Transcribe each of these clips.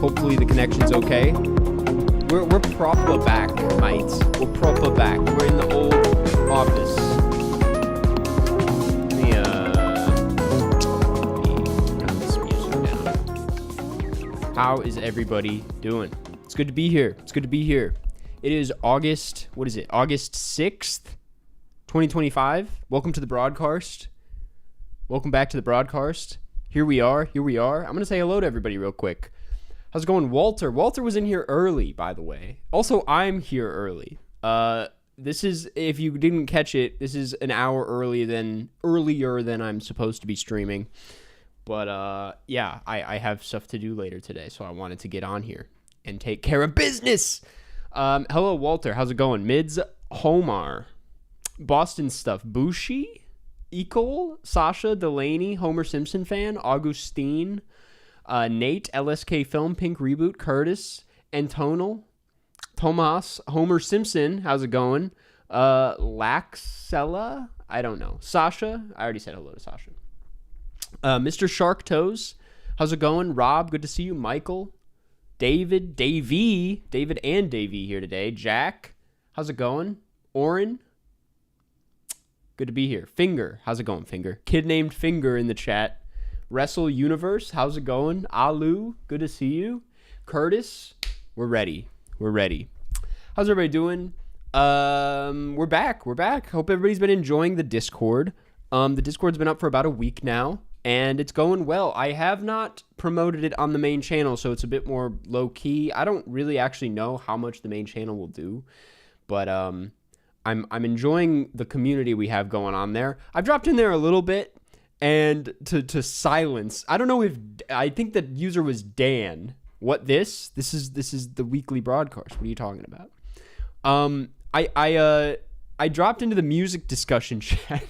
Hopefully the connection's okay. We're proper back, mates. We're proper back. We're in the old office. Let me turn this music down. How is everybody doing? It's good to be here. It's good to be here. It is August, what is it? August 6th, 2025. Welcome to the Broadkarst. Welcome back to the Broadkarst. Here we are. I'm going to say hello to everybody real quick. How's it going, Walter? Walter was in here early, by the way. Also, I'm here early. This is, if you didn't catch it, this is an hour earlier than I'm supposed to be streaming. But yeah, I have stuff to do later today, so I wanted to get on here and take care of business. Hello, Walter. How's it going? Mids, Homar, Boston stuff, Bushi, Ecole, Sasha, Delaney, Homer Simpson fan, Augustine, Nate, LSK Film, Pink Reboot, Curtis, Antonal, Tomas, Homer Simpson, how's it going? Laxella, I don't know. Sasha, I already said hello to Sasha. Mr. Shark Toes, how's it going? Rob, good to see you. Michael, David and Davey here today. Jack, how's it going? Oren, good to be here. Finger, how's it going, Finger? Kid named Finger in the chat. Wrestle Universe, how's it going? Alu, good to see you. Curtis, we're ready. How's everybody doing? We're back. Hope everybody's been enjoying the Discord. The Discord's been up for about a week now, and it's going well. I have not promoted it on the main channel, so it's a bit more low-key. I don't really actually know how much the main channel will do, but I'm enjoying the community we have going on there. I've dropped in there a little bit, and to silence. I don't know if I think the user was Dan. What this? This is the weekly broadcast. What are you talking about? I dropped into the music discussion chat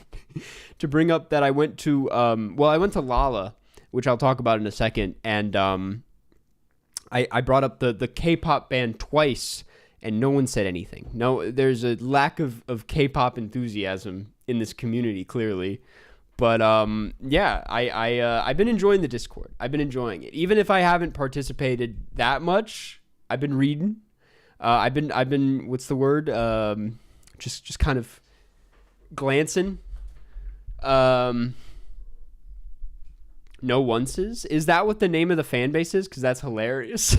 to bring up that I went to I went to Lolla, which I'll talk about in a second, and I brought up the K-pop band Twice, and no one said anything. No, there's a lack of K-pop enthusiasm in this community, clearly. But yeah, I've been enjoying the Discord. I've been enjoying it, even if I haven't participated that much. I've been reading. I've been what's the word? Just kind of glancing. No onces. Is that what the name of the fan base is? Because that's hilarious.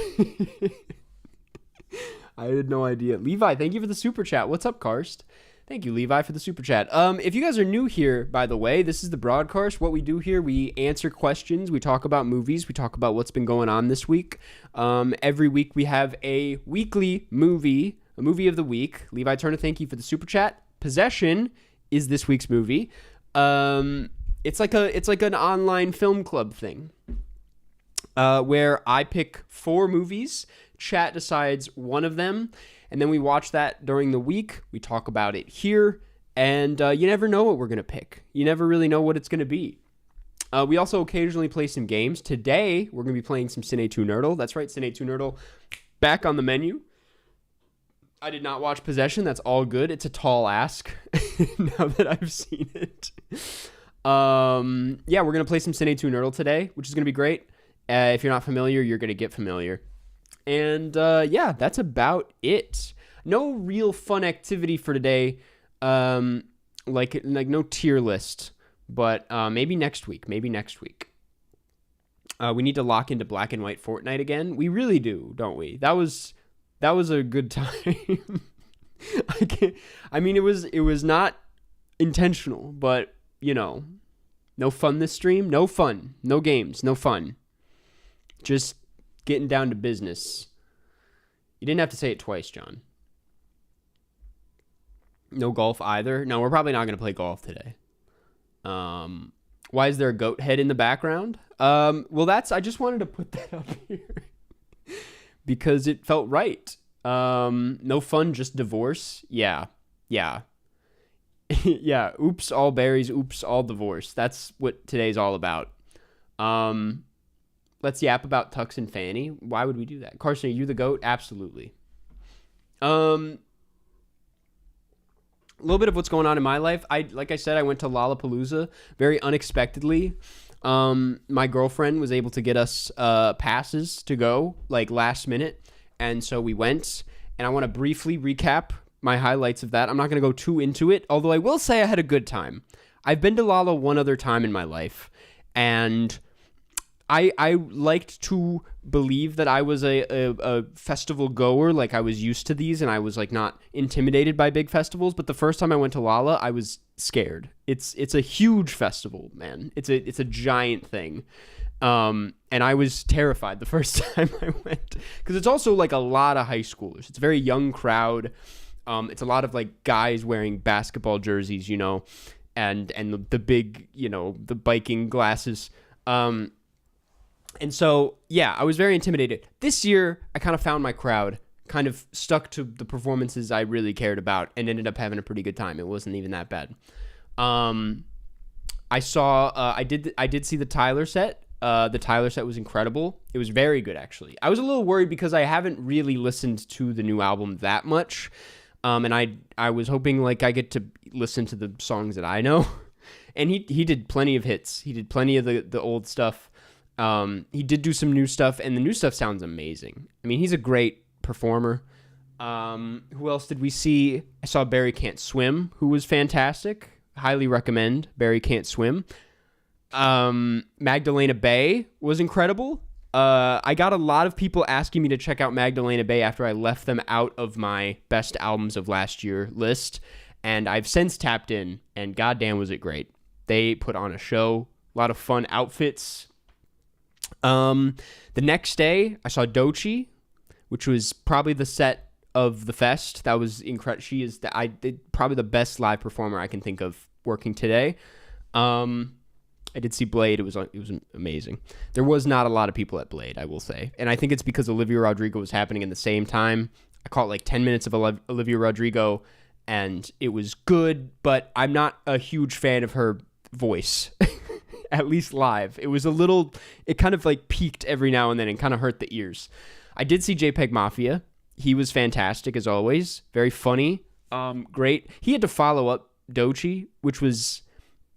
I had no idea. Levi, thank you for the super chat. What's up, Karst? Thank you, Levi, for the super chat. If you guys are new here, by the way, this is the Broadkarst. What we do here, we answer questions. We talk about movies. We talk about what's been going on this week. Every week we have a weekly movie, a movie of the week. Levi Turner, thank you for the super chat. Possession is this week's movie. It's like an online film club thing, where I pick 4 movies. Chat decides one of them. And then we watch that during the week. We talk about it here. And you never know what we're going to pick. You never really know what it's going to be. We also occasionally play some games. Today, we're going to be playing some CineNerdle. That's right, CineNerdle back on the menu. I did not watch Possession. That's all good. It's a tall ask now that I've seen it. Yeah, we're going to play some CineNerdle today, which is going to be great. If you're not familiar, you're going to get familiar. And yeah, that's about it. No real fun activity for today, like no tier list, but maybe next week. We need to lock into black and white Fortnite again. We really do, don't we? That was a good time. It was not intentional, but you know, no fun this stream. No fun. No games. No fun. Just getting down to business. You didn't have to say it twice, John. No golf either. No, we're probably not going to play golf today. Why is there a goat head in the background? Well, I just wanted to put that up here because it felt right. No fun, just divorce. Yeah. Yeah, oops, all berries, oops, all divorce. That's what today's all about. Let's yap about Tux and Fanny. Why would we do that? Karsten, are you the GOAT? Absolutely. A little bit of what's going on in my life. Like I said, I went to Lollapalooza very unexpectedly. My girlfriend was able to get us passes to go, like last minute. And so we went, and I want to briefly recap my highlights of that. I'm not going to go too into it, although I will say I had a good time. I've been to Lolla one other time in my life, and I liked to believe that I was a festival goer, like I was used to these, and I was like not intimidated by big festivals. But the first time I went to Lolla, I was scared. It's a huge festival, man. It's a giant thing, and I was terrified the first time I went because it's also like a lot of high schoolers. It's a very young crowd. It's a lot of like guys wearing basketball jerseys, you know, and the big, you know, the biking glasses. And so, yeah, I was very intimidated. This year, I kind of found my crowd, kind of stuck to the performances I really cared about, and ended up having a pretty good time. It wasn't even that bad. I did see the Tyler set. The Tyler set was incredible. It was very good, actually. I was a little worried because I haven't really listened to the new album that much. And I was hoping like I get to listen to the songs that I know. And he did plenty of hits. He did plenty of the old stuff. He did do some new stuff, and the new stuff sounds amazing. I mean, he's a great performer. Who else did we see? I saw Barry Can't Swim, who was fantastic. Highly recommend Barry Can't Swim. Magdalena Bay was incredible. I got a lot of people asking me to check out Magdalena Bay after I left them out of my best albums of last year list, and I've since tapped in, and goddamn was it great. They put on a show, a lot of fun outfits. The next day, I saw Doechii, which was probably the set of the fest. That was incredible. She is probably the best live performer I can think of working today. I did see Blade. It was amazing. There was not a lot of people at Blade, I will say. And I think it's because Olivia Rodrigo was happening in the same time. I caught like 10 minutes of Olivia Rodrigo, and it was good, but I'm not a huge fan of her voice, at least live. It kind of like peaked every now and then and kind of hurt the ears. I did see JPEG Mafia. He was fantastic as always. Very funny. Great. He had to follow up Doechii, which was...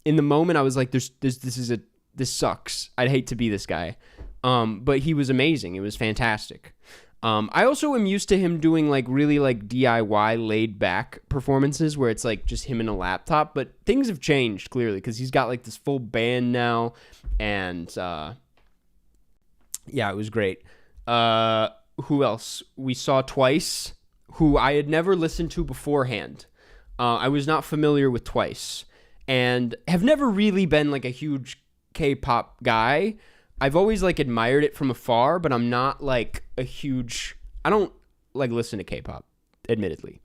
In the moment, I was like, this sucks. I'd hate to be this guy. But he was amazing. It was fantastic. I also am used to him doing like really like DIY laid back performances where it's like just him and a laptop, but things have changed clearly because he's got like this full band now. And yeah, it was great. Who else? We saw Twice, who I had never listened to beforehand. I was not familiar with Twice. And have never really been like a huge K-pop guy. I've always like admired it from afar, but I'm not like I don't like listen to K-pop, admittedly.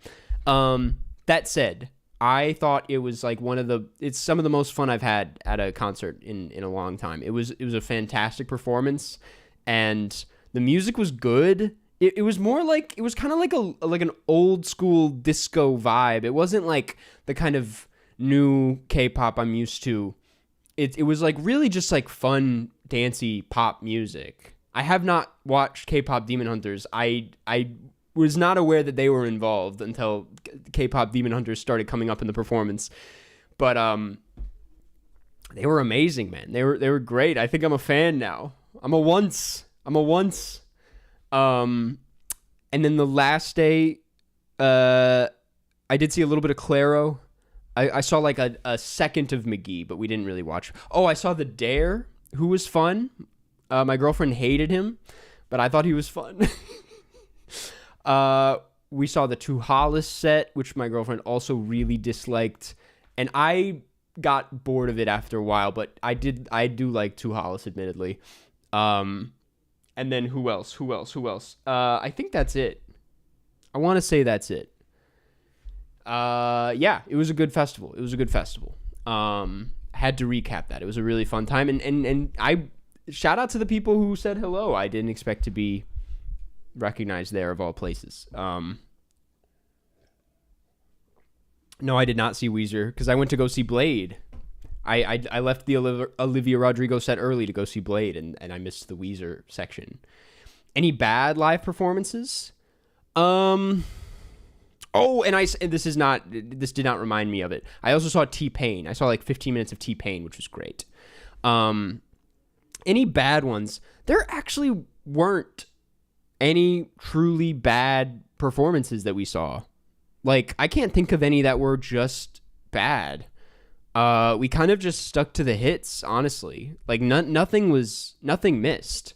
That said, I thought it was like it's some of the most fun I've had at a concert in a long time. It was a fantastic performance, and the music was good. It was more like, it was kind of like an old school disco vibe. It wasn't like the kind of new K-pop I'm used to. It was like really just like fun, dancey pop music. I have not watched K-pop Demon Hunters. I was not aware that they were involved until K-pop Demon Hunters started coming up in the performance. But they were amazing, man. They were great. I think I'm a fan now. I'm a once. And then the last day, I did see a little bit of Clairo. I saw like a second of McGee, but we didn't really watch. Oh, I saw The Dare, who was fun. My girlfriend hated him, but I thought he was fun. We saw the Two Hollis set, which my girlfriend also really disliked. And I got bored of it after a while, but I do like Two Hollis, admittedly. And then who else? I think that's it. I want to say that's it. Yeah, it was a good festival. Had to recap that. It was a really fun time, and I shout out to the people who said hello. I didn't expect to be recognized there of all places. No, I did not see Weezer because I went to go see Blade. I left the Olivia Rodrigo set early to go see Blade, and I missed the Weezer section. Any bad live performances? Oh, and this did not remind me of it. I also saw T-Pain. I saw like 15 minutes of T-Pain, which was great. Any bad ones? There actually weren't any truly bad performances that we saw. Like, I can't think of any that were just bad. We kind of just stuck to the hits, honestly. Like, nothing missed.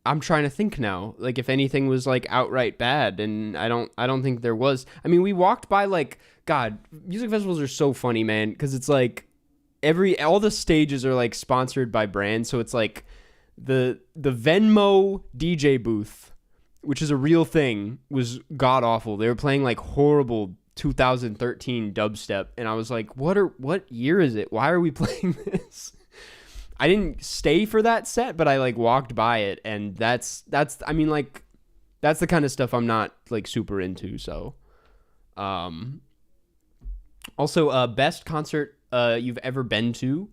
I'm trying to think now, like if anything was like outright bad, and I don't think there was. I mean, we walked by like, God, music festivals are so funny, man, because it's like all the stages are like sponsored by brands, so it's like The Venmo DJ booth, which is a real thing, was god awful. They were playing like horrible 2013 dubstep, and I was like, what year is it? Why are we playing this? I didn't stay for that set, but I like walked by it, and that's I mean, like, that's the kind of stuff I'm not like super into. So also best concert you've ever been to.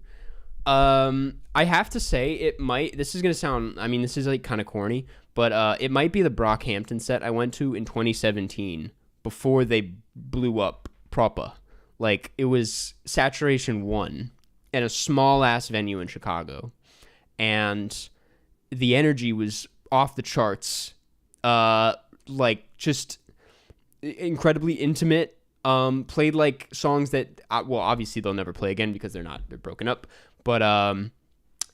I have to say, this is gonna sound, I mean, this is like kind of corny, but it might be the Brockhampton set I went to in 2017 before they blew up proper. Like, it was Saturation 1 at a small ass venue in Chicago, and the energy was off the charts. Like, just incredibly intimate. Played like songs that, well, obviously they'll never play again because they're broken up. But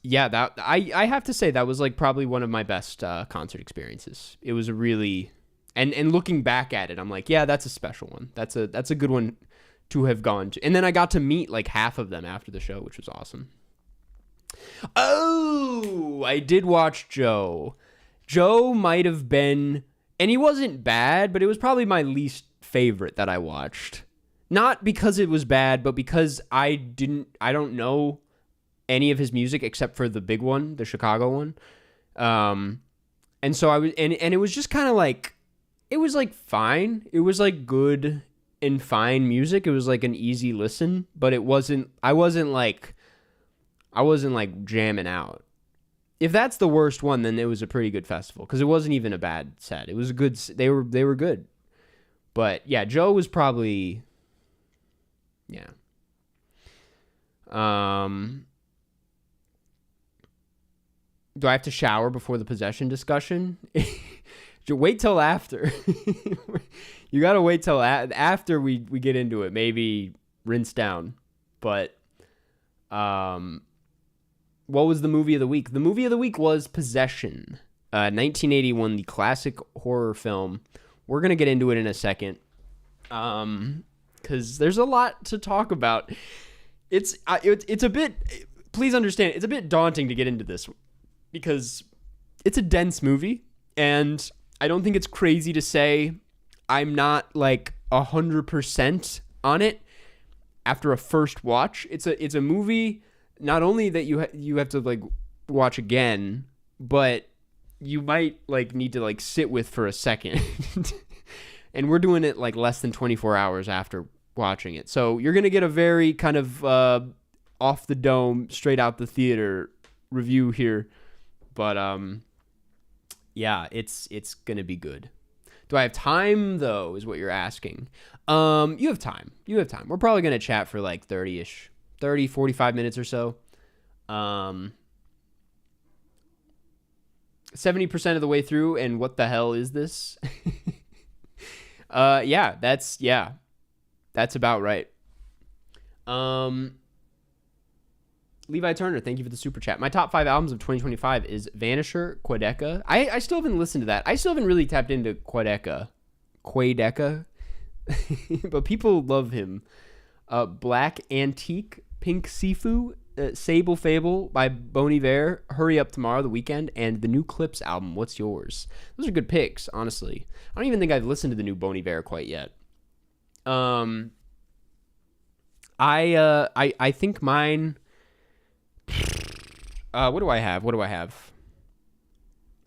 yeah, that I have to say that was like probably one of my best concert experiences. It was a really, and looking back at it, I'm like, yeah, that's a special one. That's a good one to have gone to. And then I got to meet like half of them after the show, which was awesome. Oh, I did watch Joe. Joe might have been, and he wasn't bad, but it was probably my least favorite that I watched. Not because it was bad, but because I don't know any of his music except for the big one, the Chicago one. And so I was, and it was just kind of like, it was like fine. It was like good and fine music. It was like an easy listen, but I wasn't like jamming out. If that's the worst one, then it was a pretty good festival, because it wasn't even a bad set. It was a good, they were good. But yeah, Joe was probably, yeah. Do I have to shower before the possession discussion? Wait till after. You gotta wait till after we get into it. Maybe rinse down. But what was the movie of the week? The movie of the week was Possession, 1981, the classic horror film. We're gonna get into it in a second, because there's a lot to talk about. It's a bit. Please understand, it's a bit daunting to get into this, because it's a dense movie, and I don't think it's crazy to say I'm not like 100% on it after a first watch. It's a movie not only that you have to like watch again, but you might like need to like sit with for a second. And we're doing it like less than 24 hours after watching it. So you're going to get a very kind of off the dome, straight out the theater review here. But yeah, it's going to be good. Do I have time though, is what you're asking. You have time. We're probably going to chat for like 45 minutes or so. 70% of the way through, and what the hell is this? That's about right. Levi Turner, thank you for the super chat. My top 5 albums of 2025 is Vanisher, Quadeca. I still haven't listened to that. I still haven't really tapped into Quadeca. But people love him. Black Antique, Pink Sifu, Sable Fable by Bon Iver, Hurry Up Tomorrow, The Weeknd, and the new Clips album, What's Yours? Those are good picks, honestly. I don't even think I've listened to the new Bon Iver quite yet. I think mine. What do I have?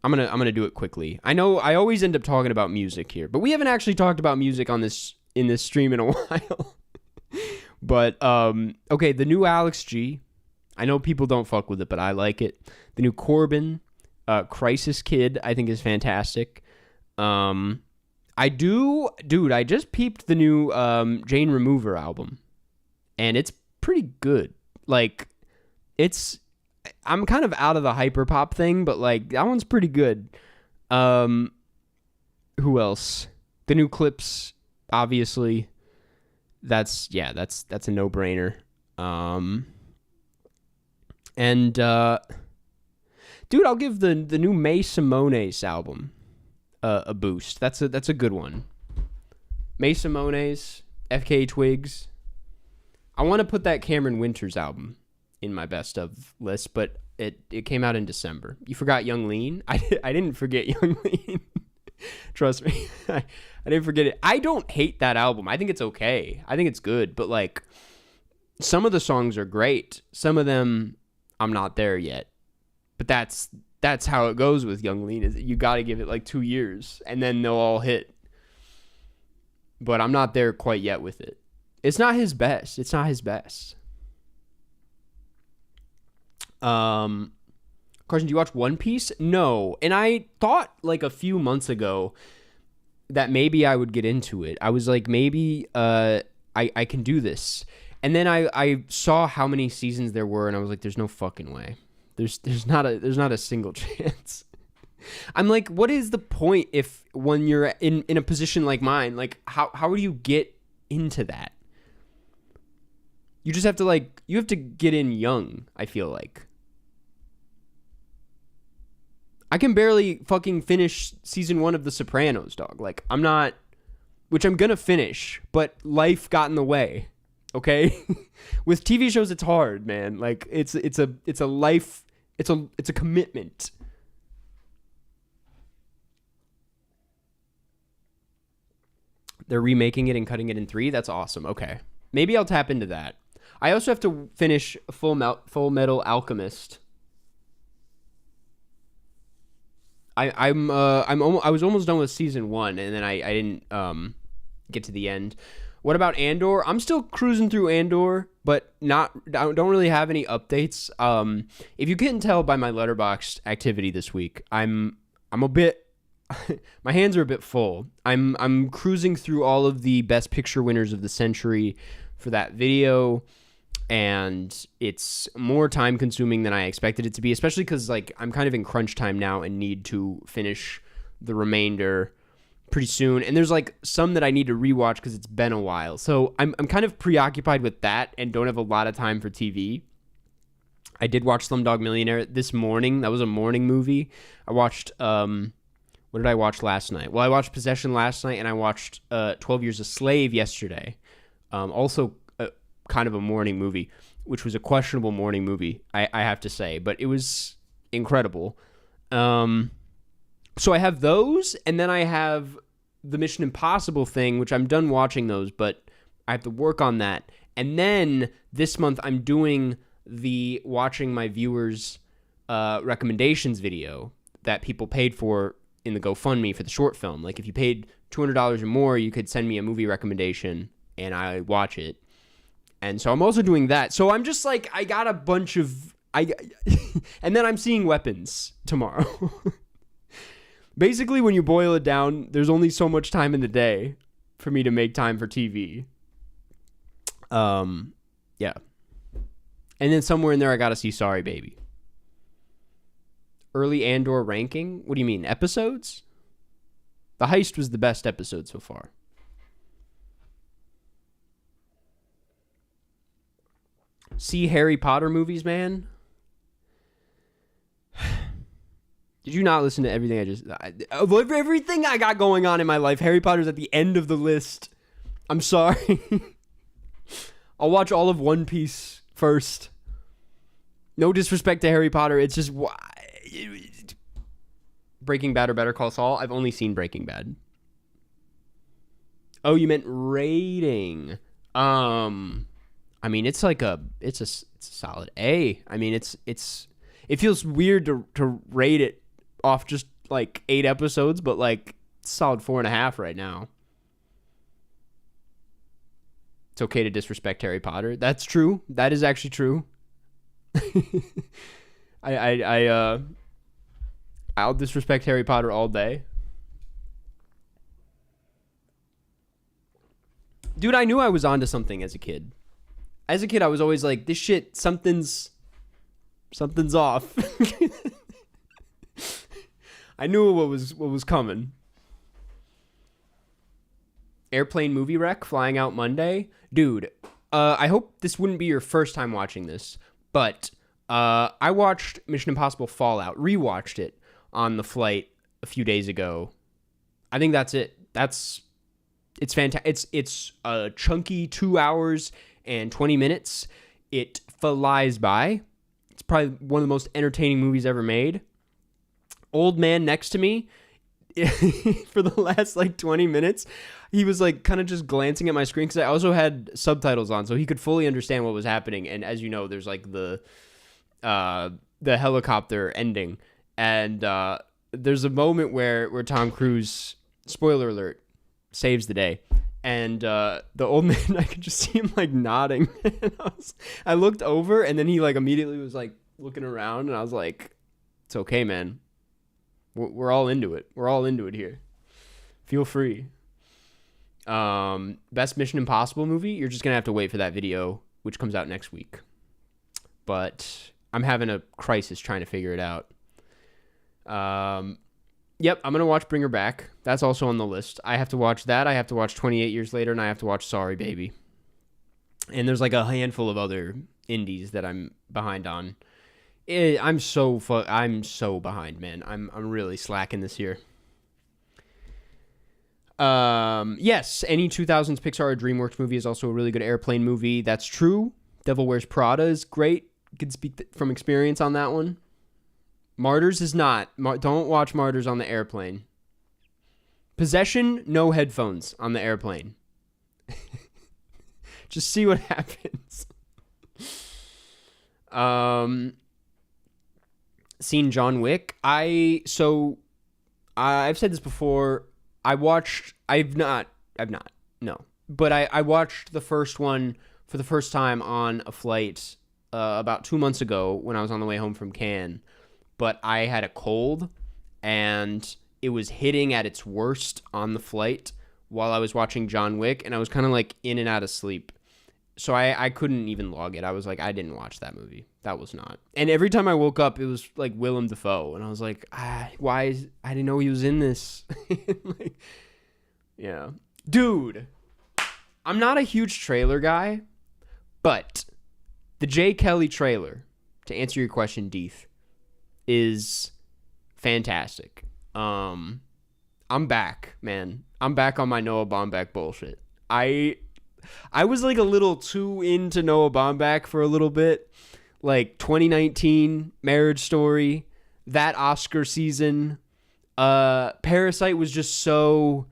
I'm gonna do it quickly. I know I always end up talking about music here, but we haven't actually talked about music in this stream in a while. But okay, the new Alex G. I know people don't fuck with it, but I like it. The new Corbin, Crisis Kid, I think is fantastic. I just peeped the new Jane Remover album, and it's pretty good. Like, I'm kind of out of the hyperpop thing, but like that one's pretty good. Who else? The new Clips, obviously. That's a no-brainer. And dude, I'll give the new May Simone's album a boost. That's a good one. May Simone's, FKA Twigs. I want to put that Cameron Winters album in my best of list, but It came out in December. You forgot Young Lean? I didn't forget Young Lean. Trust me. I didn't forget it. I don't hate that album. I think it's okay. I think it's good. But, like, some of the songs are great. Some of them, I'm not there yet. But that's how it goes with Young Lean. Is you got to give it, like, 2 years. And then they'll all hit. But I'm not there quite yet with it. It's not his best. It's not his best. Carson, do you watch One Piece? No. And I thought like a few months ago that maybe I would get into it. I was like, maybe I can do this. And then I saw how many seasons there were, and I was like, there's no fucking way. There's not a single chance. I'm like, what is the point if when you're in a position like mine, like how do you get into that? You just have to get in young, I feel like. I can barely fucking finish season 1 of The Sopranos, dog. Like, I'm not, which I'm gonna finish, but life got in the way. Okay? With TV shows, it's hard, man. Like, it's a life, it's a commitment. They're remaking it and cutting it in 3. That's awesome. Okay, maybe I'll tap into that. I also have to finish Full Metal Alchemist. I was almost done with season 1, and then I didn't get to the end. What about Andor? I'm still cruising through Andor, but I don't really have any updates. If you couldn't tell by my Letterboxd activity this week, I'm a bit my hands are a bit full. I'm cruising through all of the best picture winners of the century for that video. And it's more time consuming than I expected it to be, especially because like I'm kind of in crunch time now and need to finish the remainder pretty soon. And there's like some that I need to rewatch because it's been a while. So I'm kind of preoccupied with that and don't have a lot of time for TV. I did watch Slumdog Millionaire this morning. That was a morning movie. I watched, what did I watch last night? Well, I watched Possession last night and I watched 12 Years a Slave yesterday. Also kind of a morning movie, which was a questionable morning movie, I have to say, but it was incredible. So I have those, and then I have the Mission Impossible thing, which I'm done watching those, but I have to work on that. And then this month I'm doing the watching my viewers recommendations video that people paid for in the GoFundMe for the short film. Like if you paid $200 or more, you could send me a movie recommendation and I watch it. And so I'm also doing that. So I'm just like, I got a bunch of, and then I'm seeing Weapons tomorrow. Basically, when you boil it down, there's only so much time in the day for me to make time for TV. Yeah. And then somewhere in there, I got to see Sorry Baby. Early Andor ranking? What do you mean, episodes? The Heist was the best episode so far. See Harry Potter movies, man. Did you not listen to everything everything I got going on in my life? Harry Potter's at the end of the list. I'm sorry. I'll watch all of One Piece first. No disrespect to Harry Potter. It's just Breaking Bad or Better Call Saul. I've only seen Breaking Bad. Oh, you meant rating. I mean, it's a solid A. I mean, it feels weird to rate it off just like 8 episodes, but like solid 4.5 right now. It's okay to disrespect Harry Potter. That's true. That is actually true. I'll disrespect Harry Potter all day. Dude, I knew I was onto something as a kid. As a kid, I was always like, this shit, something's off. I knew what was coming. Airplane movie rec, flying out Monday. Dude, I hope this wouldn't be your first time watching this, but I watched Mission Impossible Fallout, rewatched it on the flight a few days ago. I think that's it. It's fantastic. It's a chunky 2 hours and 20 minutes. It flies by. It's probably one of the most entertaining movies ever made. Old man next to me, for the last like 20 minutes, he was like kind of just glancing at my screen because I also had subtitles on, so he could fully understand what was happening. And as you know, there's like the helicopter ending, and there's a moment where Tom Cruise, spoiler alert, saves the day. And the old man, I could just see him like nodding. And I looked over, and then he like immediately was like looking around, and I was like, "It's okay, man. We're all into it. We're all into it here. Feel free." Best Mission Impossible movie? You're just gonna have to wait for that video, which comes out next week. But I'm having a crisis trying to figure it out. Yep, I'm going to watch Bring Her Back. That's also on the list. I have to watch that. I have to watch 28 Years Later, and I have to watch Sorry Baby. And there's like a handful of other indies that I'm behind on. I'm so behind, man. I'm really slacking this year. Yes, any 2000s Pixar or DreamWorks movie is also a really good airplane movie. That's true. Devil Wears Prada is great. You can speak from experience on that one. Martyrs is not. Don't watch Martyrs on the airplane. Possession, no headphones on the airplane. Just see what happens. Seen John Wick. I've said this before. I've not. No. But I watched the first one for the first time on a flight about 2 months ago when I was on the way home from Cannes. But I had a cold, and it was hitting at its worst on the flight while I was watching John Wick, and I was kind of like in and out of sleep. So I couldn't even log it. I was like, I didn't watch that movie. That was not. And every time I woke up, it was like Willem Dafoe, and I was like, I didn't know he was in this. Like, yeah. Dude, I'm not a huge trailer guy, but the J. Kelly trailer, to answer your question, Deeth, is fantastic. I'm back, man. I'm back on my Noah Baumbach bullshit. I was like a little too into Noah Baumbach for a little bit. Like 2019 Marriage Story, that Oscar season, Parasite was just so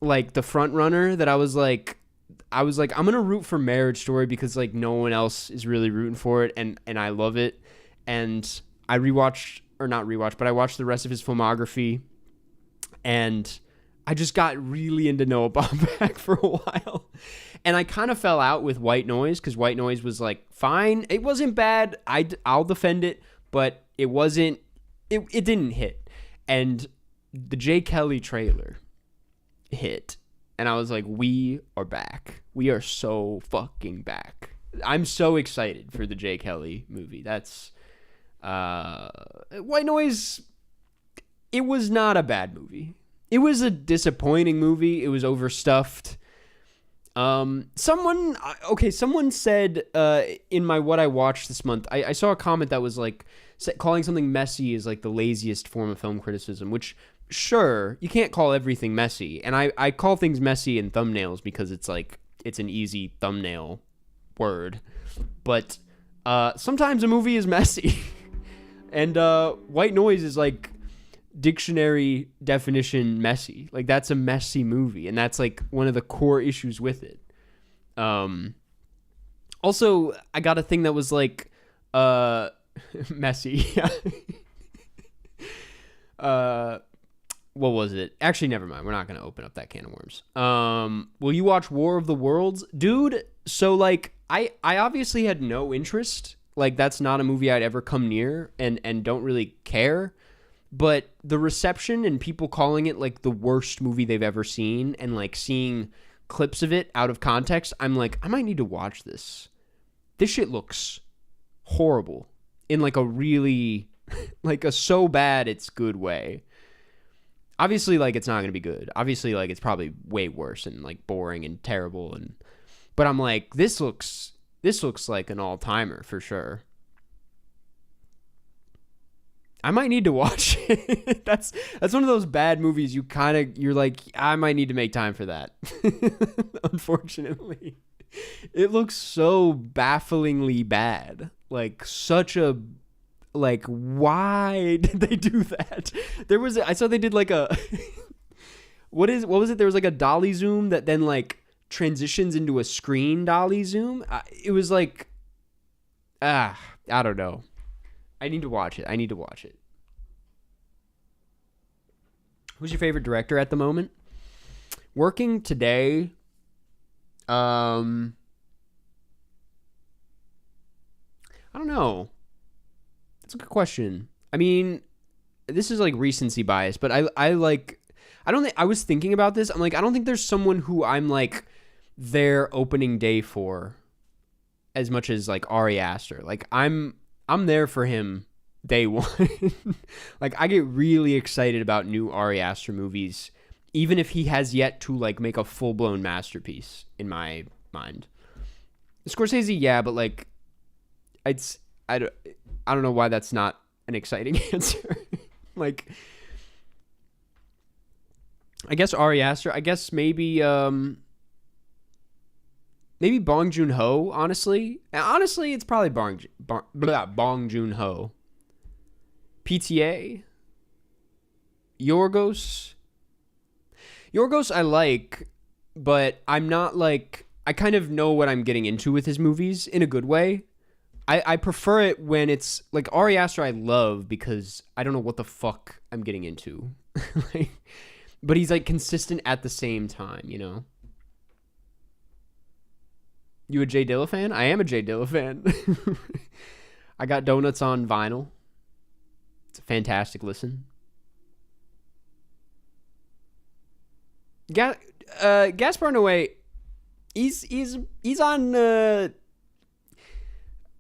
like the front runner that I was like I'm gonna root for Marriage Story because like no one else is really rooting for it, and I love it. And I watched the rest of his filmography, and I just got really into Noah Baumbach for a while. And I kind of fell out with White Noise because White Noise was like fine. It wasn't bad. I'll defend it, but it wasn't. It didn't hit. And the J. Kelly trailer hit, and I was like, we are back. We are so fucking back. I'm so excited for the J. Kelly movie. That's White Noise. It was not a bad movie. It was a disappointing movie. It was overstuffed. Someone said in my what I watched this month, I saw a comment that was like calling something messy is like the laziest form of film criticism, which sure, you can't call everything messy. And I call things messy in thumbnails because it's like it's an easy thumbnail word. But sometimes a movie is messy. And White Noise is like dictionary definition messy. Like that's a messy movie, and that's like one of the core issues with it. Also, I got a thing that was like messy. What was it? Actually, never mind. We're not going to open up that can of worms. Will you watch War of the Worlds? Dude, so like I obviously had no interest. Like that's not a movie I'd ever come near and don't really care. But the reception and people calling it like the worst movie they've ever seen and like seeing clips of it out of context, I'm like, I might need to watch this. This shit looks horrible in like a really, like a so bad it's good way. Obviously, like it's not going to be good. Obviously, like it's probably way worse and like boring and terrible. But I'm like, this looks like an all-timer for sure. I might need to watch it. That's one of those bad movies you're like, I might need to make time for that. Unfortunately. It looks so bafflingly bad. Like such a like why did they do that? I saw they did like a what was it? There was like a dolly zoom that then like transitions into a screen dolly zoom. It was like I don't know. I need to watch it. Who's your favorite director at the moment? Working today, I don't know. That's a good question. I mean, this is like recency bias, but I was thinking about this. I'm like, I don't think there's someone who I'm like their opening day for as much as like Ari Aster. Like I'm there for him day one. Like I get really excited about new Ari Aster movies, even if he has yet to like make a full-blown masterpiece in my mind. Scorsese, yeah, but like I don't know why that's not an exciting answer. Like I guess Ari Aster, I guess maybe Bong Joon-ho, honestly. Honestly, it's probably Bong Joon-ho. PTA. Yorgos I like, but I'm not like, I kind of know what I'm getting into with his movies in a good way. I prefer it when it's like Ari Aster I love because I don't know what the fuck I'm getting into. Like, but he's like consistent at the same time, you know? You a Jay Dilla fan? I am a Jay Dilla fan. I got Donuts on vinyl. It's a fantastic listen. Gaspar Noé, he's on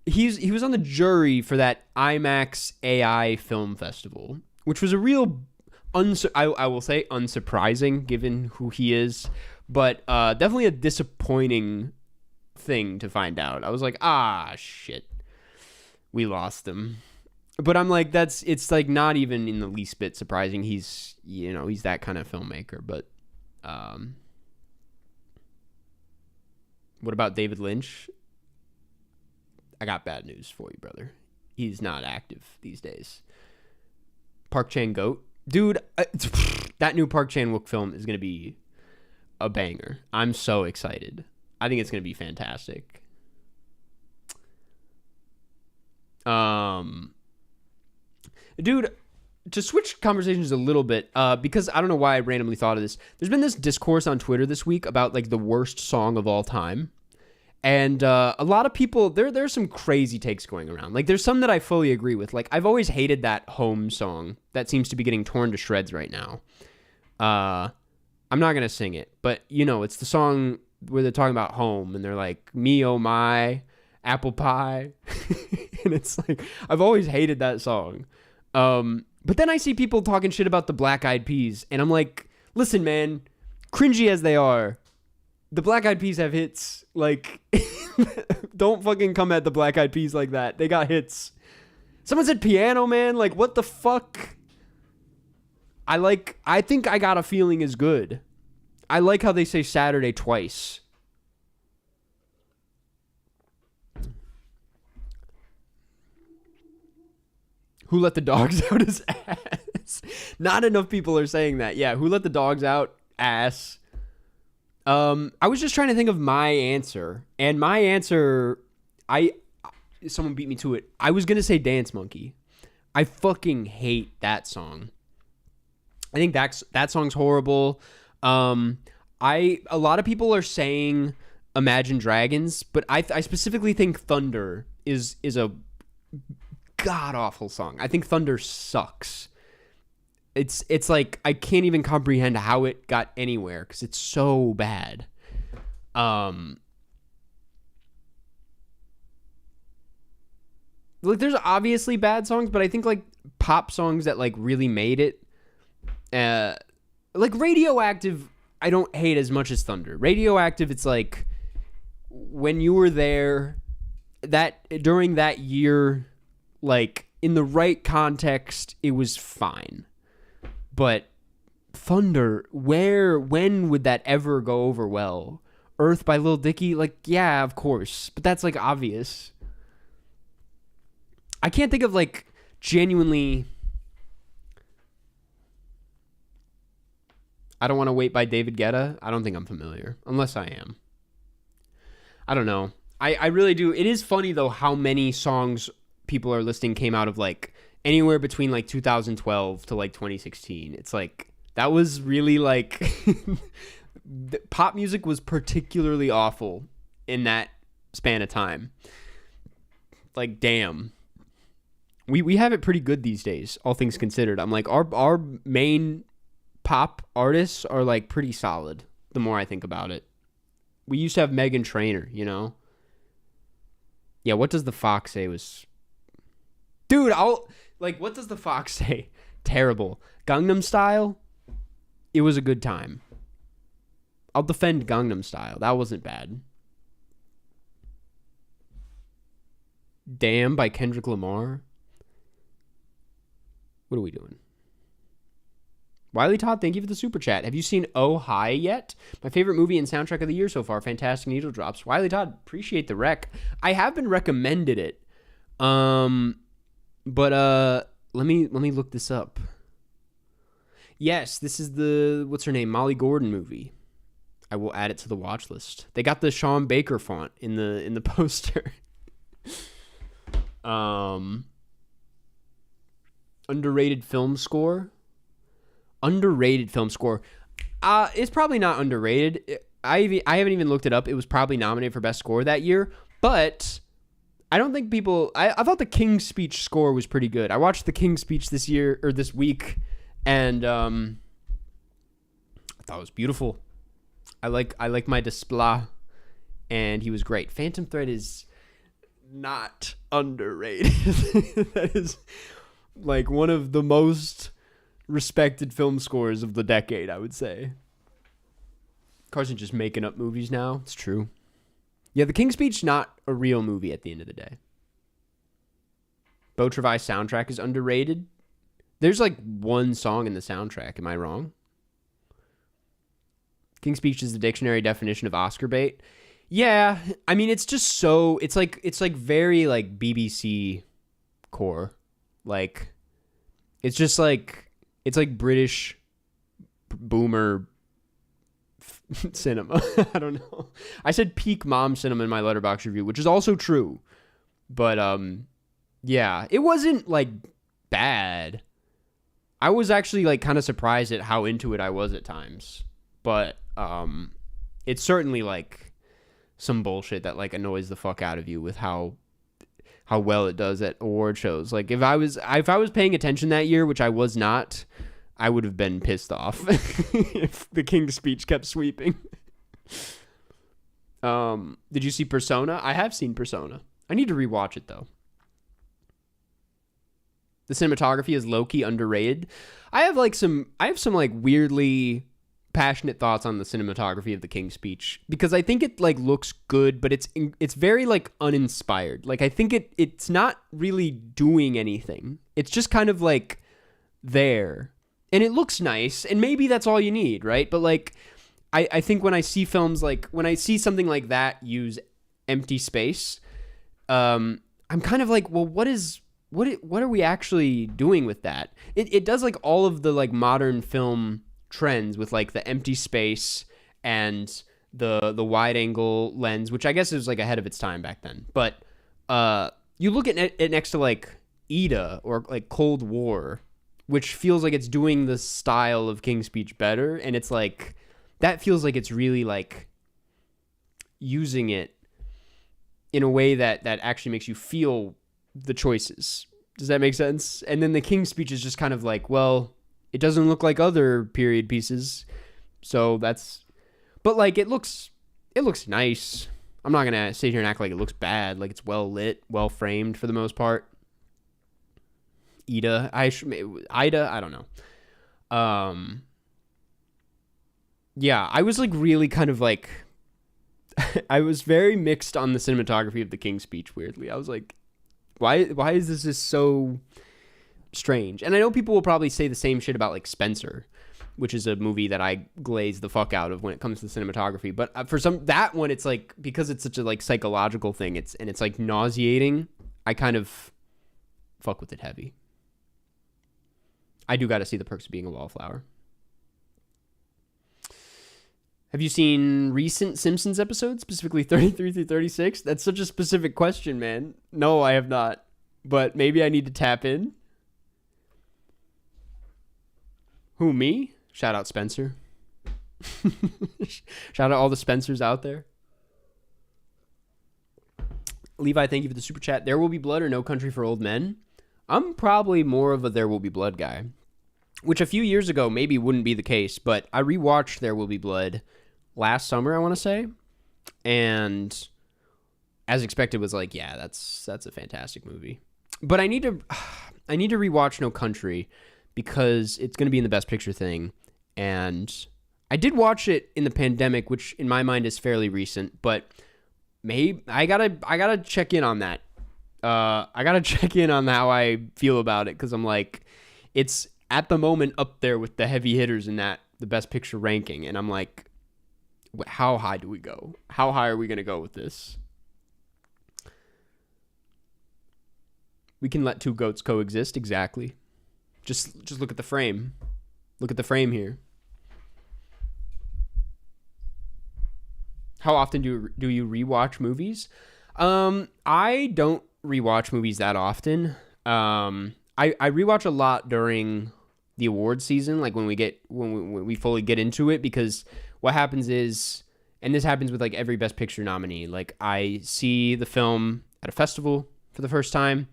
he was on the jury for that IMAX AI film festival, which was a real I will say unsurprising given who he is, but definitely a disappointing thing to find out. I was like, shit, we lost him. But I'm like, it's like not even in the least bit surprising. He's that kind of filmmaker. But what about David Lynch? I got bad news for you, brother. He's not active these days. Park Chan-wook, dude, that new Park Chan-wook film is gonna be a banger. I'm so excited. I think it's gonna be fantastic. Dude, to switch conversations a little bit, because I don't know why I randomly thought of this. There's been this discourse on Twitter this week about like the worst song of all time. And a lot of people, there's some crazy takes going around. Like there's some that I fully agree with. Like I've always hated that Home song that seems to be getting torn to shreds right now. I'm not going to sing it, but you know, it's the song where they're talking about home and they're like, me, oh my, apple pie. And it's like, I've always hated that song. But then I see people talking shit about the Black Eyed Peas, and I'm like, listen, man, cringy as they are, the Black Eyed Peas have hits. Like, don't fucking come at the Black Eyed Peas like that. They got hits. Someone said Piano Man. Like, what the fuck? I think I Got a Feeling is good. I like how they say Saturday twice. Who Let the Dogs Out is ass. Not enough people are saying that. Yeah, Who Let the Dogs Out, ass. I was just trying to think of my answer. And my answer, someone beat me to it. I was going to say Dance Monkey. I fucking hate that song. I think that song's horrible. A lot of people are saying Imagine Dragons, but I specifically think Thunder is a god-awful song. I think Thunder sucks. It's like I can't even comprehend how it got anywhere because it's so bad. Like there's obviously bad songs, but I think like pop songs that like really made it, like Radioactive, I don't hate as much as Thunder. Radioactive, it's like when you were there, that during that year, like in the right context, it was fine. But Thunder, when would that ever go over well? Earth by Lil Dicky, like, yeah, of course. But that's like obvious. I can't think of like genuinely. I Don't Want to Wait by David Guetta. I don't think I'm familiar, unless I am. I don't know. I really do. It is funny though how many songs people are listing came out of like anywhere between like 2012 to like 2016. It's like that was really like pop music was particularly awful in that span of time. Like, damn. We have it pretty good these days, all things considered. I'm like, our main pop artists are like pretty solid the more I think about it. We used to have Meghan Trainor, you know? Yeah, What Does the Fox Say was... Dude, what does the Fox say? Terrible. Gangnam Style? It was a good time. I'll defend Gangnam Style. That wasn't bad. Damn by Kendrick Lamar. What are we doing? Wiley Todd, thank you for the super chat. Have you seen Oh Hi yet? My favorite movie and soundtrack of the year so far. Fantastic needle drops. Wiley Todd, appreciate the rec. I have been recommended it. But let me look this up. Yes, this is the what's her name? Molly Gordon movie. I will add it to the watch list. They got the Sean Baker font in the poster. Underrated film score. Underrated film score. It's probably not underrated. I haven't even looked it up. It was probably nominated for best score that year, but I don't think people. I thought the King's Speech score was pretty good. I watched the King's Speech this week, and I thought it was beautiful. I like my display, and he was great. Phantom Thread is not underrated. That is like one of the most respected film scores of the decade, I would say. Karsten just making up movies now. It's true. Yeah, The King's Speech, not a real movie at the end of the day. Beau Travail's soundtrack is underrated. There's like one song in the soundtrack. Am I wrong? King's Speech is the dictionary definition of Oscar bait. Yeah, I mean it's just so it's like very like BBC core. Like it's just like it's like British boomer cinema. I don't know. I said peak mom cinema in my Letterboxd review, which is also true. But yeah, it wasn't like bad. I was actually like kind of surprised at how into it I was at times. But it's certainly like some bullshit that like annoys the fuck out of you with how well it does at award shows. Like if I was paying attention that year, which I was not, I would have been pissed off if the King's Speech kept sweeping. Did you see Persona? I have seen Persona. I need to rewatch it though. The cinematography is low-key underrated. I have some like weirdly passionate thoughts on the cinematography of the King's Speech because I think it like looks good, but it's very like uninspired. Like I think it's not really doing anything. It's just kind of like there. And it looks nice, and maybe that's all you need, right? But like I think when I see films like when I see something like that use empty space, I'm kind of like, well, what are we actually doing with that? It does like all of the like modern film trends with like the empty space and the wide angle lens, which I guess is like ahead of its time back then. But you look at it next to like Ida or like Cold War, which feels like it's doing the style of King's Speech better, and it's like that feels like it's really like using it in a way that actually makes you feel the choices. Does that make sense? And then the King's Speech is just kind of like, well, it doesn't look like other period pieces, so that's. But like, it looks nice. I'm not gonna sit here and act like it looks bad. Like it's well lit, well framed for the most part. Ida, I don't know. Yeah, I was like really kind of like, I was very mixed on the cinematography of the King's Speech. Weirdly, I was like, why is this just so strange? And I know people will probably say the same shit about like Spencer, which is a movie that I glaze the fuck out of when it comes to cinematography. But for that one, it's like because it's such a like psychological thing. It's like nauseating. fuck with it heavy. I do got to see The Perks of Being a Wallflower. Have you seen recent Simpsons episodes, specifically 33 through 36? That's such a specific question, man. No, I have not. But maybe I need to tap in. Who, me? Shout out Spencer. Shout out all the Spencers out there. Levi, thank you for the super chat. There Will Be Blood or No Country for Old Men? I'm probably more of a There Will Be Blood guy, which a few years ago maybe wouldn't be the case, but I rewatched There Will Be Blood last summer, I want to say, and as expected was like, yeah, that's a fantastic movie. But I need to rewatch No Country because it's going to be in the Best Picture thing, and I did watch it in the pandemic, which in my mind is fairly recent, but maybe I gotta check in on that. I gotta check in on how I feel about it, because I'm like, it's at the moment up there with the heavy hitters in the Best Picture ranking, and I'm like, how high do we go? How high are we gonna go with this? We can let two goats coexist, exactly. Just look at the frame. Look at the frame here. How often do you rewatch movies? I don't rewatch movies that often. I rewatch a lot during the awards season, like when we fully get into it, because what happens is, and this happens with like every Best Picture nominee, like I see the film at a festival for the first time,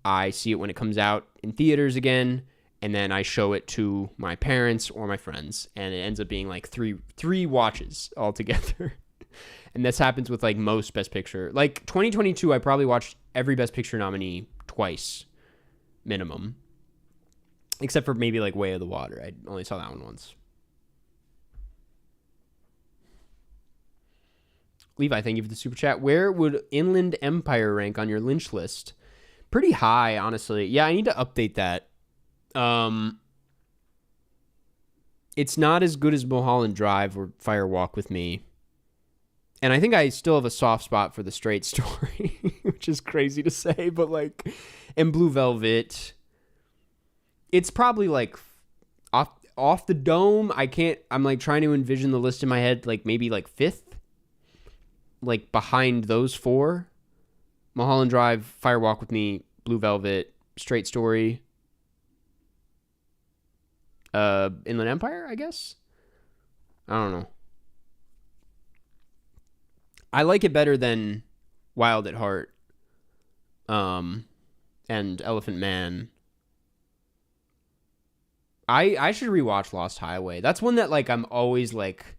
I see it when it comes out in theaters again, and then I show it to my parents or my friends, and it ends up being like three watches altogether. And this happens with like most Best Picture. Like 2022, I probably watched every Best Picture nominee twice, minimum. Except for maybe like Way of the Water. I only saw that one once. Levi, thank you for the super chat. Where would Inland Empire rank on your Lynch list? Pretty high, honestly. Yeah, I need to update that. It's not as good as Mulholland Drive or Fire Walk with Me. And I think I still have a soft spot for The Straight Story, which is crazy to say, but like, and Blue Velvet. It's probably like off the dome. I'm like trying to envision the list in my head, like maybe like fifth, like behind those four: Mulholland Drive, Fire Walk with Me, Blue Velvet, Straight Story, Inland Empire, I guess. I don't know. I like it better than Wild at Heart, and Elephant Man. I should rewatch Lost Highway. That's one that like I'm always like,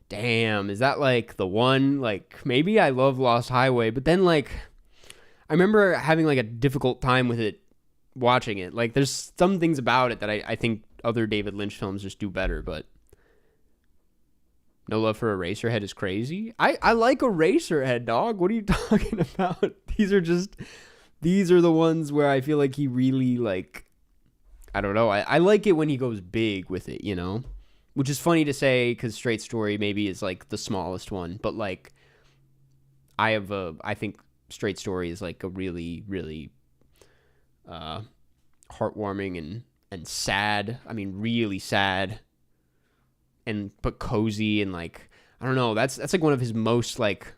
damn, is that like the one? Like maybe I love Lost Highway, but then like I remember having like a difficult time with it, watching it. Like there's some things about it that I think other David Lynch films just do better, but No Love for Eraserhead is crazy. I like Eraserhead, dog. What are you talking about? These are the ones where I feel like he really like, I don't know. I like it when he goes big with it, you know? Which is funny to say because Straight Story maybe is like the smallest one, but like I think Straight Story is like a really, really heartwarming and sad. I mean, really sad. But cozy and like, I don't know, that's like one of his most like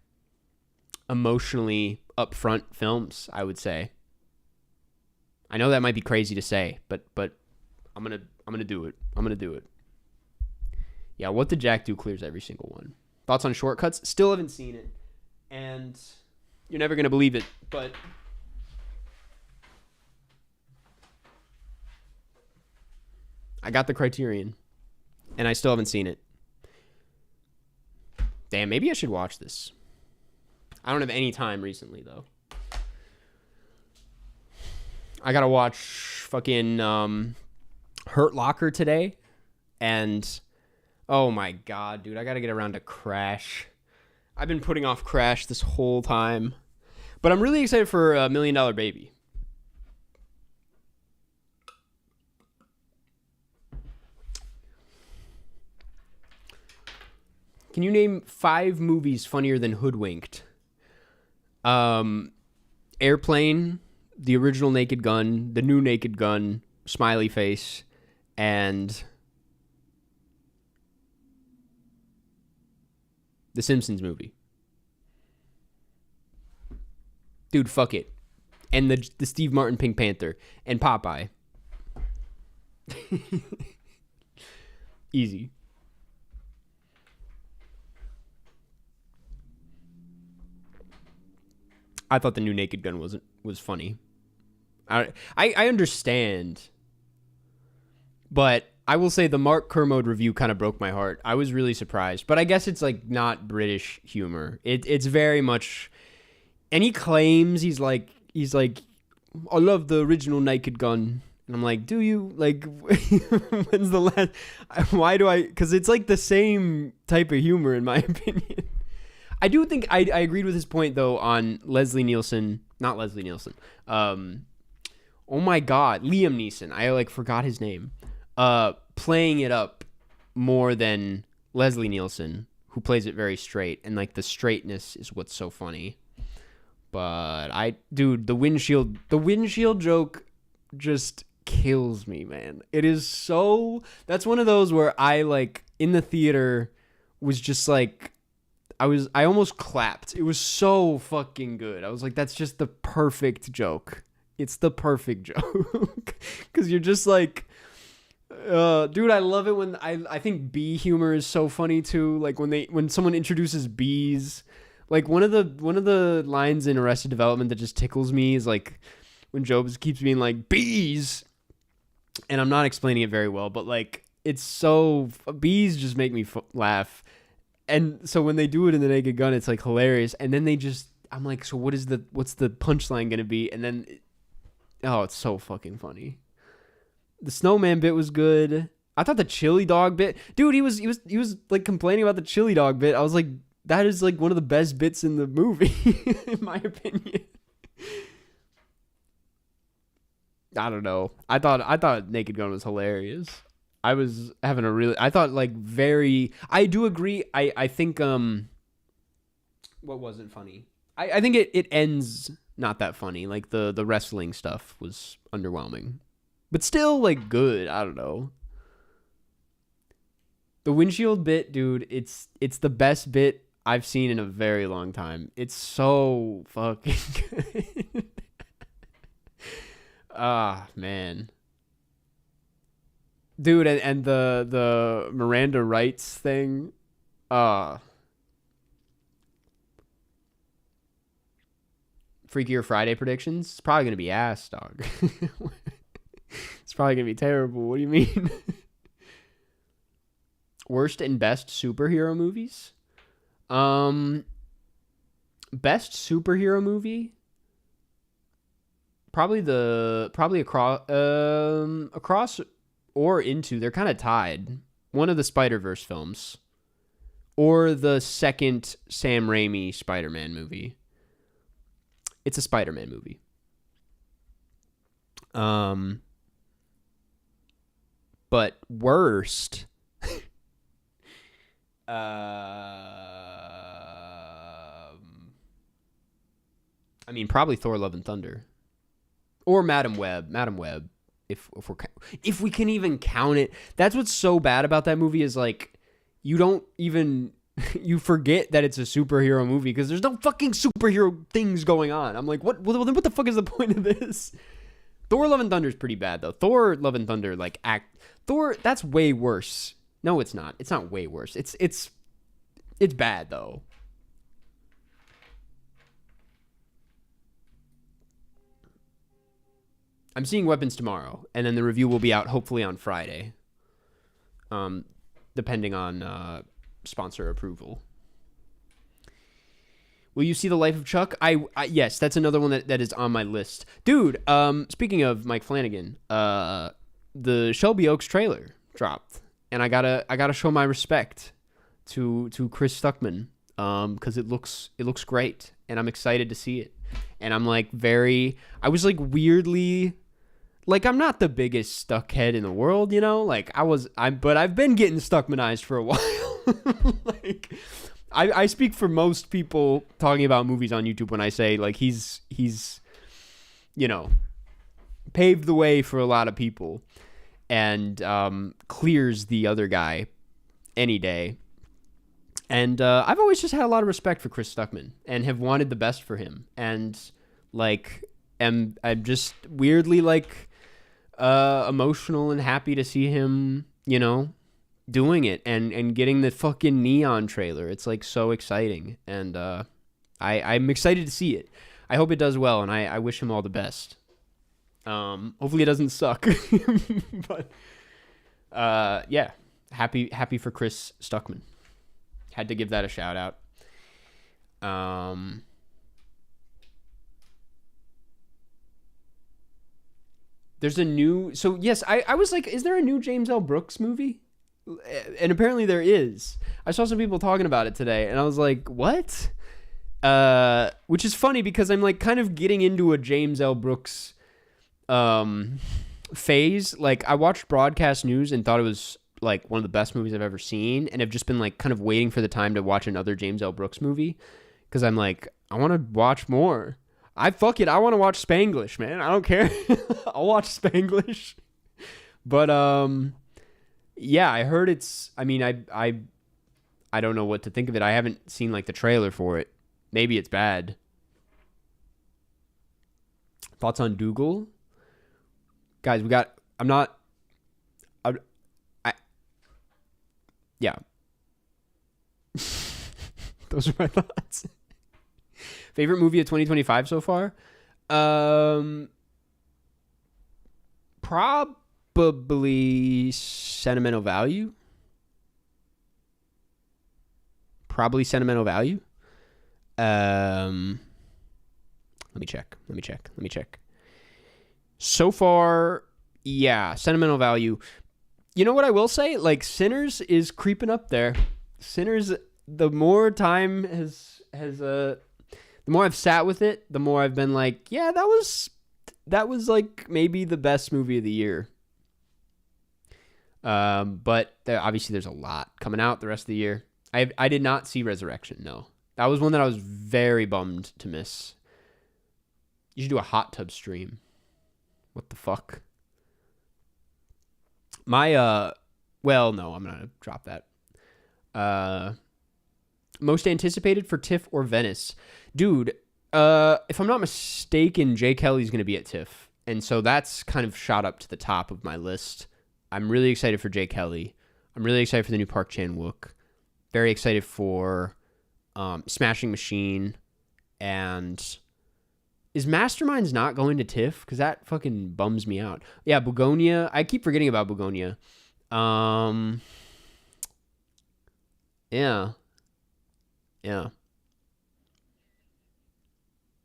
emotionally upfront films, I would say. I know that might be crazy to say, but I'm gonna do it. I'm gonna do it. Yeah, What Did Jack Do clears every single one. Thoughts on Shortcuts? Still haven't seen it, and you're never gonna believe it, but I got the Criterion. And I still haven't seen it. Damn, maybe I should watch this. I don't have any time recently, though. I gotta watch fucking Hurt Locker today. And, oh my god, dude, I gotta get around to Crash. I've been putting off Crash this whole time. But I'm really excited for $1 Million Baby. Can you name 5 movies funnier than Hoodwinked? Airplane, the original Naked Gun, the new Naked Gun, smiley face, and the Simpsons movie. Dude, fuck it. And the Steve Martin Pink Panther and Popeye. Easy. I thought the new Naked Gun was funny. I understand, but I will say the Mark Kermode review kind of broke my heart. I was really surprised, but I guess it's like not British humor. It's very much, and he claims he's like I love the original Naked Gun. And I'm like, do you? Like, when's the last? Why do I? Because it's like the same type of humor, in my opinion. I do think I agreed with his point, though, on Leslie Nielsen. Not Leslie Nielsen. Oh, my God. Liam Neeson. I, like, forgot his name. Playing it up more than Leslie Nielsen, who plays it very straight. And, like, the straightness is what's so funny. But, dude, the windshield joke just kills me, man. It is so, that's one of those where I like in the theater was just like I almost clapped. It was so fucking good. I was like, that's just the perfect joke. It's the perfect joke. Cause you're just like, dude, I love it when I think bee humor is so funny too. Like when someone introduces bees, like one of the lines in Arrested Development that just tickles me is like when Jobs keeps being like bees, and I'm not explaining it very well, but like it's so bees just make me laugh, and so when they do it in the Naked Gun, it's like hilarious, and then I'm like, so what's the punchline gonna be? And then, it's so fucking funny. The snowman bit was good. I thought the chili dog bit, dude, he was like complaining about the chili dog bit. I was like, that is like one of the best bits in the movie, in my opinion. I don't know. I thought Naked Gun was hilarious. I was having I do agree. I think, what wasn't funny? I think it ends not that funny. Like the wrestling stuff was underwhelming, but still like good. I don't know. The windshield bit, dude, it's the best bit I've seen in a very long time. It's so fucking good. Ah, man. Dude, and the Miranda Rights thing. Freakier Friday predictions? It's probably going to be ass, dog. It's probably going to be terrible. What do you mean? Worst and best superhero movies? Best superhero movie? Probably across or into, they're kind of tied. One of the Spider-Verse films or the second Sam Raimi Spider-Man movie. It's a Spider-Man movie. But worst, I mean, probably Thor: Love and Thunder. Or Madam Web, if we can even count it. That's what's so bad about that movie is like you don't even you forget that it's a superhero movie because there's no fucking superhero things going on. I'm like, what? Well, then what the fuck is the point of this? Thor: Love and Thunder is pretty bad though. Thor: Love and Thunder Thor, that's way worse. No, it's not. It's not way worse. It's bad though. I'm seeing Weapons tomorrow, and then the review will be out hopefully on Friday, depending on sponsor approval. Will you see The Life of Chuck? Yes, that's another one that is on my list. Dude, speaking of Mike Flanagan, the Shelby Oaks trailer dropped, and I gotta show my respect to Chris Stuckman, because it looks great, and I'm excited to see it. And I'm like I was like weirdly, like I'm not the biggest Stuckhead in the world, you know? Like but I've been getting Stuckmanized for a while. Like I speak for most people talking about movies on YouTube when I say like he's you know, paved the way for a lot of people and clears the other guy any day. And I've always just had a lot of respect for Chris Stuckman and have wanted the best for him. And like, I'm just weirdly like emotional and happy to see him, you know, doing it and getting the fucking Neon trailer. It's like so exciting. And I'm excited to see it. I hope it does well, and I wish him all the best. Hopefully it doesn't suck. But yeah, happy for Chris Stuckman. Had to give that a shout out. There's a new... So, yes, I was like, is there a new James L. Brooks movie? And apparently there is. I saw some people talking about it today, and I was like, what? Which is funny because I'm like kind of getting into a James L. Brooks phase. Like, I watched Broadcast News and thought it was like one of the best movies I've ever seen, and have just been like kind of waiting for the time to watch another James L. Brooks movie because I'm like, I want to watch more. I want to watch Spanglish, man. I don't care. I'll watch Spanglish. But yeah, I heard it's... I mean, I don't know what to think of it. I haven't seen like the trailer for it. Maybe it's bad. Thoughts on Dougal? Guys, yeah. Those are my thoughts. Favorite movie of 2025 so far? Probably Sentimental Value. Let me check. So far, yeah, Sentimental Value. You know what I will say? Like, Sinners is creeping up there. Sinners, the more time the more I've sat with it, the more I've been like, yeah, that was like maybe the best movie of the year. But obviously there's a lot coming out the rest of the year. I did not see Resurrection, no. That was one that I was very bummed to miss. You should do a hot tub stream. What the fuck? Well, no, I'm gonna drop that. Most anticipated for TIFF or Venice. Dude, if I'm not mistaken, Jay Kelly's gonna be at TIFF. And so that's kind of shot up to the top of my list. I'm really excited for Jay Kelly. I'm really excited for the new Park Chan-wook. Very excited for Smashing Machine. And is Masterminds not going to TIFF? Because that fucking bums me out. Yeah, Begonia. I keep forgetting about Begonia. Yeah.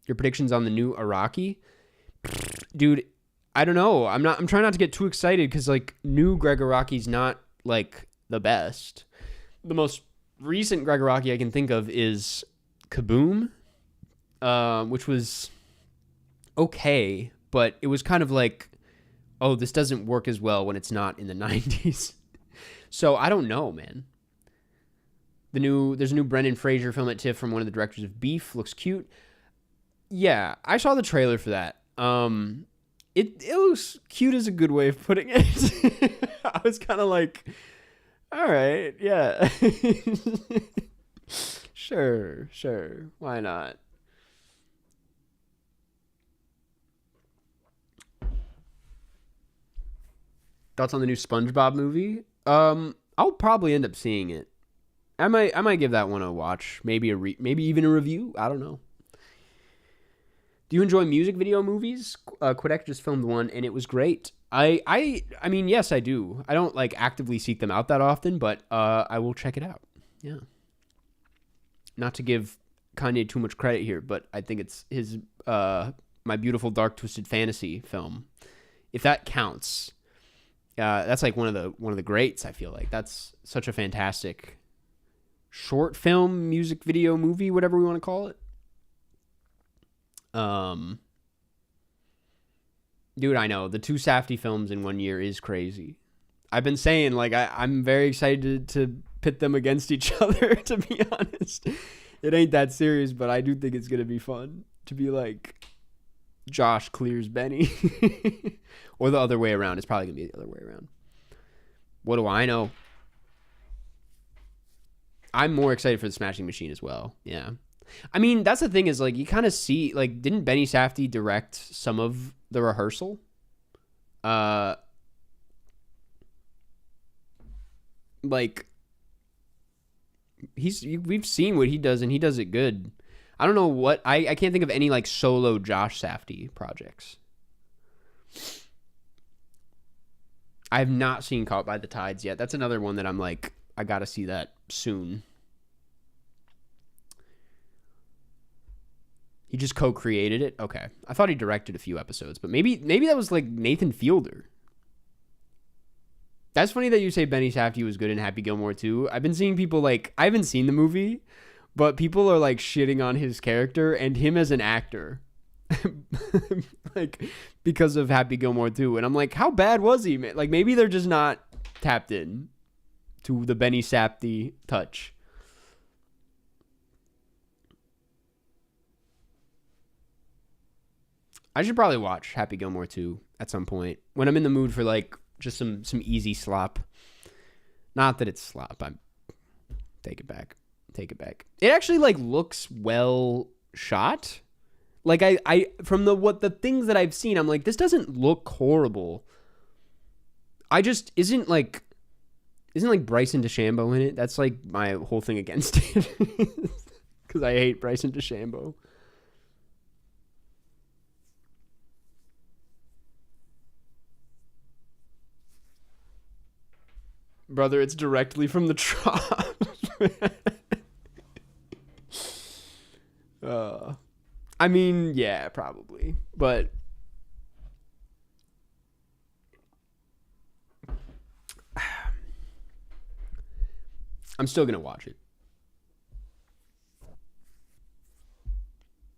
Your predictions on the new Araki? Dude, I don't know. I'm trying not to get too excited because like new Greg Araki's not like the best. The most recent Greg Araki I can think of is Kaboom, which was okay, but it was kind of like, oh, this doesn't work as well when it's not in the 90s. So I don't know, man. There's a new Brendan Fraser film at TIFF from one of the directors of Beef. Looks cute. Yeah, I saw the trailer for that. It was cute is a good way of putting it. I was kind of like, all right, yeah. Sure. Why not? Thoughts on the new SpongeBob movie? I'll probably end up seeing it. I might give that one a watch. Maybe maybe even a review. I don't know. Do you enjoy music video movies? Quidek just filmed one, and it was great. I mean, yes, I do. I don't like actively seek them out that often, but I will check it out. Yeah. Not to give Kanye too much credit here, but I think it's his My Beautiful Dark Twisted Fantasy film. If that counts, that's like one of the greats. I feel like that's such a fantastic short film, music video, movie, whatever we want to call it. Dude, I know the two Safdie films in 1 year is crazy. I've been saying like I'm very excited to pit them against each other. To be honest, it ain't that serious, but I do think it's gonna be fun to be like, Josh clears Benny. Or the other way around. It's probably going to be the other way around. What do I know? I'm more excited for the Smashing Machine as well. Yeah. I mean, that's the thing is, like, you kind of see, like, didn't Benny Safdie direct some of the rehearsal? Like, we've seen what he does, and he does it good. I don't know what, I can't think of any, like, solo Josh Safdie projects. I have not seen Caught by the Tides yet. That's another one that I'm like, I gotta see that soon. He just co-created it? Okay. I thought he directed a few episodes, but maybe that was like Nathan Fielder. That's funny that you say Benny Safdie was good in Happy Gilmore 2. I've been seeing people like, I haven't seen the movie, but people are like shitting on his character and him as an actor. Like, because of Happy Gilmore 2. And I'm like, how bad was he, man? Like, maybe they're just not tapped in to the Benny Safdie touch. I should probably watch Happy Gilmore 2 at some point when I'm in the mood for like just some easy slop. Not that it's slop. Take it back. It actually like looks well shot. Like I from the things that I've seen, I'm like, this doesn't look horrible. I just isn't like Bryson DeChambeau in it. That's like my whole thing against it. Because I hate Bryson DeChambeau. Brother, it's directly from the trough. I mean, yeah, probably. But I'm still going to watch it.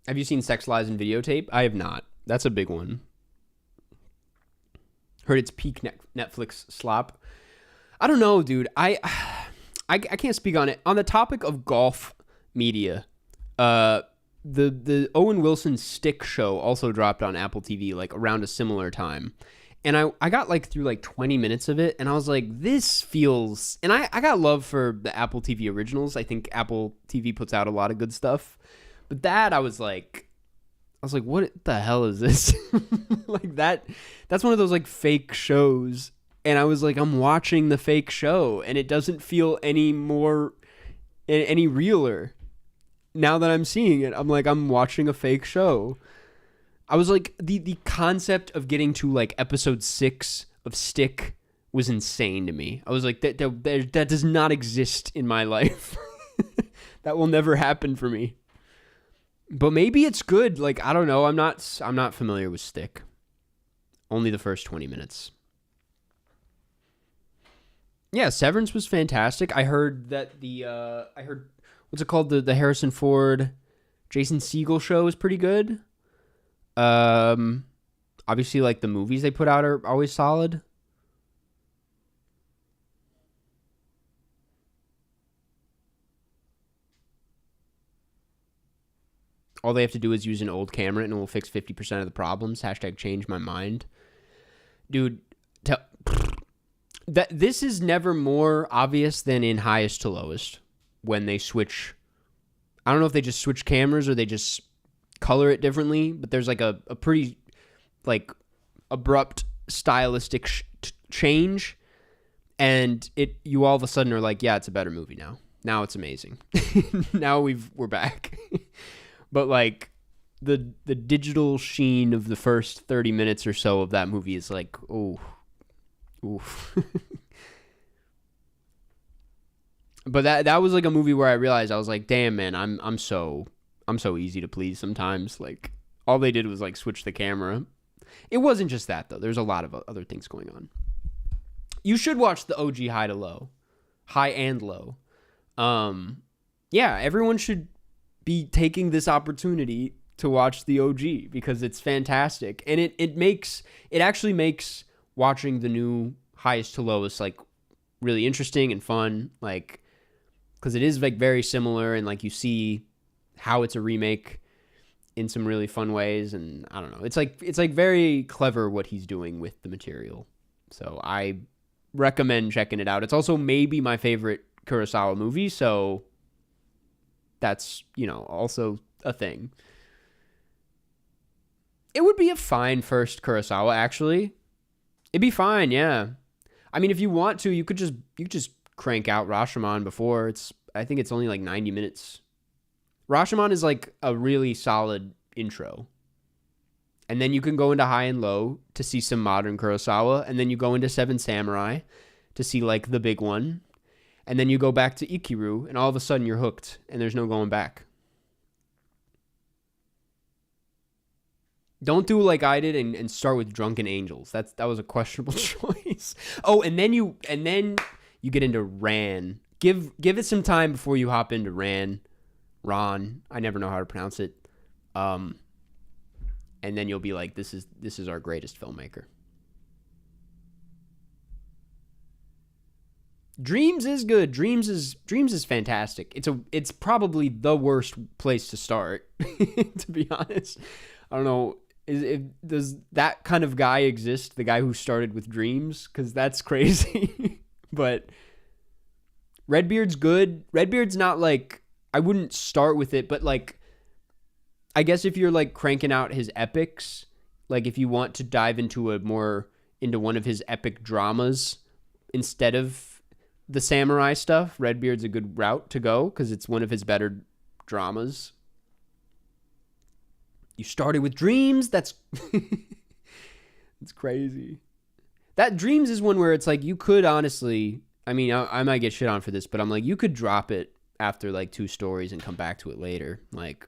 Have you seen Sex, Lies, and Videotape? I have not. That's a big one. Heard it's peak Netflix slop. I don't know, dude. I can't speak on it. On the topic of golf media, the Owen Wilson Stick show also dropped on Apple TV like around a similar time. And I got like through like 20 minutes of it, and I was like, this feels... And I got love for the Apple TV originals. I think Apple TV puts out a lot of good stuff. But that, I was like, what the hell is this? Like that's one of those like fake shows. And I was like, I'm watching the fake show, and it doesn't feel any realer. Now that I'm seeing it, I'm like, I'm watching a fake show. I was like, the concept of getting to like episode 6 of Stick was insane to me. I was like, that does not exist in my life. That will never happen for me. But maybe it's good. Like, I don't know. I'm not familiar with Stick. Only the first 20 minutes. Yeah, Severance was fantastic. I heard that what's it called? The Harrison Ford, Jason Segel show is pretty good. Obviously, like the movies they put out are always solid. All they have to do is use an old camera and it will fix 50% of the problems. # change my mind. Dude, this is never more obvious than in Highest to Lowest when they switch. I don't know if they just switch cameras or they just color it differently, but there's like a pretty like abrupt stylistic change, and you all of a sudden are like, yeah, it's a better movie now. Now it's amazing. Now we're back. But like the digital sheen of the first 30 minutes or so of that movie is like, oh. Oof. But that was like a movie where I realized I was like, damn, man, I'm so easy to please sometimes. Like all they did was like switch the camera. It wasn't just that though. There's a lot of other things going on. You should watch the OG High and Low. Yeah, everyone should be taking this opportunity to watch the OG because it's fantastic. And it actually makes watching the new Highest to Lowest like really interesting and fun, like because it is like very similar, and like you see how it's a remake, in some really fun ways, and I don't know. It's like very clever what he's doing with the material. So I recommend checking it out. It's also maybe my favorite Kurosawa movie, so that's, also a thing. It would be a fine first Kurosawa, actually. It'd be fine, yeah. I mean, if you want to, you could just crank out Rashomon before. I think it's only like 90 minutes. Rashomon is like a really solid intro. And then you can go into High and Low to see some modern Kurosawa, and then you go into Seven Samurai to see like the big one. And then you go back to Ikiru, and all of a sudden you're hooked, and there's no going back. Don't do like I did and start with Drunken Angels. That was a questionable choice. Oh, and then you get into Ran. Give it some time before you hop into Ran. Ron. I never know how to pronounce it. And then you'll be like, this is our greatest filmmaker. Dreams is good. Dreams is fantastic. It's probably the worst place to start, to be honest. I don't know. Does that kind of guy exist? The guy who started with Dreams? Because that's crazy. But Redbeard's good. Redbeard's not like, I wouldn't start with it, but like, I guess if you're like cranking out his epics, like if you want to dive into one of his epic dramas instead of the samurai stuff, Redbeard's a good route to go because it's one of his better dramas. You started with Dreams? That's it's crazy. That Dreams is one where it's like you could honestly, I mean, I might get shit on for this, but I'm like, you could drop it after like 2 stories and come back to it later. Like,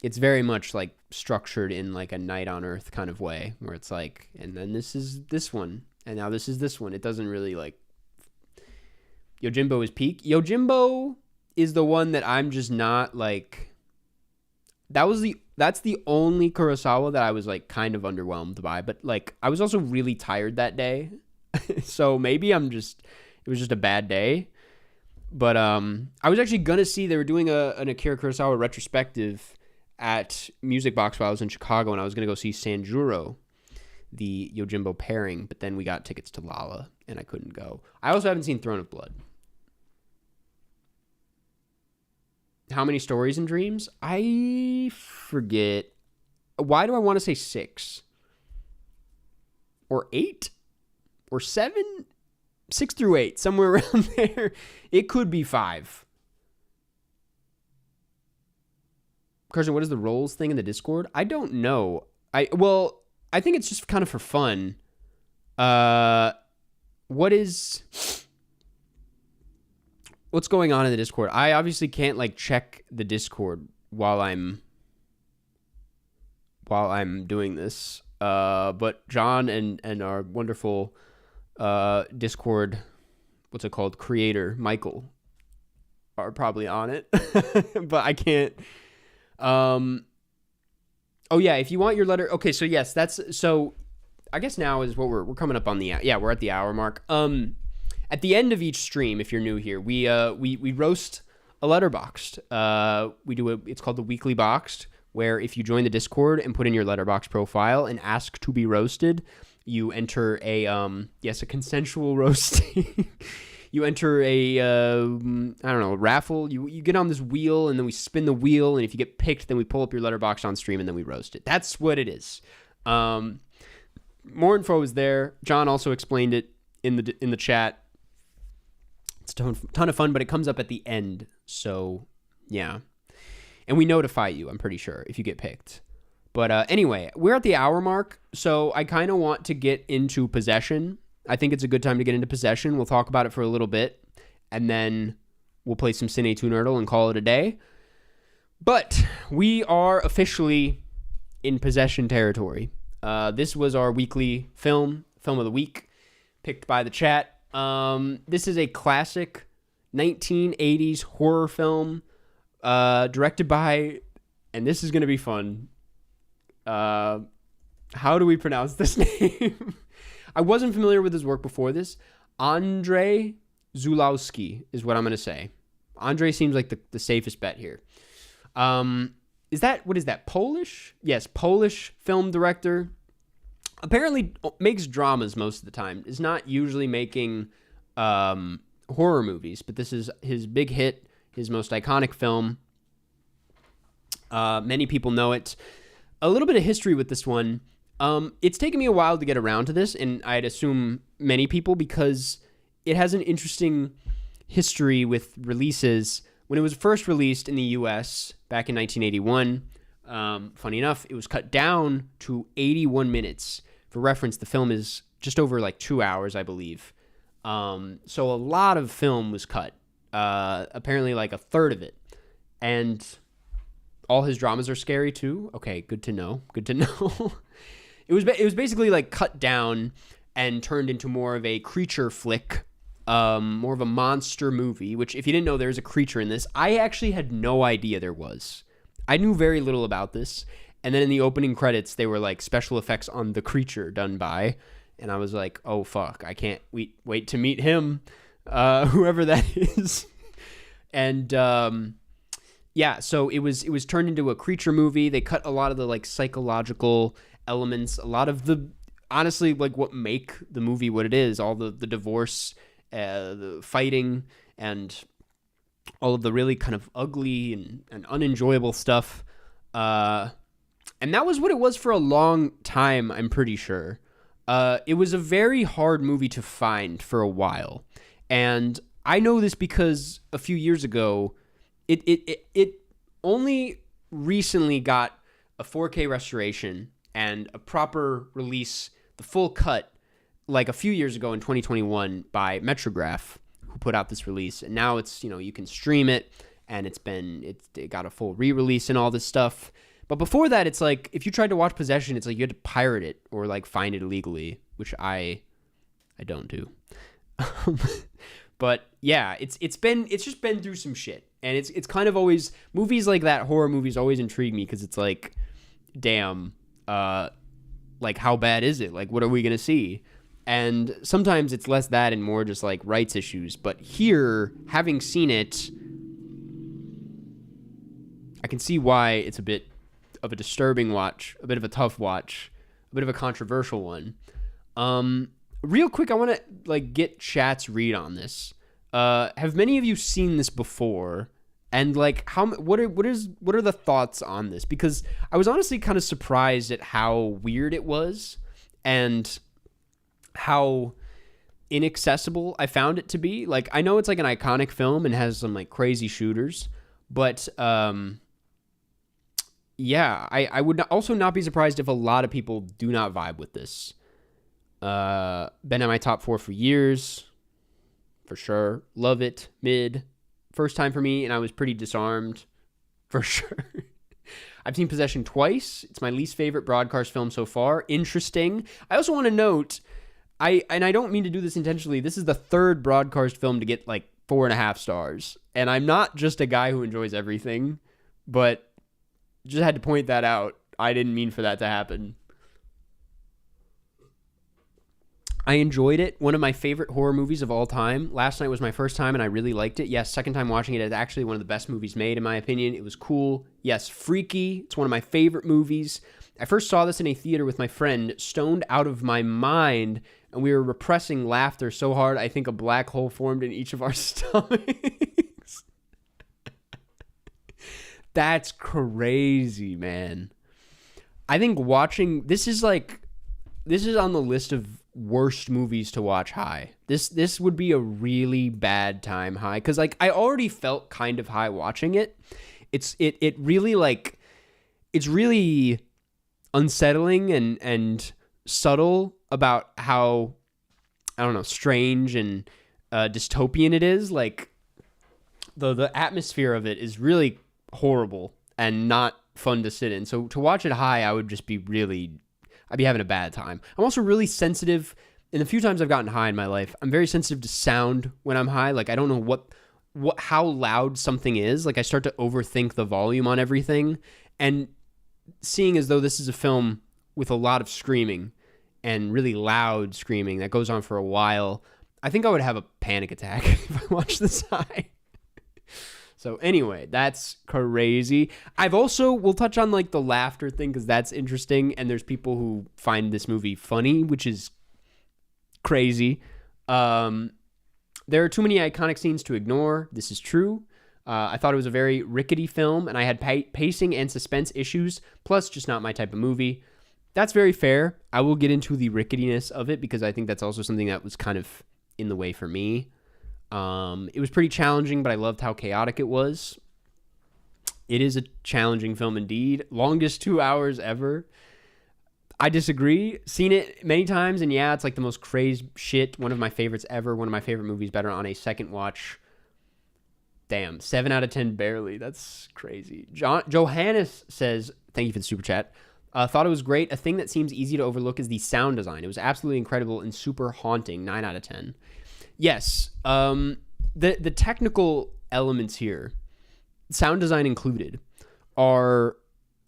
it's very much like structured in like a Night on Earth kind of way where it's like, and then this is this one, and now this is this one. It doesn't really like, Yojimbo is peak. Yojimbo is the one that I'm just not like, that's the only Kurosawa that I was like kind of underwhelmed by, but like I was also really tired that day. So maybe it was just a bad day. But I was actually gonna see, they were doing an Akira Kurosawa retrospective at Music Box while I was in Chicago, and I was gonna go see Sanjuro, the Yojimbo pairing, but then we got tickets to Lala and I couldn't go. I also haven't seen Throne of Blood. How many stories in Dreams? I forget. Why do I want to say 6? Or 8? Or 7? 6 through 8, somewhere around there. It could be 5. Karsten, what is the roles thing in the Discord? I don't know. I think it's just kind of for fun. What's going on in the Discord? I obviously can't like check the Discord while I'm doing this. But John and our wonderful Discord, what's it called, creator Michael, are probably on it. But I can't. Oh yeah, if you want your letter. Okay, so yes, so I guess now is what we're coming up on we're at the hour mark. At the end of each stream, if you're new here, we roast a Letterboxd. It's called the Weekly Boxed, where if you join the Discord and put in your Letterboxd profile and ask to be roasted, you enter a consensual roasting. You enter a raffle. You get on this wheel, and then we spin the wheel, and if you get picked, then we pull up your Letterboxd on stream, and then we roast it. That's what it is. More info is there. John also explained it in the chat. It's a ton of fun, but it comes up at the end. So, yeah. And we notify you, I'm pretty sure, if you get picked. But anyway, we're at the hour mark, so I kind of want to get into Possession. I think it's a good time to get into Possession. We'll talk about it for a little bit, and then we'll play some CineNerdle and call it a day. But we are officially in Possession territory. This was our weekly film of the week, picked by the chat. This is a classic 1980s horror film, directed by, and this is going to be fun. How do we pronounce this name? I wasn't familiar with his work before this. Andrzej Zulawski is what I'm going to say. Andrzej seems like the safest bet here. what is that, Polish? Yes, Polish film director. Apparently makes dramas most of the time. Is not usually making horror movies, but this is his big hit, his most iconic film. Many people know it. A little bit of history with this one. It's taken me a while to get around to this, and I'd assume many people, because it has an interesting history with releases. When it was first released in the US back in 1981, funny enough, it was cut down to 81 minutes. For reference, the film is just over like 2 hours, I believe. So a lot of film was cut, apparently like a third of it. And all his dramas are scary too. Okay, good to know. Good to know. It was basically like cut down and turned into more of a creature flick, more of a monster movie, which if you didn't know there's a creature in this, I actually had no idea there was. I knew very little about this. And then in the opening credits, they were like special effects on the creature done by, and I was like, oh fuck, I can't wait to meet him, whoever that is. And yeah, so it was turned into a creature movie. They cut a lot of the like psychological elements, a lot of the, honestly, like what make the movie what it is, all the divorce, the fighting, and all of the really kind of ugly and unenjoyable stuff. And that was what it was for a long time, I'm pretty sure. It was a very hard movie to find for a while. And I know this because a few years ago, it only recently got a 4K restoration and a proper release, the full cut, like a few years ago in 2021 by Metrograph, who put out this release. And now it's, you can stream it, and it got a full re-release and all this stuff. But before that, it's like, if you tried to watch Possession, it's like you had to pirate it or like find it illegally, which I don't do. But yeah, it's just been through some shit. And it's kind of always, movies like that, horror movies always intrigue me, because it's like, damn, like how bad is it? Like, what are we going to see? And sometimes it's less that and more just like rights issues. But here, having seen it, I can see why it's a bit of a disturbing watch, a bit of a tough watch, a bit of a controversial one. Real quick, I want to like get chat's read on this. Have many of you seen this before? And like, what are the thoughts on this? Because I was honestly kind of surprised at how weird it was, and how inaccessible I found it to be. Like, I know it's like an iconic film and has some like crazy shooters, but yeah, I would also not be surprised if a lot of people do not vibe with this. Been in my top 4 for years, for sure. Love it. Mid. First time for me, and I was pretty disarmed, for sure. I've seen Possession twice. It's my least favorite Broadkarst film so far. Interesting. I also want to note, I don't mean to do this intentionally, this is the third Broadkarst film to get like 4.5 stars. And I'm not just a guy who enjoys everything, but just had to point that out. I didn't mean for that to happen. I enjoyed it. One of my favorite horror movies of all time. Last Night was my first time, and I really liked it. Yes, second time watching it, it's actually one of the best movies made, in my opinion. It was cool. Yes, freaky. It's one of my favorite movies. I first saw this in a theater with my friend, stoned out of my mind, and we were repressing laughter so hard I think a black hole formed in each of our stomachs. That's crazy, man. I think watching... This is on the list of worst movies to watch high. This would be a really bad time high, because like I already felt kind of high watching it. It's really like, it's really unsettling and subtle about how, I don't know, strange and dystopian it is. Like the atmosphere of it is really horrible and not fun to sit in. So to watch it high, I would just be I'd be having a bad time. I'm also really sensitive. In the few times I've gotten high in my life, I'm very sensitive to sound when I'm high. Like, I don't know how loud something is. Like, I start to overthink the volume on everything. And seeing as though this is a film with a lot of screaming and really loud screaming that goes on for a while, I think I would have a panic attack if I watched this high. So anyway, that's crazy. We'll touch on like the laughter thing because that's interesting. And there's people who find this movie funny, which is crazy. There are too many iconic scenes to ignore. This is true. I thought it was a very rickety film, and I had pacing and suspense issues, plus just not my type of movie. That's very fair. I will get into the ricketiness of it because I think that's also something that was kind of in the way for me. It was pretty challenging, but I loved how chaotic it was. It is a challenging film indeed. Longest 2 hours ever. I disagree. Seen it many times, and yeah, it's like the most crazy shit. One of my favorites ever. One of my favorite movies, better on a second watch. Damn, 7 out of 10 barely. That's crazy. Johannes says, thank you for the super chat. Thought it was great. A thing that seems easy to overlook is the sound design. It was absolutely incredible and super haunting. 9 out of 10. Yes. The technical elements here, sound design included, are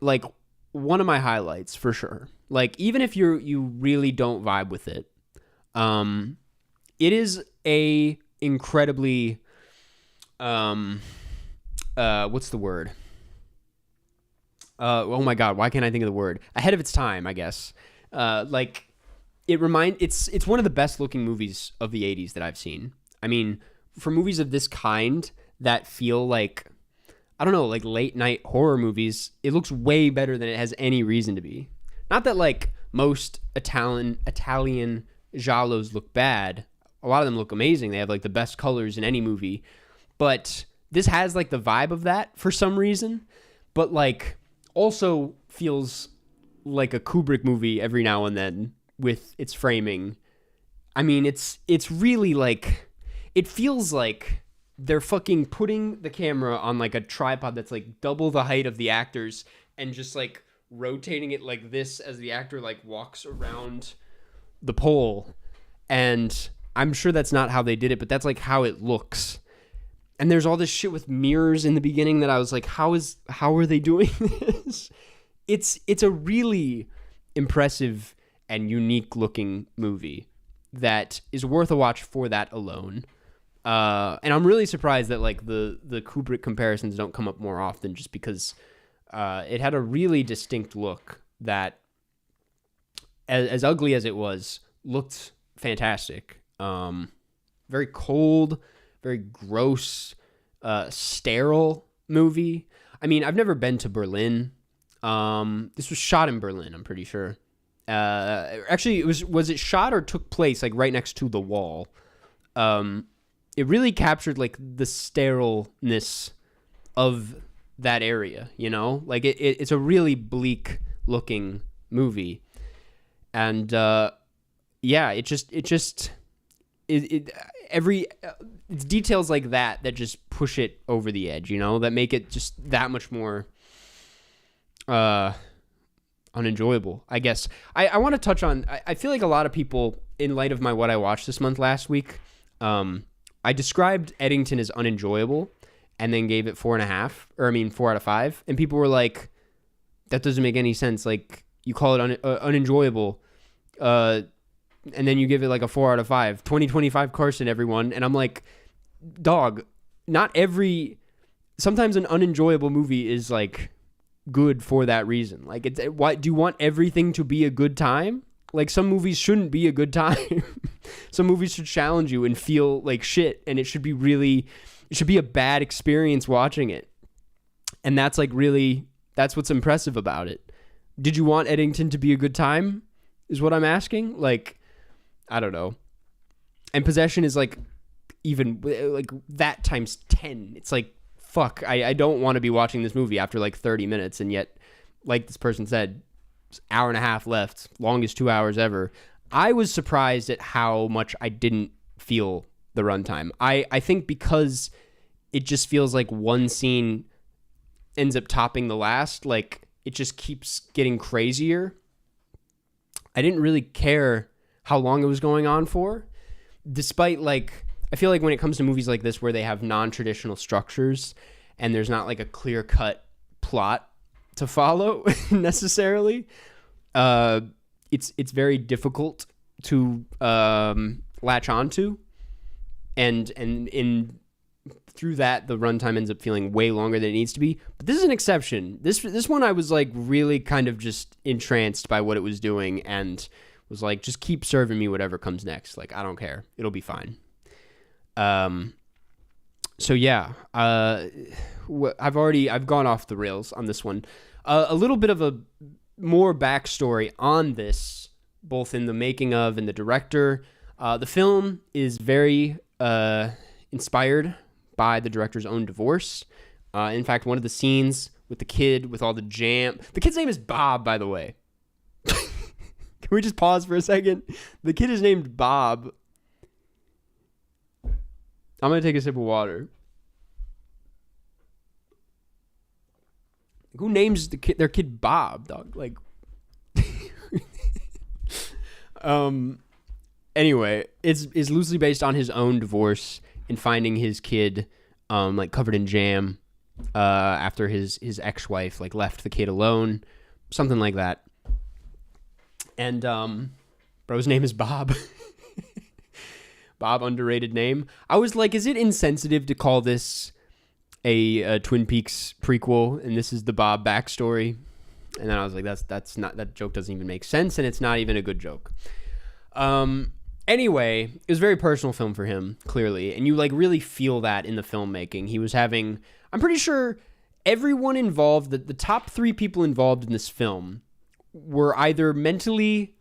like one of my highlights for sure. Like, even if you really don't vibe with it, it is a incredibly what's the word? Oh my God, why can't I think of the word? Ahead of its time, I guess. Like, it's one of the best looking movies of the 80s that I've seen. I mean, for movies of this kind that feel like, I don't know, like late night horror movies, it looks way better than it has any reason to be. Not that like most Italian giallos look bad. A lot of them look amazing. They have like the best colors in any movie. But this has like the vibe of that for some reason, but like also feels like a Kubrick movie every now and then with its framing. I mean, it's really like, it feels like they're fucking putting the camera on like a tripod that's like double the height of the actors and just like rotating it like this as the actor like walks around the pole. And I'm sure that's not how they did it, but that's like how it looks. And there's all this shit with mirrors in the beginning that I was like, how are they doing this? It's a really impressive and unique looking movie that is worth a watch for that alone. And I'm really surprised that like the Kubrick comparisons don't come up more often, just because it had a really distinct look that, as ugly as it was, looked fantastic. Very cold, very gross, sterile movie. I mean, I've never been to Berlin. This was shot in Berlin, I'm pretty sure. Actually, was it shot or took place like right next to the wall? It really captured like the sterileness of that area, you know? Like it's a really bleak looking movie. And yeah, it's details like that just push it over the edge, you know, that make it just that much more unenjoyable, I guess. I want to touch on, I feel like a lot of people, in light of my What I Watched This Month last week, I described Eddington as unenjoyable and then gave it 4 out of 5. And people were like, that doesn't make any sense. Like, you call it unenjoyable, and then you give it like a 4 out of 5. 2025 Karsten, everyone. And I'm like, dog, sometimes an unenjoyable movie is like good for that reason. Like, why do you want everything to be a good time? Like, some movies shouldn't be a good time. Some movies should challenge you and feel like shit, and it should be a bad experience watching it. And that's what's impressive about it. Did you want Eddington to be a good time? Is what I'm asking. Like, I don't know. And Possession is like even like that times 10. It's like, fuck, I don't want to be watching this movie after like 30 minutes, and yet, like this person said, hour and a half left, longest 2 hours ever. I was surprised at how much I didn't feel the runtime. I think because it just feels like one scene ends up topping the last, like it just keeps getting crazier. I didn't really care how long it was going on for, despite like, I feel like when it comes to movies like this where they have non-traditional structures and there's not like a clear-cut plot to follow necessarily, it's very difficult to latch onto, and in through that, the runtime ends up feeling way longer than it needs to be. But this is an exception. This one I was like really kind of just entranced by what it was doing and was like, just keep serving me whatever comes next. Like, I don't care. It'll be fine. So yeah, I've gone off the rails on this one. A little bit of a more backstory on this, both in the making of and the director. The film is very inspired by the director's own divorce. In fact, one of the scenes with the kid with all the jam. The kid's name is Bob, by the way. Can we just pause for a second? The kid is named Bob. I'm going to take a sip of water. Who names their kid Bob, dog? Like, anyway, it's loosely based on his own divorce and finding his kid, like covered in jam, after his ex-wife like left the kid alone, something like that. And bro's name is Bob. Bob, underrated name. I was like, is it insensitive to call this a Twin Peaks prequel, and this is the Bob backstory? And then I was like, that's not, that joke doesn't even make sense, and it's not even a good joke. Anyway, it was a very personal film for him, clearly, and you like really feel that in the filmmaking. He was having, I'm pretty sure everyone involved, the top 3 people involved in this film were either mentally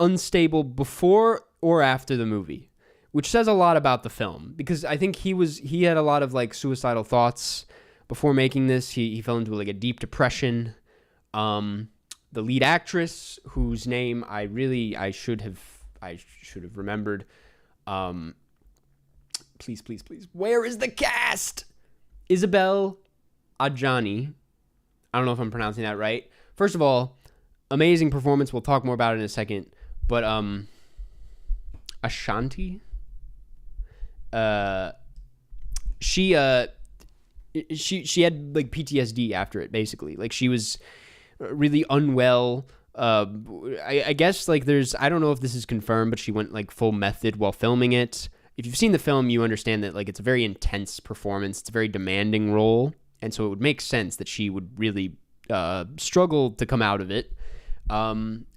unstable before or after the movie, which says a lot about the film, because I think he had a lot of like suicidal thoughts before making this. He fell into like a deep depression. The lead actress, whose name I should have remembered. Please. Where is the cast? Isabelle Adjani. I don't know if I'm pronouncing that right. First of all, amazing performance. We'll talk more about it in a second. But Ashanti. She had like PTSD after it, basically. Like, she was really unwell. I guess like I don't know if this is confirmed, but she went like full method while filming it. If you've seen the film, you understand that like it's a very intense performance. It's a very demanding role. And so it would make sense that she would really struggle to come out of it.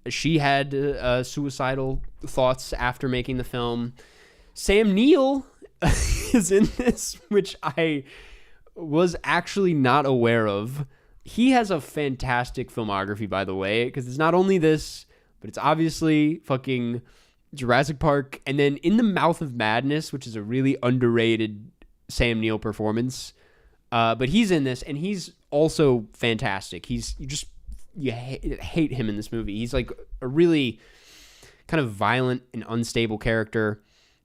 She had suicidal thoughts after making the film. Sam Neill is in this, which I was actually not aware of. He has a fantastic filmography, by the way, because it's not only this, but it's obviously fucking Jurassic Park, and then In the Mouth of Madness, which is a really underrated Sam Neill performance. But he's in this, and he's also fantastic. You hate him in this movie. He's like a really kind of violent and unstable character.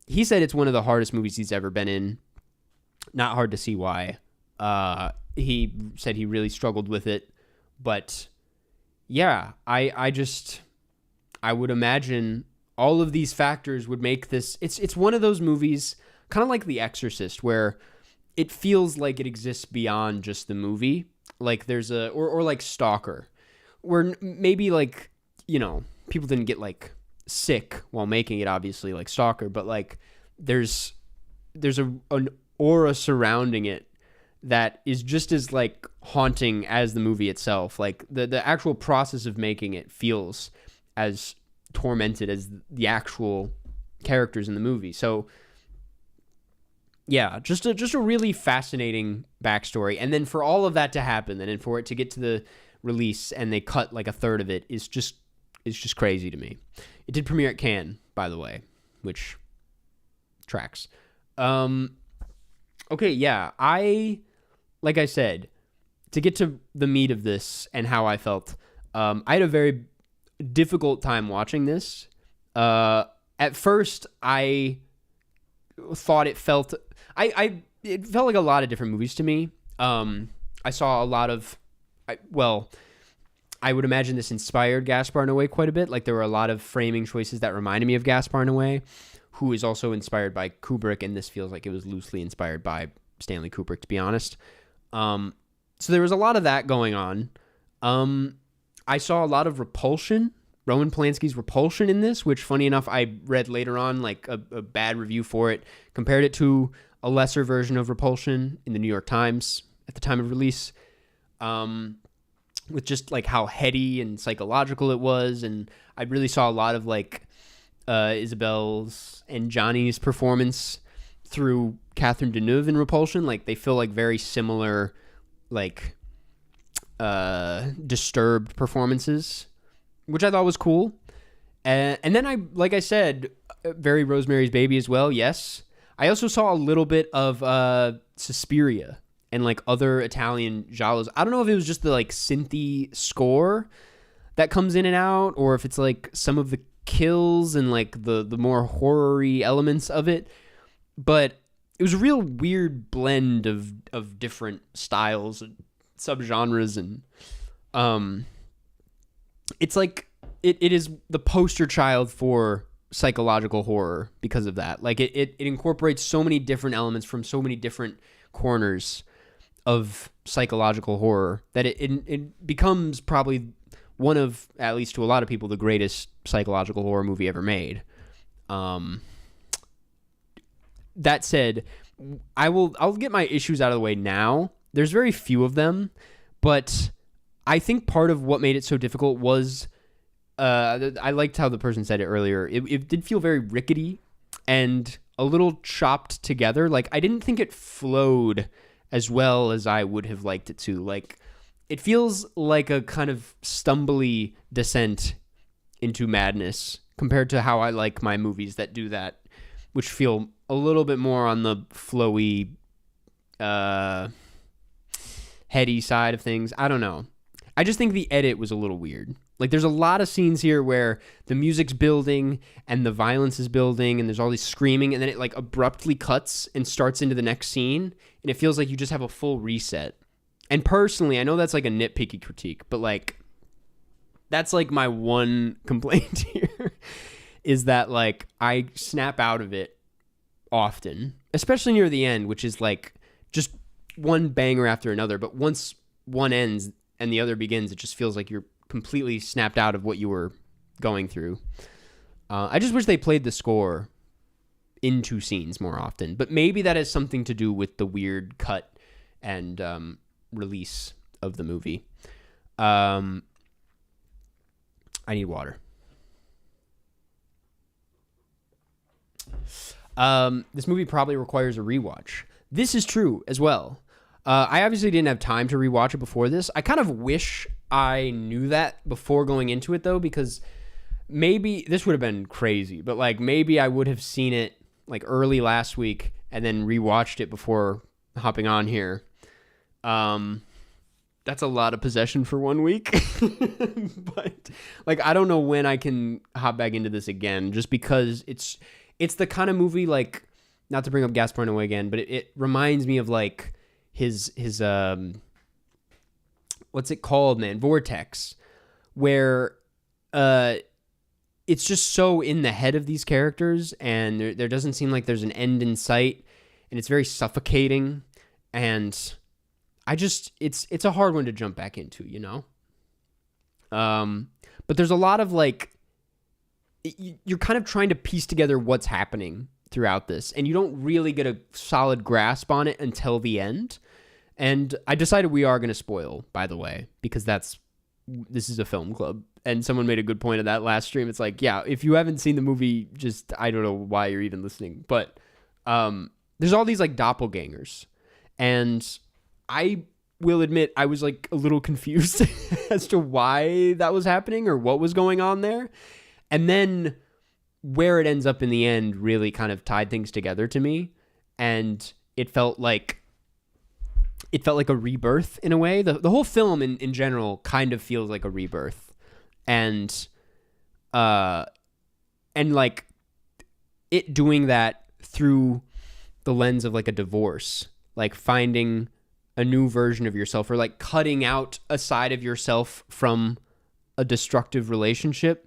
He said it's one of the hardest movies he's ever been in. Not hard to see why. He said he really struggled with it. But yeah, I would imagine all of these factors would make this. It's one of those movies, kind of like The Exorcist, where it feels like it exists beyond just the movie. Like there's or like Stalker, where maybe like, people didn't get like sick while making it, obviously, like Stalker, but like there's an aura surrounding it that is just as like haunting as the movie itself. Like the actual process of making it feels as tormented as the actual characters in the movie. So yeah, just a really fascinating backstory. And then for all of that to happen, and then for it to get to the release and they cut like a third of it is just crazy to me. It did premiere at Cannes, by the way, which tracks. Okay, yeah, like I said, to get to the meat of this and how I felt, I had a very difficult time watching this. At first, I thought it felt like a lot of different movies to me. I saw a lot of, I would imagine this inspired Gaspar Noé quite a bit. Like there were a lot of framing choices that reminded me of Gaspar Noé, who is also inspired by Kubrick, and this feels like it was loosely inspired by Stanley Kubrick, to be honest. So there was a lot of that going on. I saw a lot of Repulsion, Roman Polanski's Repulsion in this, which, funny enough, I read later on like a bad review for it, compared it to a lesser version of Repulsion in the New York Times at the time of release, with just like how heady and psychological it was. And I really saw a lot of like Isabel's and Johnny's performance through Catherine Deneuve in Repulsion. Like they feel like very similar, like disturbed performances, which I thought was cool. And then like I said, very Rosemary's Baby as well. Yes. I also saw a little bit of Suspiria and like other Italian giallos. I don't know if it was just the like synthy score that comes in and out, or if it's like some of the kills and like the more horror-y elements of it. But it was a real weird blend of different styles and subgenres, and it's like it is the poster child for psychological horror because of that. Like it incorporates so many different elements from so many different corners of psychological horror that it becomes probably one of, at least to a lot of people, the greatest psychological horror movie ever made. That said, I'll get my issues out of the way now. There's very few of them, but I think part of what made it so difficult was I liked how the person said it earlier. It did feel very rickety and a little chopped together. Like, I didn't think it flowed as well as I would have liked it to. Like, it feels like a kind of stumbly descent into madness compared to how I like my movies that do that, which feel a little bit more on the flowy, heady side of things. I don't know. I just think the edit was a little weird. Like, there's a lot of scenes here where the music's building and the violence is building and there's all these screaming, and then it like abruptly cuts and starts into the next scene, and it feels like you just have a full reset. And personally, I know that's like a nitpicky critique, but like, that's like my one complaint here is that like I snap out of it often, especially near the end, which is like just one banger after another. But once one ends and the other begins, it just feels like you're completely snapped out of what you were going through. I just wish they played the score into scenes more often, but maybe that has something to do with the weird cut and release of the movie. I need water. This movie probably requires a rewatch. This is true as well. I obviously didn't have time to rewatch it before this. I kind of wish I knew that before going into it, though, because maybe this would have been crazy, but like maybe I would have seen it like early last week and then rewatched it before hopping on here. That's a lot of possession for 1 week. But like, I don't know when I can hop back into this again, just because it's the kind of movie, like, not to bring up Gaspar Noé again, but it reminds me of like his what's it called, man? Vortex, where it's just so in the head of these characters, and there doesn't seem like there's an end in sight, and it's very suffocating, and it's a hard one to jump back into, you know? But there's a lot of like, you're kind of trying to piece together what's happening throughout this, and you don't really get a solid grasp on it until the end. And I decided we are going to spoil, by the way, because this is a film club, and someone made a good point of that last stream. It's like, yeah, if you haven't seen the movie, just, I don't know why you're even listening, but there's all these like doppelgangers, and I will admit I was like a little confused as to why that was happening or what was going on there. And then where it ends up in the end really kind of tied things together to me. And it felt like a rebirth in a way. The whole film in general kind of feels like a rebirth. And like it doing that through the lens of like a divorce, like finding a new version of yourself, or like cutting out a side of yourself from a destructive relationship,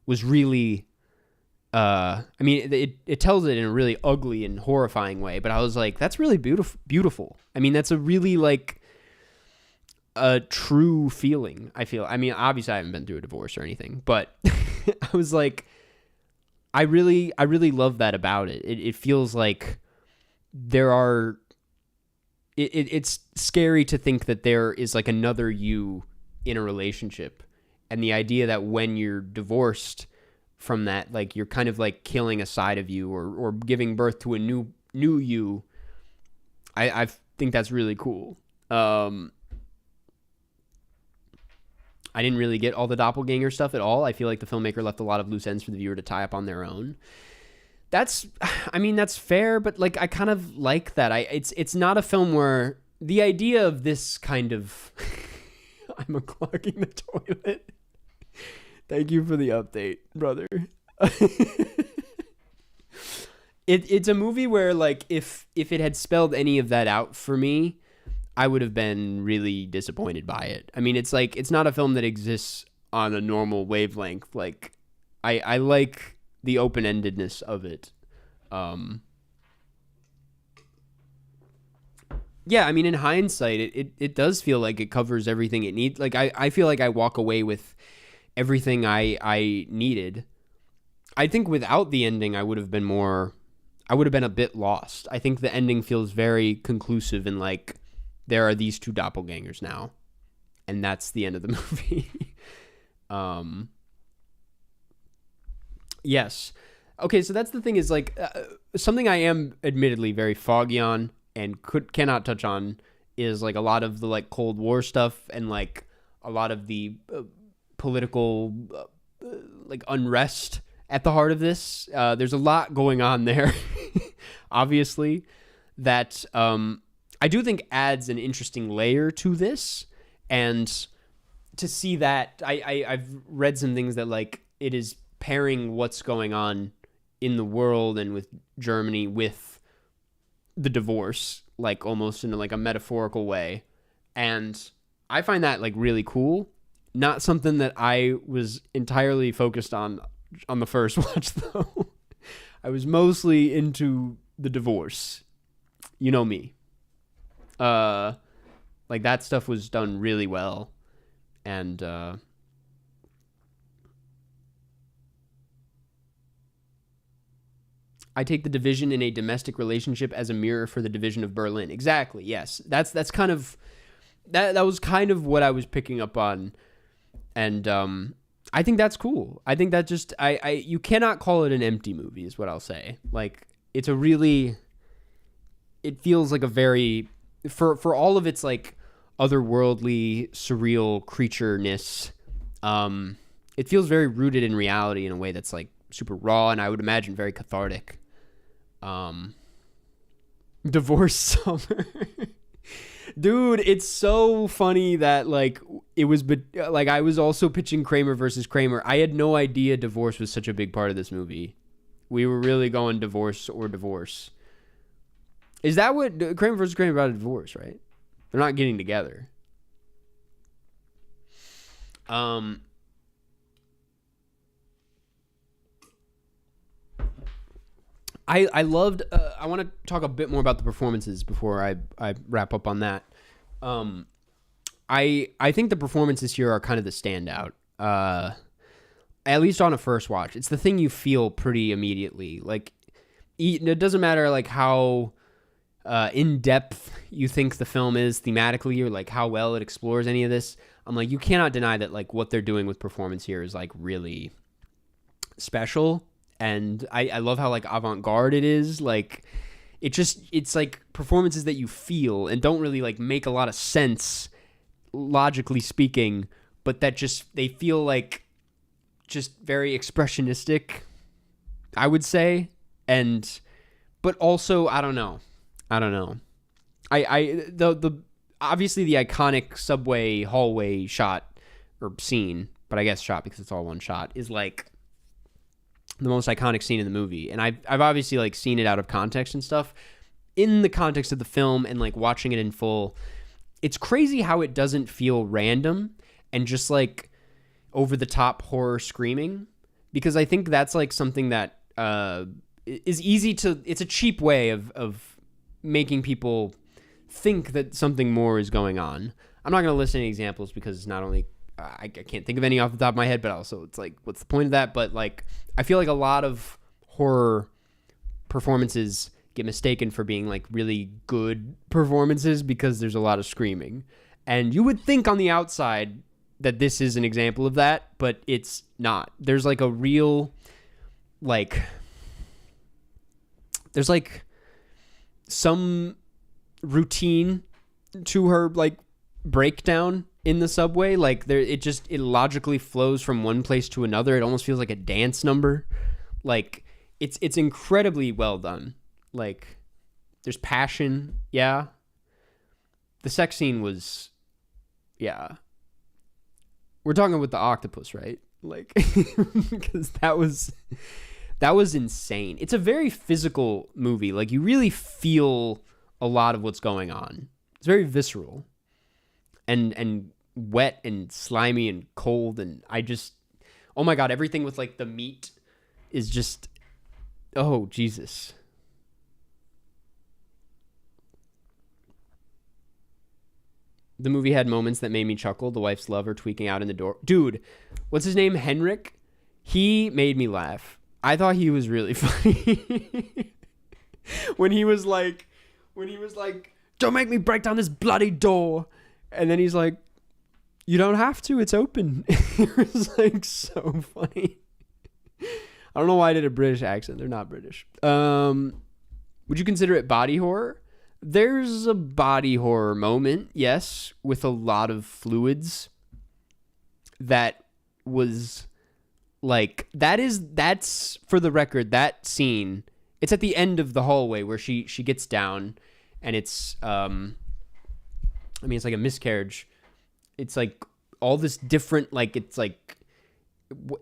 was really, I mean, it tells it in a really ugly and horrifying way, but I was like, that's really beautiful. I mean, that's a really like a true feeling, I feel. I mean, obviously I haven't been through a divorce or anything, but I was like, I really love that about it. It feels like there are, it's scary to think that there is like another you in a relationship. And the idea that when you're divorced from that, like you're kind of like killing a side of you or giving birth to a new you. I think that's really cool. I didn't really get all the doppelganger stuff at all. I feel like the filmmaker left a lot of loose ends for the viewer to tie up on their own. That's fair, but like I kind of like that. It's not a film where the idea of this kind of I'm clogging the toilet. Thank you for the update, brother. It's a movie where like if it had spelled any of that out for me, I would have been really disappointed by it. I mean, it's like it's not a film that exists on a normal wavelength. Like I like the open-endedness of it. Yeah, I mean, in hindsight, it does feel like it covers everything it needs. Like I feel like I walk away with everything I needed. I think without the ending, I would have been a bit lost. I think the ending feels very conclusive and like there are these two doppelgangers now, and that's the end of the movie. Yes. Okay, so that's the thing is like something I am admittedly very foggy on and cannot touch on is like a lot of the like Cold War stuff and like a lot of the political like unrest at the heart of this. There's a lot going on there, obviously, that I do think adds an interesting layer to this. And to see that, I've read some things that like it is pairing what's going on in the world and with Germany with the divorce, like almost in like a metaphorical way. And I find that like really cool. Not something that I was entirely focused on the first watch though. I was mostly into the divorce. You know me. Like that stuff was done really well. And I take the division in a domestic relationship as a mirror for the division of Berlin. Exactly. Yes. That's kind of that was kind of what I was picking up on. And I think that's cool. I think that just you cannot call it an empty movie is what I'll say. Like it feels like a very for all of its like otherworldly surreal creature-ness, it feels very rooted in reality in a way that's like super raw and I would imagine very cathartic. Divorce Summer. Dude, it's so funny that like it was like I was also pitching Kramer versus Kramer. I had no idea divorce was such a big part of this movie. We were really going divorce or divorce. Is that what Kramer versus Kramer about a divorce, right? They're not getting together. I loved. I want to talk a bit more about the performances before I wrap up on that. I think the performances here are kind of the standout. At least on a first watch, it's the thing you feel pretty immediately. Like it doesn't matter like how in depth you think the film is thematically or like how well it explores any of this. I'm like, you cannot deny that like what they're doing with performance here is like really special. And I love how like avant-garde it is. Like it's like performances that you feel and don't really like make a lot of sense logically speaking, but that just they feel like just very expressionistic, I would say. But also I don't know. The obviously the iconic subway hallway shot or scene, but I guess shot because it's all one shot, is like the most iconic scene in the movie. And I've obviously like seen it out of context and stuff. In the context of the film and like watching it in full, it's crazy how it doesn't feel random and just like over the top horror screaming, because I think that's like something that is easy to, it's a cheap way of making people think that something more is going on. I'm not going to list any examples because it's not only I can't think of any off the top of my head, but also it's like, what's the point of that? But like, I feel like a lot of horror performances get mistaken for being like really good performances because there's a lot of screaming. And you would think on the outside that this is an example of that, but it's not. There's like a real, like, there's like some routine to her like breakdown in the subway. Like it logically flows from one place to another. It almost feels like a dance number. Like it's incredibly well done. Like there's passion. Yeah. The sex scene was, yeah. We're talking with the octopus, right? Like, because that was insane. It's a very physical movie. Like you really feel a lot of what's going on. It's very visceral and wet and slimy and cold. And oh my God, everything with like the meat is just, oh Jesus. The movie had moments that made me chuckle. The wife's lover tweaking out in the door. Dude, what's his name? Henrik? He made me laugh. I thought he was really funny. when he was like, don't make me break down this bloody door. And then he's like, you don't have to. It's open. It was like so funny. I don't know why I did a British accent. They're not British. Would you consider it body horror? There's a body horror moment, yes, with a lot of fluids. That was like, that's for the record, that scene, it's at the end of the hallway where she gets down and it's, it's like a miscarriage. It's like all this different, like, it's like,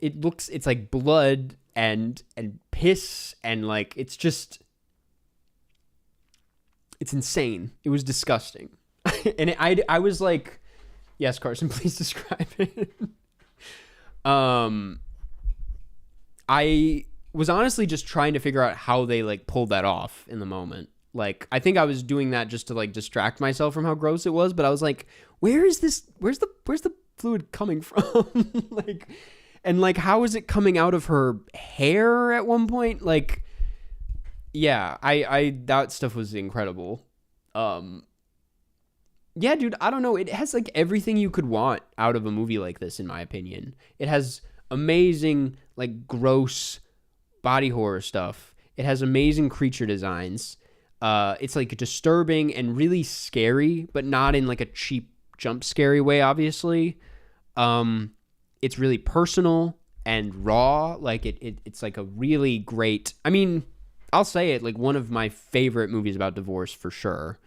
it's like blood and piss and like, it's just, it's insane. It was disgusting. And I was like, yes, Karsten, please describe it. I was honestly just trying to figure out how they like pulled that off in the moment. Like, I think I was doing that just to like distract myself from how gross it was, but I was like, where's the fluid coming from? Like, and like, how is it coming out of her hair at one point? Like, yeah, I that stuff was incredible. Yeah, dude, I don't know. It has like everything you could want out of a movie like this, in my opinion. It has amazing, like, gross body horror stuff. It has amazing creature designs. It's like disturbing and really scary, but not in like a cheap jump scary way, obviously. It's really personal and raw. Like it's like a really great, I mean, I'll say it, like one of my favorite movies about divorce for sure.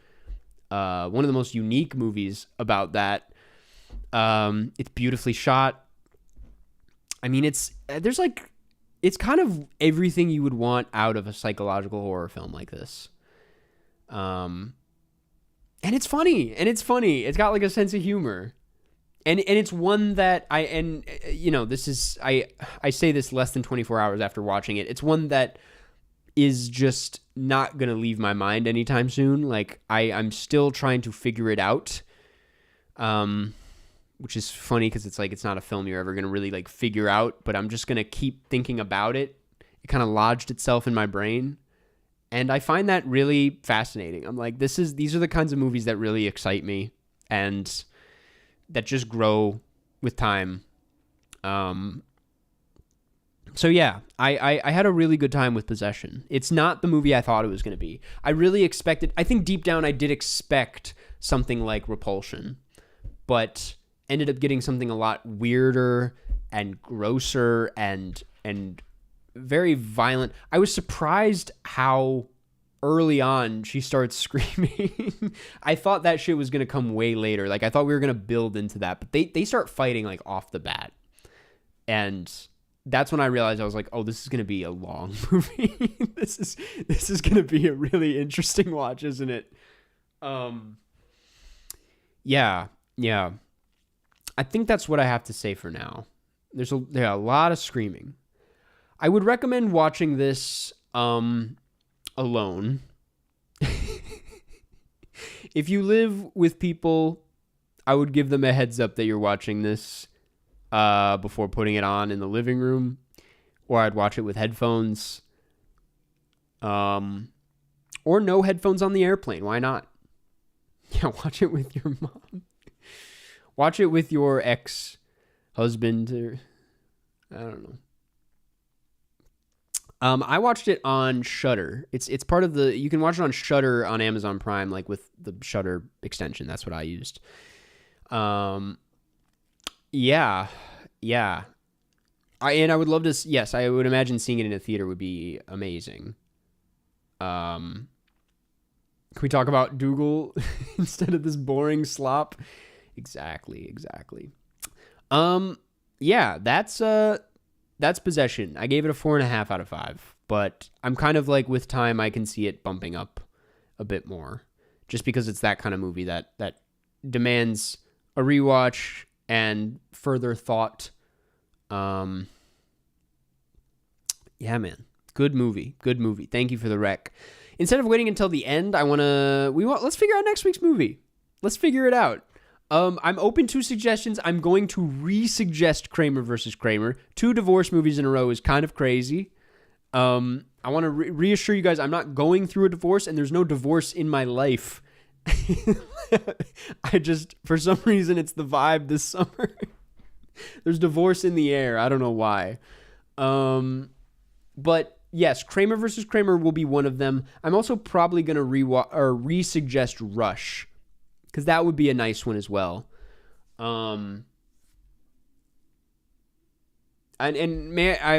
One of the most unique movies about that. It's beautifully shot. I mean, it's kind of everything you would want out of a psychological horror film like this. And it's funny. It's got like a sense of humor. And it's one that this is, I say this less than 24 hours after watching it. It's one that is just not going to leave my mind anytime soon. Like I'm still trying to figure it out. Which is funny because it's like, it's not a film you're ever going to really like figure out, but I'm just going to keep thinking about it. It kind of lodged itself in my brain. And I find that really fascinating. I'm like, these are the kinds of movies that really excite me and that just grow with time. So yeah, I had a really good time with Possession. It's not the movie I thought it was going to be. I really expected, I think deep down I did expect something like Repulsion, but ended up getting something a lot weirder and grosser and very violent. I was surprised how early on she starts screaming. I thought that shit was going to come way later. Like I thought we were going to build into that, but they start fighting like off the bat. And that's when I realized, I was like, oh, this is going to be a long movie. This is going to be a really interesting watch, isn't it? Yeah. I think that's what I have to say for now. There are a lot of screaming. I would recommend watching this alone. If you live with people, I would give them a heads up that you're watching this before putting it on in the living room, or I'd watch it with headphones. Or Or no headphones on the airplane. Why not? Yeah, watch it with your mom. Watch it with your ex-husband. Or, I don't know. I watched it on Shudder. It's part of the... You can watch it on Shudder on Amazon Prime, like with the Shudder extension. That's what I used. Yeah. And I would love to... Yes, I would imagine seeing it in a theater would be amazing. Can we talk about Dougal instead of this boring slop? Exactly. Yeah, that's Possession. I gave it a 4.5 out of 5, but I'm kind of like, with time, I can see it bumping up a bit more, just because it's that kind of movie that demands a rewatch and further thought. Yeah, man, good movie. Thank you for the rec. Instead of waiting until the end, let's figure out next week's movie. Let's figure it out. I'm open to suggestions. I'm going to re-suggest Kramer versus Kramer. 2 divorce movies in a row is kind of crazy. I want to reassure you guys, I'm not going through a divorce, and there's no divorce in my life. For some reason, it's the vibe this summer. There's divorce in the air. I don't know why. But yes, Kramer versus Kramer will be one of them. I'm also probably going to re-suggest Rush, because that would be a nice one as well. I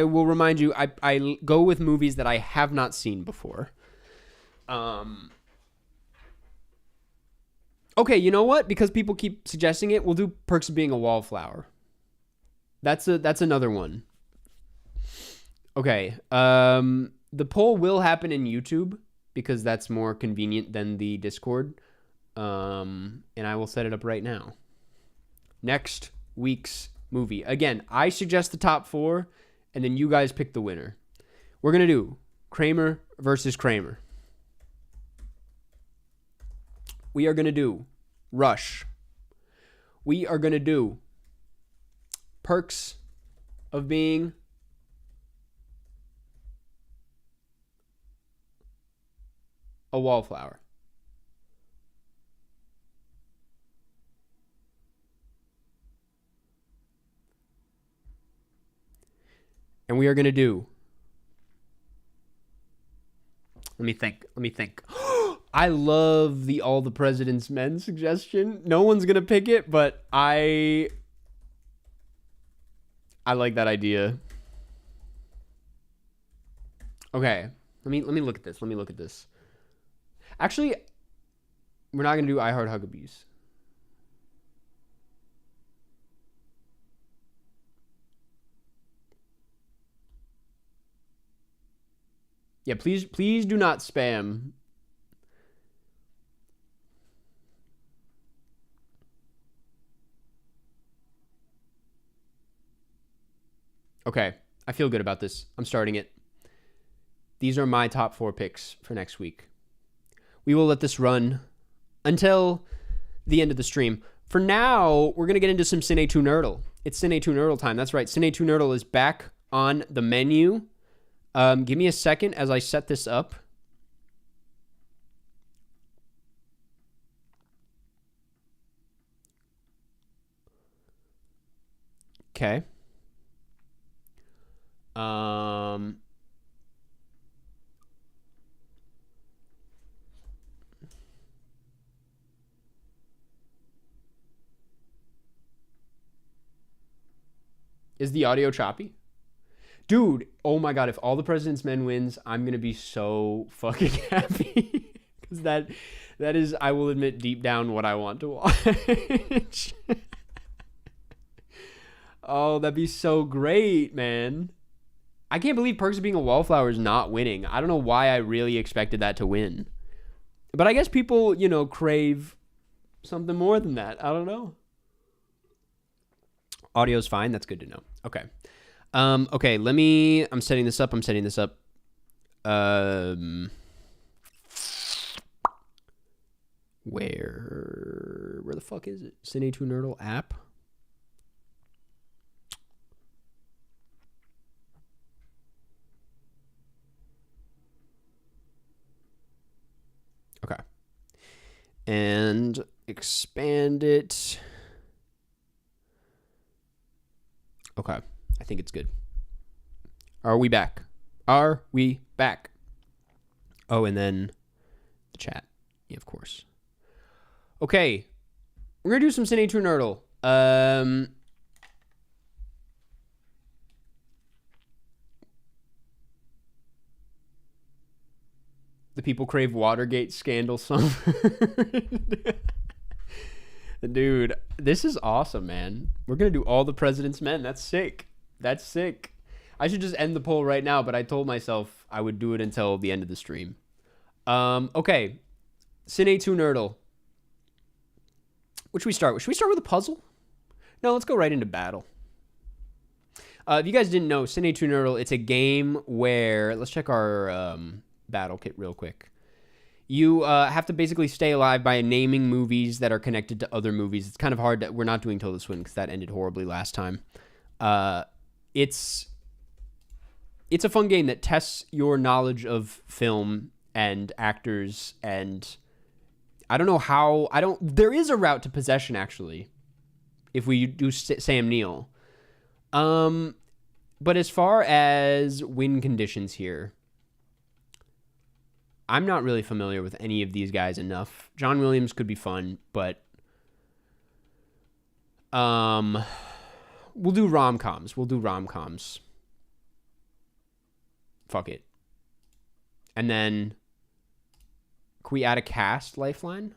will remind you, I go with movies that I have not seen before. Okay, you know what? Because people keep suggesting it, we'll do Perks of Being a Wallflower. That's another one. Okay. The poll will happen in YouTube, because that's more convenient than the Discord. And I will set it up right now. Next week's movie. Again, I suggest the top 4, and then you guys pick the winner. We're going to do Kramer versus Kramer. We are going to do Rush. We are going to do Perks of Being a Wallflower. And we are going to do... Let me think. I love the All the President's Men suggestion. No one's going to pick it, but I like that idea. Okay. Let me look at this. Actually, we're not going to do I Heart Huckabees. Yeah, please do not spam. Okay, I feel good about this. I'm starting it. These are my top 4 picks for next week. We will let this run until the end of the stream. For now, we're going to get into some CineNerdle. It's CineNerdle time. That's right. CineNerdle is back on the menu. Give me a second as I set this up. Okay. Is the audio choppy? Dude, oh my God, if All the President's Men wins, I'm going to be so fucking happy. Because that is, I will admit deep down, what I want to watch. Oh, that'd be so great, man. I can't believe Perks of Being a Wallflower is not winning. I don't know why I really expected that to win. But I guess people, crave something more than that. I don't know. Audio's fine. That's good to know. Okay. Okay, I'm setting this up. Where the fuck is it? CineNerdle app? and expand it. Okay, I think it's good. Are we back? Are we back? Oh, and then the chat. Yeah, of course. Okay, we're gonna do some CineNerdle. The people crave Watergate scandal summer. Dude, this is awesome, man. We're going to do all the President's Men. That's sick. That's sick. I should just end the poll right now, but I told myself I would do it until the end of the stream. Okay. CineNerdle. What should we start with? Should we start with a puzzle? No, let's go right into battle. If you guys didn't know, CineNerdle, it's a game where... Let's check our battle kit real quick. You have to basically stay alive by naming movies that are connected to other movies. It's kind of hard. We're not doing Tilda Swinton because that ended horribly last time. It's a fun game that tests your knowledge of film and actors, and I don't know how... There is a route to possession, actually, if we do Sam Neill. But as far as win conditions here, I'm not really familiar with any of these guys enough. John Williams could be fun, but we'll do rom-coms. Fuck it. And then, can we add a cast lifeline?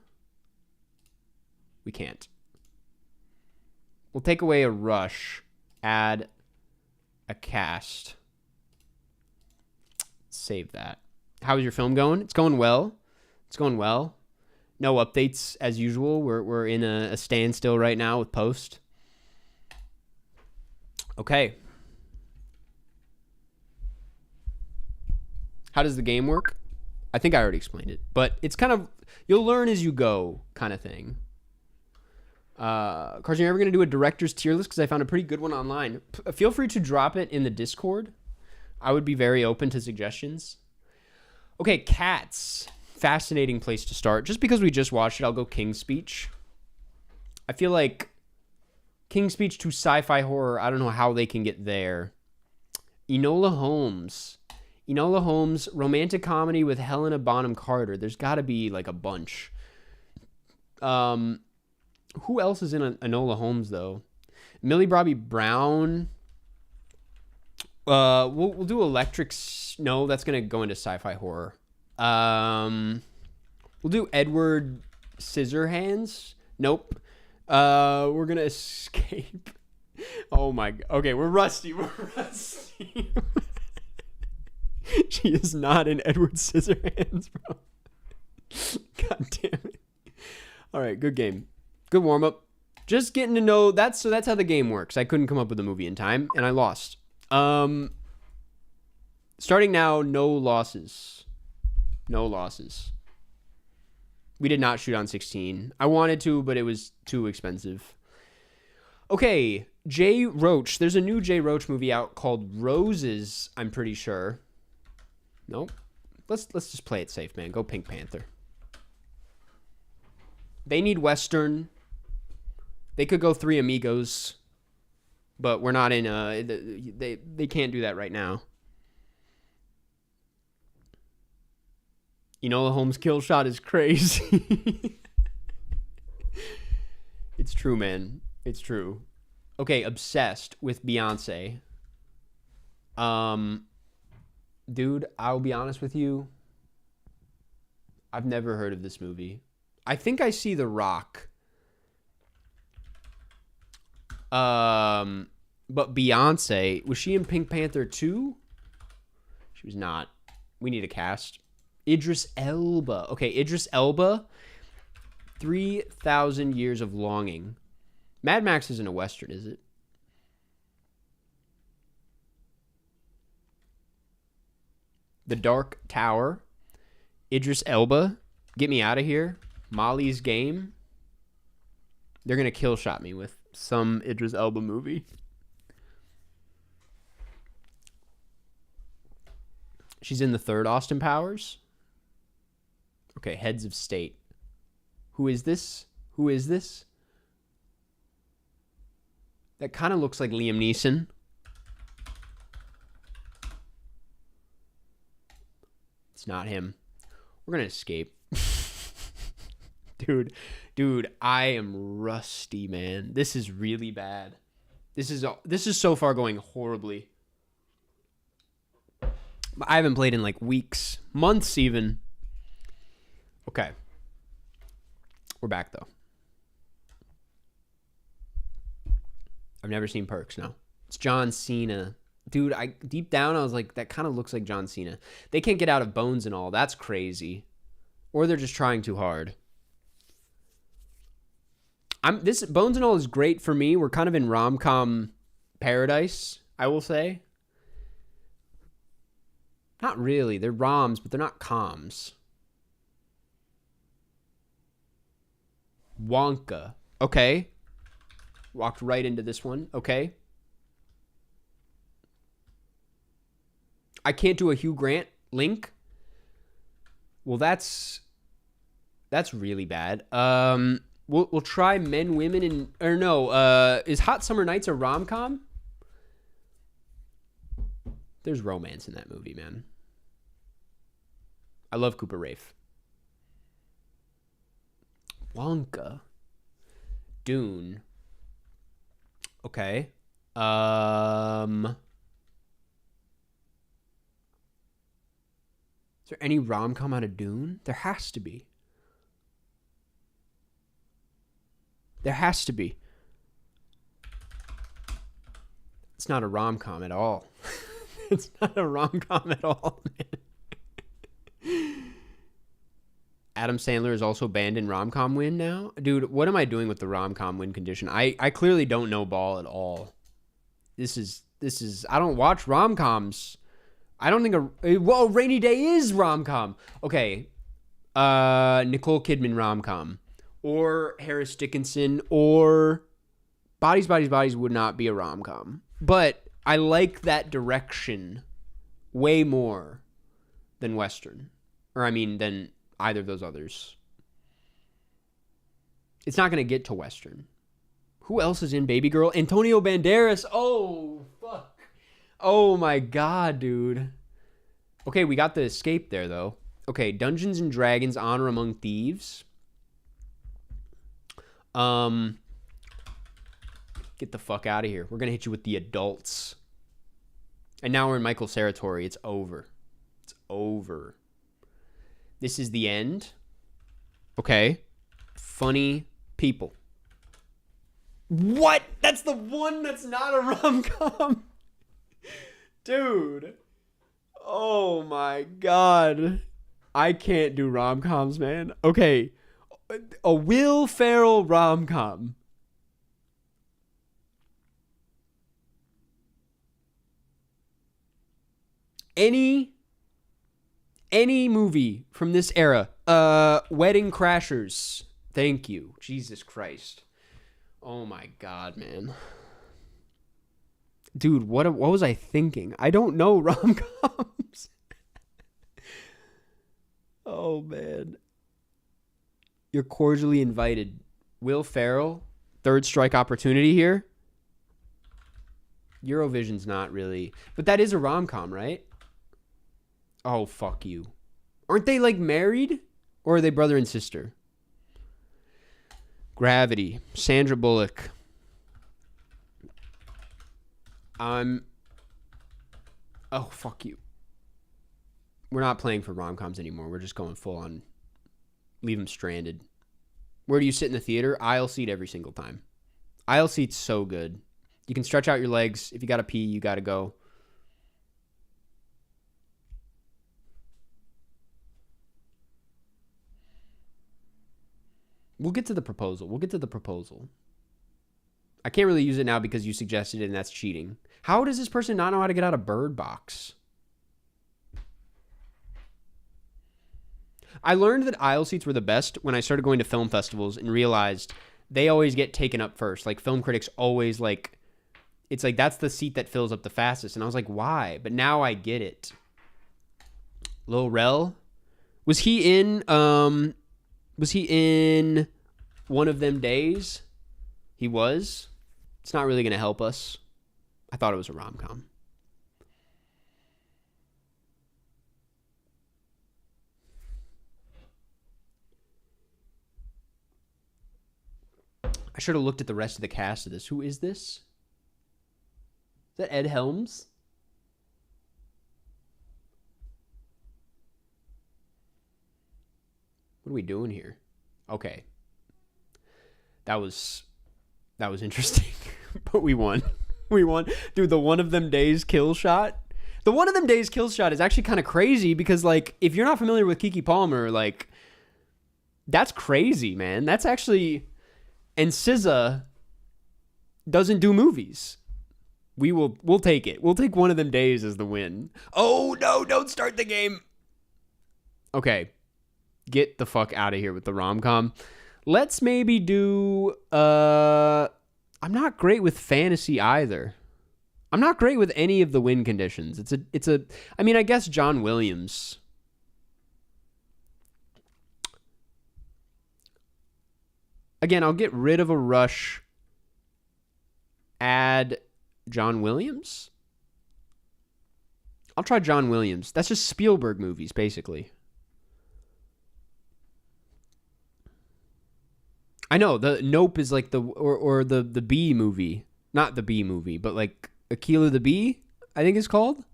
We can't. We'll take away a rush. Add a cast. Save that. How is your film going? It's going well. No updates as usual. We're in a standstill right now with post. Okay. How does the game work? I think I already explained it, but it's kind of, you'll learn as you go kind of thing. Karsten, you're ever going to do a director's tier list? Because I found a pretty good one online. Feel free to drop it in the Discord. I would be very open to suggestions. Okay, Cats. Fascinating place to start. Just because we just watched it, I'll go King's Speech. I feel like King's Speech to sci-fi horror, I don't know how they can get there. Enola Holmes, romantic comedy with Helena Bonham Carter. There's got to be like a bunch. Who else is in Enola Holmes, though? Millie Bobby Brown. We'll do Electric. No, that's gonna go into sci-fi horror. We'll do Edward Scissorhands. Nope. We're gonna escape. Oh my. Okay, we're rusty. She is not in Edward Scissorhands, bro. God damn it. All right, good game. Good warm up. Just getting to know that's how the game works. I couldn't come up with a movie in time, and I lost. Starting now, no losses. We did not shoot on 16. I wanted to, but it was too expensive. Okay, Jay Roach. There's a new Jay Roach movie out called Roses, I'm pretty sure. Nope. Let's just play it safe, man. Go Pink Panther. They need Western. They could go Three Amigos, but we're not in they can't do that right now. Enola Holmes' kill shot is crazy. It's true, man. It's true. Okay, Obsessed with Beyonce. Dude, I'll be honest with you. I've never heard of this movie. I think I see The Rock. But Beyonce, was she in Pink Panther 2? She was not. We need a cast. Idris Elba. Okay, Idris Elba. 3,000 Years of Longing. Mad Max isn't a Western, is it? The Dark Tower. Idris Elba. Get me out of here. Molly's Game. They're going to kill shot me with some Idris Elba movie. She's in the third Austin Powers. Okay, Heads of State. Who is this? Who is this? That kind of looks like Liam Neeson. It's not him. We're going to escape. Dude, I am rusty, man. This is really bad. This is so far going horribly. I haven't played in like weeks, months even. Okay. We're back though. I've never seen Perks, no. It's John Cena. Dude, deep down I was like, that kind of looks like John Cena. They can't get out of Bones and All. That's crazy. Or they're just trying too hard. This Bones and All is great for me. We're kind of in rom-com paradise, I will say. Not really. They're roms, but they're not coms. Wonka. Okay. Walked right into this one. Okay. I can't do a Hugh Grant link. Well, that's really bad. We'll try Men, Women, is Hot Summer Nights a rom-com? There's romance in that movie, man. I love Cooper Raiff. Wonka. Dune. Okay. Is there any rom-com out of Dune? There has to be. There has to be. It's not a rom-com at all. It's not a rom-com at all, man. Adam Sandler is also banned in rom-com win now? Dude, what am I doing with the rom-com win condition? I clearly don't know ball at all. This is I don't watch rom-coms. I don't think Rainy Day is rom-com. Okay. Nicole Kidman rom-com. Or Harris Dickinson, or Bodies, Bodies, Bodies would not be a rom-com. But I like that direction way more than Western. Or, than either of those others. It's not going to get to Western. Who else is in Baby Girl? Antonio Banderas. Oh, fuck. Oh, my God, dude. Okay, we got the escape there, though. Okay, Dungeons and Dragons, Honor Among Thieves. Get the fuck out of here. We're going to hit you with the adults. And now we're in Michael's territory. It's over. It's over. This is the end. Okay. Funny people. What? That's the one that's not a rom-com. Dude. Oh my God. I can't do rom-coms, man. Okay. A Will Ferrell rom-com. Any movie from this era. Wedding Crashers. Thank you. Jesus Christ. Oh my God, man. Dude, what was I thinking? I don't know rom-coms. Oh, man. You're cordially invited. Will Ferrell, third strike opportunity here. Eurovision's not really. But that is a rom-com, right? Oh, fuck you. Aren't they, like, married? Or are they brother and sister? Gravity. Sandra Bullock. Oh, fuck you. We're not playing for rom-coms anymore. We're just going full on. Leave them stranded. Where do you sit in the theater? Aisle seat every single time. Aisle seat's so good. You can stretch out your legs. If you got to pee, you got to go. We'll get to the proposal. I can't really use it now because you suggested it and that's cheating. How does this person not know how to get out of Bird Box? I learned that aisle seats were the best when I started going to film festivals and realized they always get taken up first. Like, film critics always, like, it's like that's the seat that fills up the fastest. And I was like, why? But now I get it. Lil Rel? Was he in Was he in One of Them Days? He was. It's not really going to help us. I thought it was a rom-com. I should have looked at the rest of the cast of this. Who is this? Is that Ed Helms? What are we doing here? Okay. That was interesting. But we won. We won. Dude, the One of Them Days kill shot. The One of Them Days kill shot is actually kind of crazy because, like, if you're not familiar with Keke Palmer, like, that's crazy, man. That's actually... And SZA doesn't do movies. We'll take it. We'll take One of Them Days as the win. Oh, no, don't start the game. Okay. Get the fuck out of here with the rom-com. Let's maybe do... I'm not great with fantasy either. I'm not great with any of the win conditions. I mean, I guess John Williams. Again, I'll get rid of a Rush. Add John Williams? I'll try John Williams. That's just Spielberg movies, basically. I know, the Nope is like the Bee movie. Not the Bee movie, but like Akilah the Bee, I think it's called.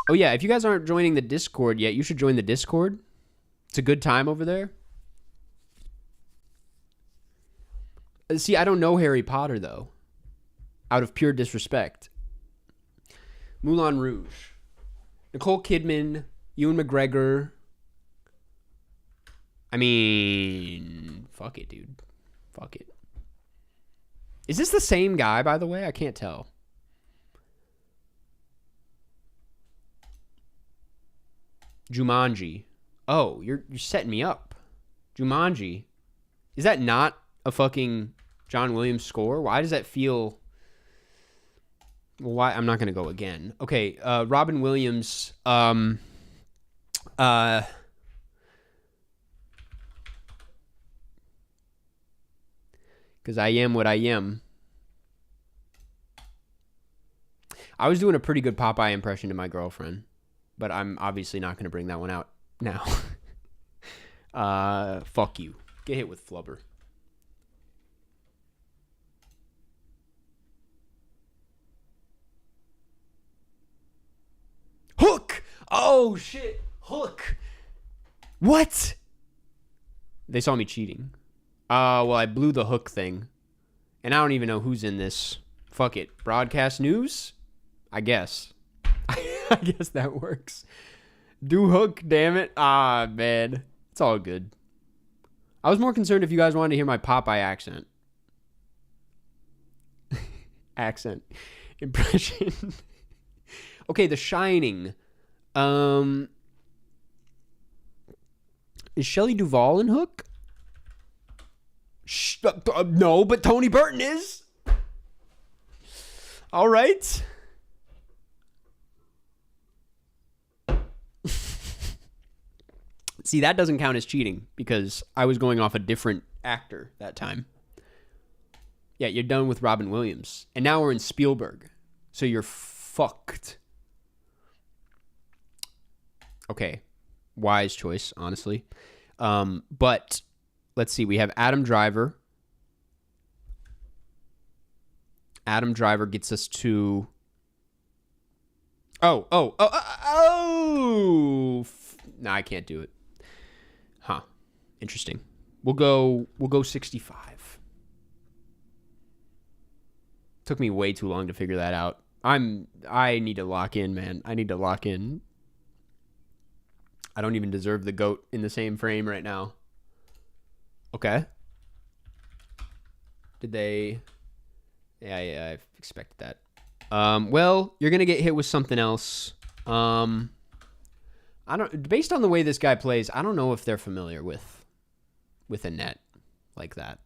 Oh yeah, if you guys aren't joining the Discord yet, you should join the Discord. It's a good time over there. See, I don't know Harry Potter, though. Out of pure disrespect. Moulin Rouge. Nicole Kidman, Ewan McGregor. I mean, fuck it, dude. Fuck it. Is this the same guy, by the way? I can't tell. Jumanji. Oh, you're setting me up. Jumanji. Is that not a fucking John Williams score? Why does that feel... Well, why? I'm not going to go again. Okay, Robin Williams. Because I am what I am. I was doing a pretty good Popeye impression to my girlfriend, but I'm obviously not going to bring that one out now. Fuck you. Get hit with flubber. Hook! Oh, shit. Hook. What? They saw me cheating. Well, I blew the hook thing. And I don't even know who's in this. Fuck it. Broadcast news? I guess. I guess that works. Do Hook, damn it. Ah, man. It's all good. I was more concerned if you guys wanted to hear my Popeye accent. Accent. Impression. Okay, The Shining. Is Shelley Duvall in Hook? No, but Tony Burton is. All right. See, that doesn't count as cheating because I was going off a different actor that time. Yeah, you're done with Robin Williams. And now we're in Spielberg. So you're fucked. Okay. Wise choice, honestly. But let's see. We have Adam Driver. Adam Driver gets us to... Oh. Nah, I can't do it. Huh. Interesting. We'll go 65. Took me way too long to figure that out. I need to lock in, man. I need to lock in. I don't even deserve the GOAT in the same frame right now. Okay. Did they... Yeah, I expected that. Well, you're going to get hit with something else. Based on the way this guy plays, I don't know if they're familiar with a net like that.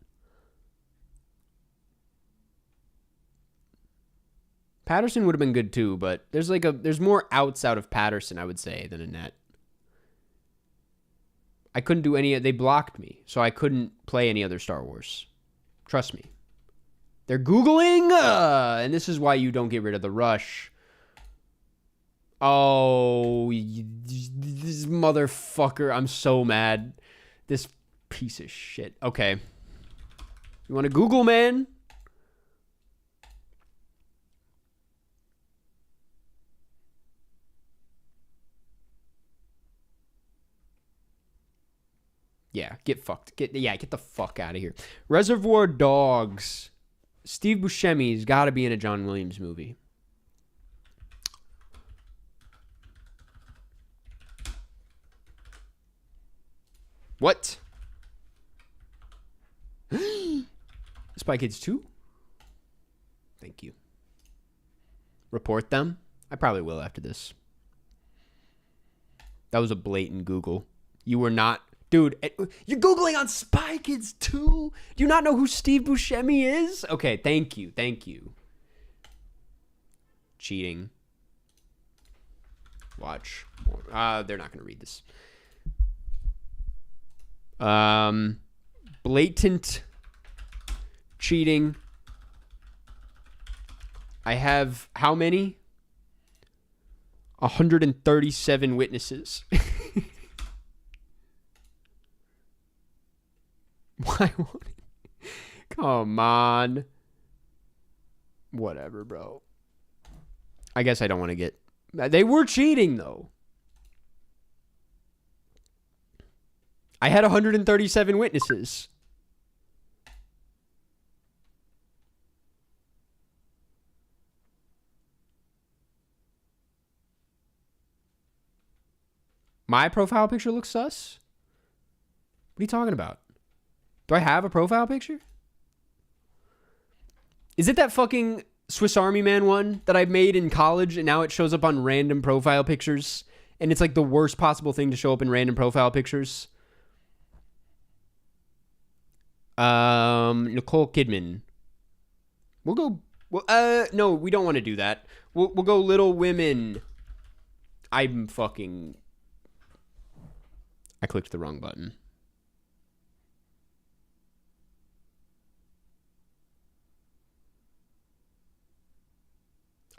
Patterson would have been good too, but there's more outs out of Patterson, I would say, than a net. I couldn't do any. They blocked me, so I couldn't play any other Star Wars. Trust me. They're Googling, and this is why you don't get rid of the rush. Oh, this motherfucker. I'm so mad. This piece of shit. Okay. You want to Google, man? Yeah, get fucked. Get the fuck out of here. Reservoir Dogs. Steve Buscemi's got to be in a John Williams movie. What? Spy Kids 2? Thank you. Report them? I probably will after this. That was a blatant Google. You were not... Dude, you're Googling on Spy Kids 2? Do you not know who Steve Buscemi is? Okay, thank you. Thank you. Cheating. Watch. They're not going to read this. Blatant cheating. I have how many? 137 witnesses. Why won't it? Come on. Whatever, bro. I guess I don't want to get... They were cheating, though. I had 137 witnesses. My profile picture looks sus? What are you talking about? Do I have a profile picture? Is it that fucking Swiss Army Man one that I made in college and now it shows up on random profile pictures? And it's like the worst possible thing to show up in random profile pictures? Nicole Kidman. We'll go... Well, no, we don't want to do that. We'll go Little Women. I'm fucking... I clicked the wrong button.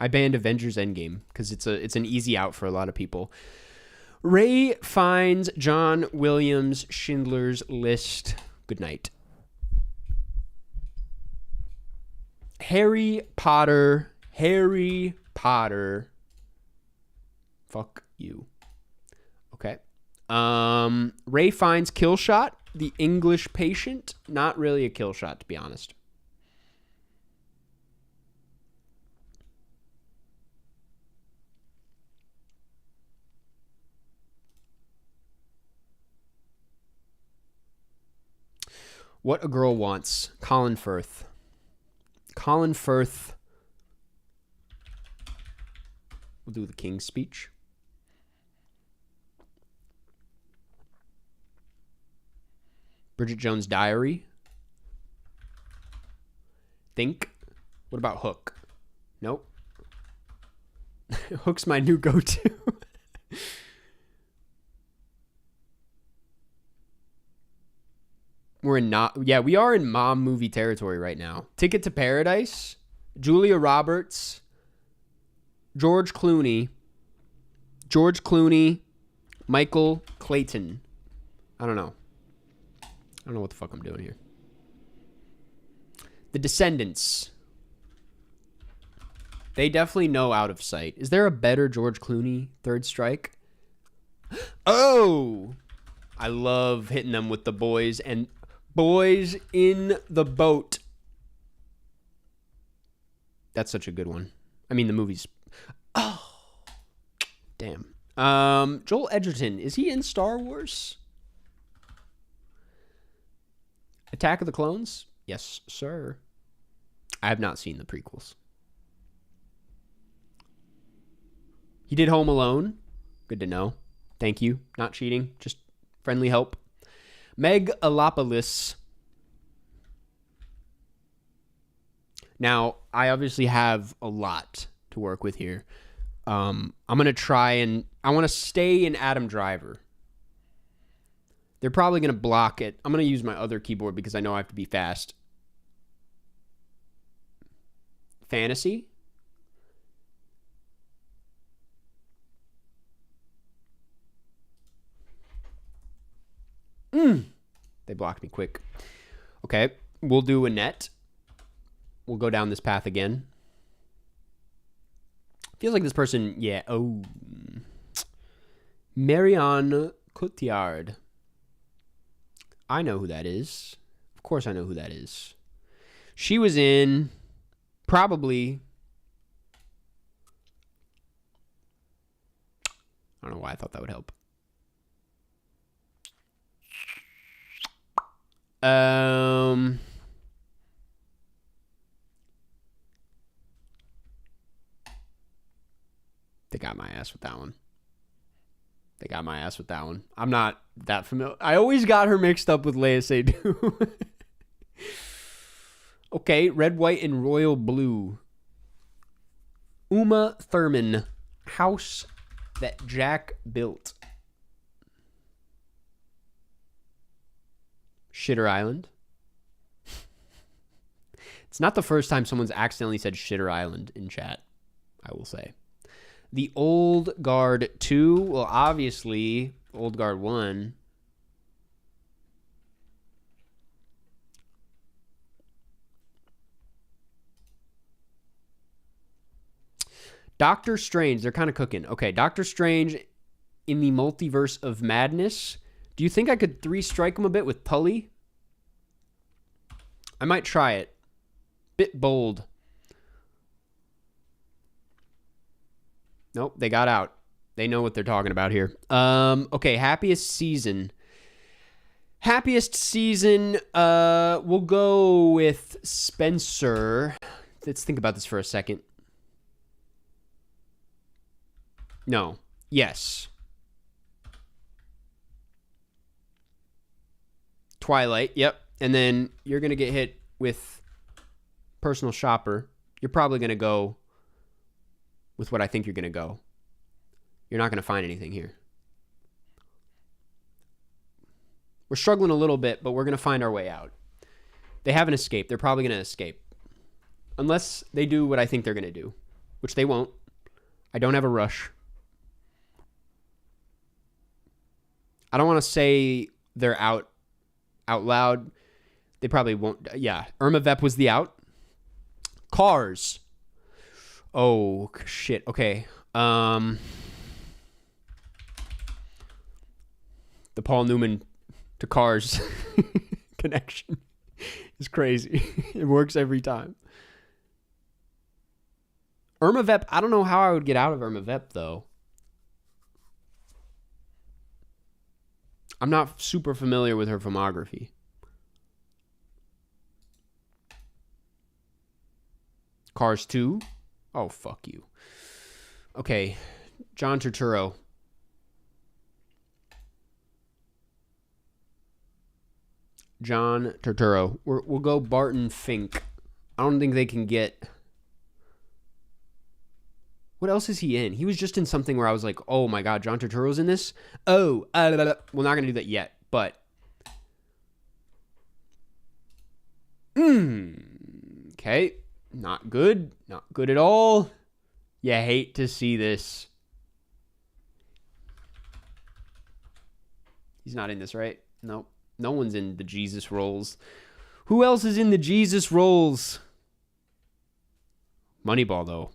I banned Avengers Endgame because it's an easy out for a lot of people. Ray finds John Williams Schindler's List. Good night. Harry Potter. Fuck you. Okay. Ray finds Kill Shot, The English Patient. Not really a kill shot, to be honest. What a Girl Wants. Colin Firth. Colin Firth. We'll do the King's Speech. Bridget Jones' Diary. Think. What about Hook? Nope. Hook's my new go-to. We're in we are in mom movie territory right now. Ticket to Paradise, Julia Roberts, George Clooney, Michael Clayton. I don't know what the fuck I'm doing here. The Descendants. They definitely know Out of Sight. Is there a better George Clooney Third Strike? Oh! I love hitting them with the boys and Boys in the Boat. That's such a good one. I mean, the movie's... Oh! Damn. Joel Edgerton. Is he in Star Wars? Attack of the Clones? Yes, sir. I have not seen the prequels. He did Home Alone. Good to know. Thank you. Not cheating. Just friendly help. Megalopolis. Now, I obviously have a lot to work with here. I'm going to try and... I want to stay in Adam Driver. They're probably going to block it. I'm going to use my other keyboard because I know I have to be fast. Fantasy. They blocked me quick. Okay, we'll do Annette. We'll go down this path again. Feels like this person, yeah. Oh. Marianne Cotillard. I know who that is. Of course I know who that is. She was in probably... I don't know why I thought that would help. They got my ass with that one. They got my ass with that one. I'm not that familiar. I always got her mixed up with Lea Seydoux. Okay, red, white, and royal blue. Uma Thurman. House that Jack built. Shitter Island. It's not the first time someone's accidentally said Shitter Island in chat, I will say. The Old Guard 2. Well, obviously, Old Guard 1. Doctor Strange. They're kind of cooking. Okay, Doctor Strange in the Multiverse of Madness. Do you think I could three-strike him a bit with Tully? I might try it. Bit bold. Nope, they got out. They know what they're talking about here. Okay, happiest season. Happiest season, we'll go with Spencer. Let's think about this for a second. No. Yes. Twilight, yep. And then you're going to get hit with Personal Shopper. You're probably going to go with what I think you're going to go. You're not going to find anything here. We're struggling a little bit, but we're going to find our way out. They haven't escaped. They're probably going to escape. Unless they do what I think they're going to do, which they won't. I don't have a rush. I don't want to say they're out loud. They probably won't. Yeah. Irma Vep was the out. Cars. Oh, shit. Okay. The Paul Newman to Cars connection is crazy. It works every time. Irma Vep, I don't know how I would get out of Irma Vep, though. I'm not super familiar with her filmography. Cars 2? Oh, fuck you. Okay. John Turturro. John Turturro. We'll go Barton Fink. I don't think they can get... What else is he in? He was just in something where I was like, oh my God, John Turturro's in this? Oh, we're not going to do that yet, but... Okay. Not good. Not good at all. You hate to see this. He's not in this, right? Nope. No one's in the Jesus roles. Who else is in the Jesus roles? Moneyball, though.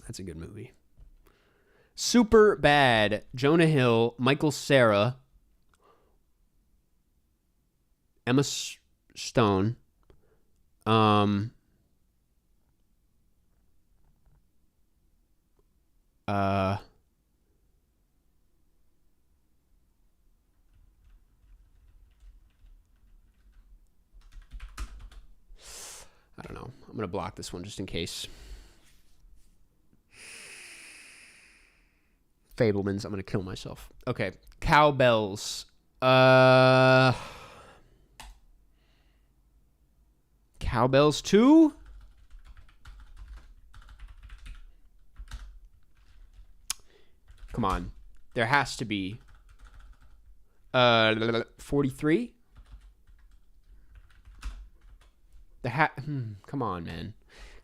That's a good movie. Super Bad. Jonah Hill, Michael Cera, Emma Stone. I don't know. I'm going to block this one just in case. Fablemans. I'm going to kill myself. Okay. Cowbells. Cowbells 2? Come on. There has to be. 43. Come on, man.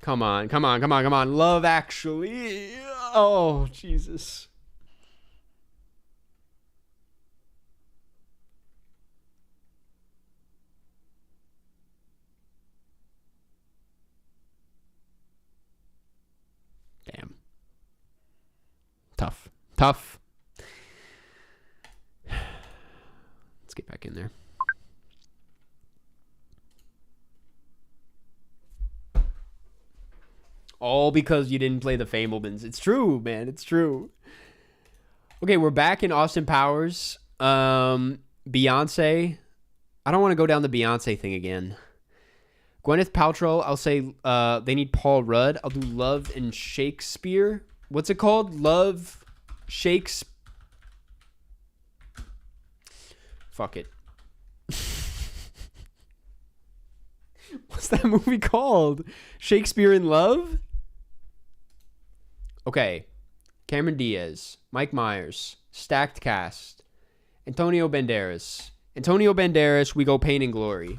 Come on. Love Actually. Oh, Jesus. Damn. Tough. Let's get back in there. All because you didn't play the Fablemans. It's true, man. It's true. Okay, we're back in Austin Powers. Beyonce. I don't want to go down the Beyonce thing again. Gwyneth Paltrow, I'll say they need Paul Rudd. I'll do Love and Shakespeare. What's it called? Love Shakespeare. Fuck it. What's that movie called? Shakespeare in Love? Okay. Cameron Diaz, Mike Myers, stacked cast. Antonio Banderas, we go Pain and Glory.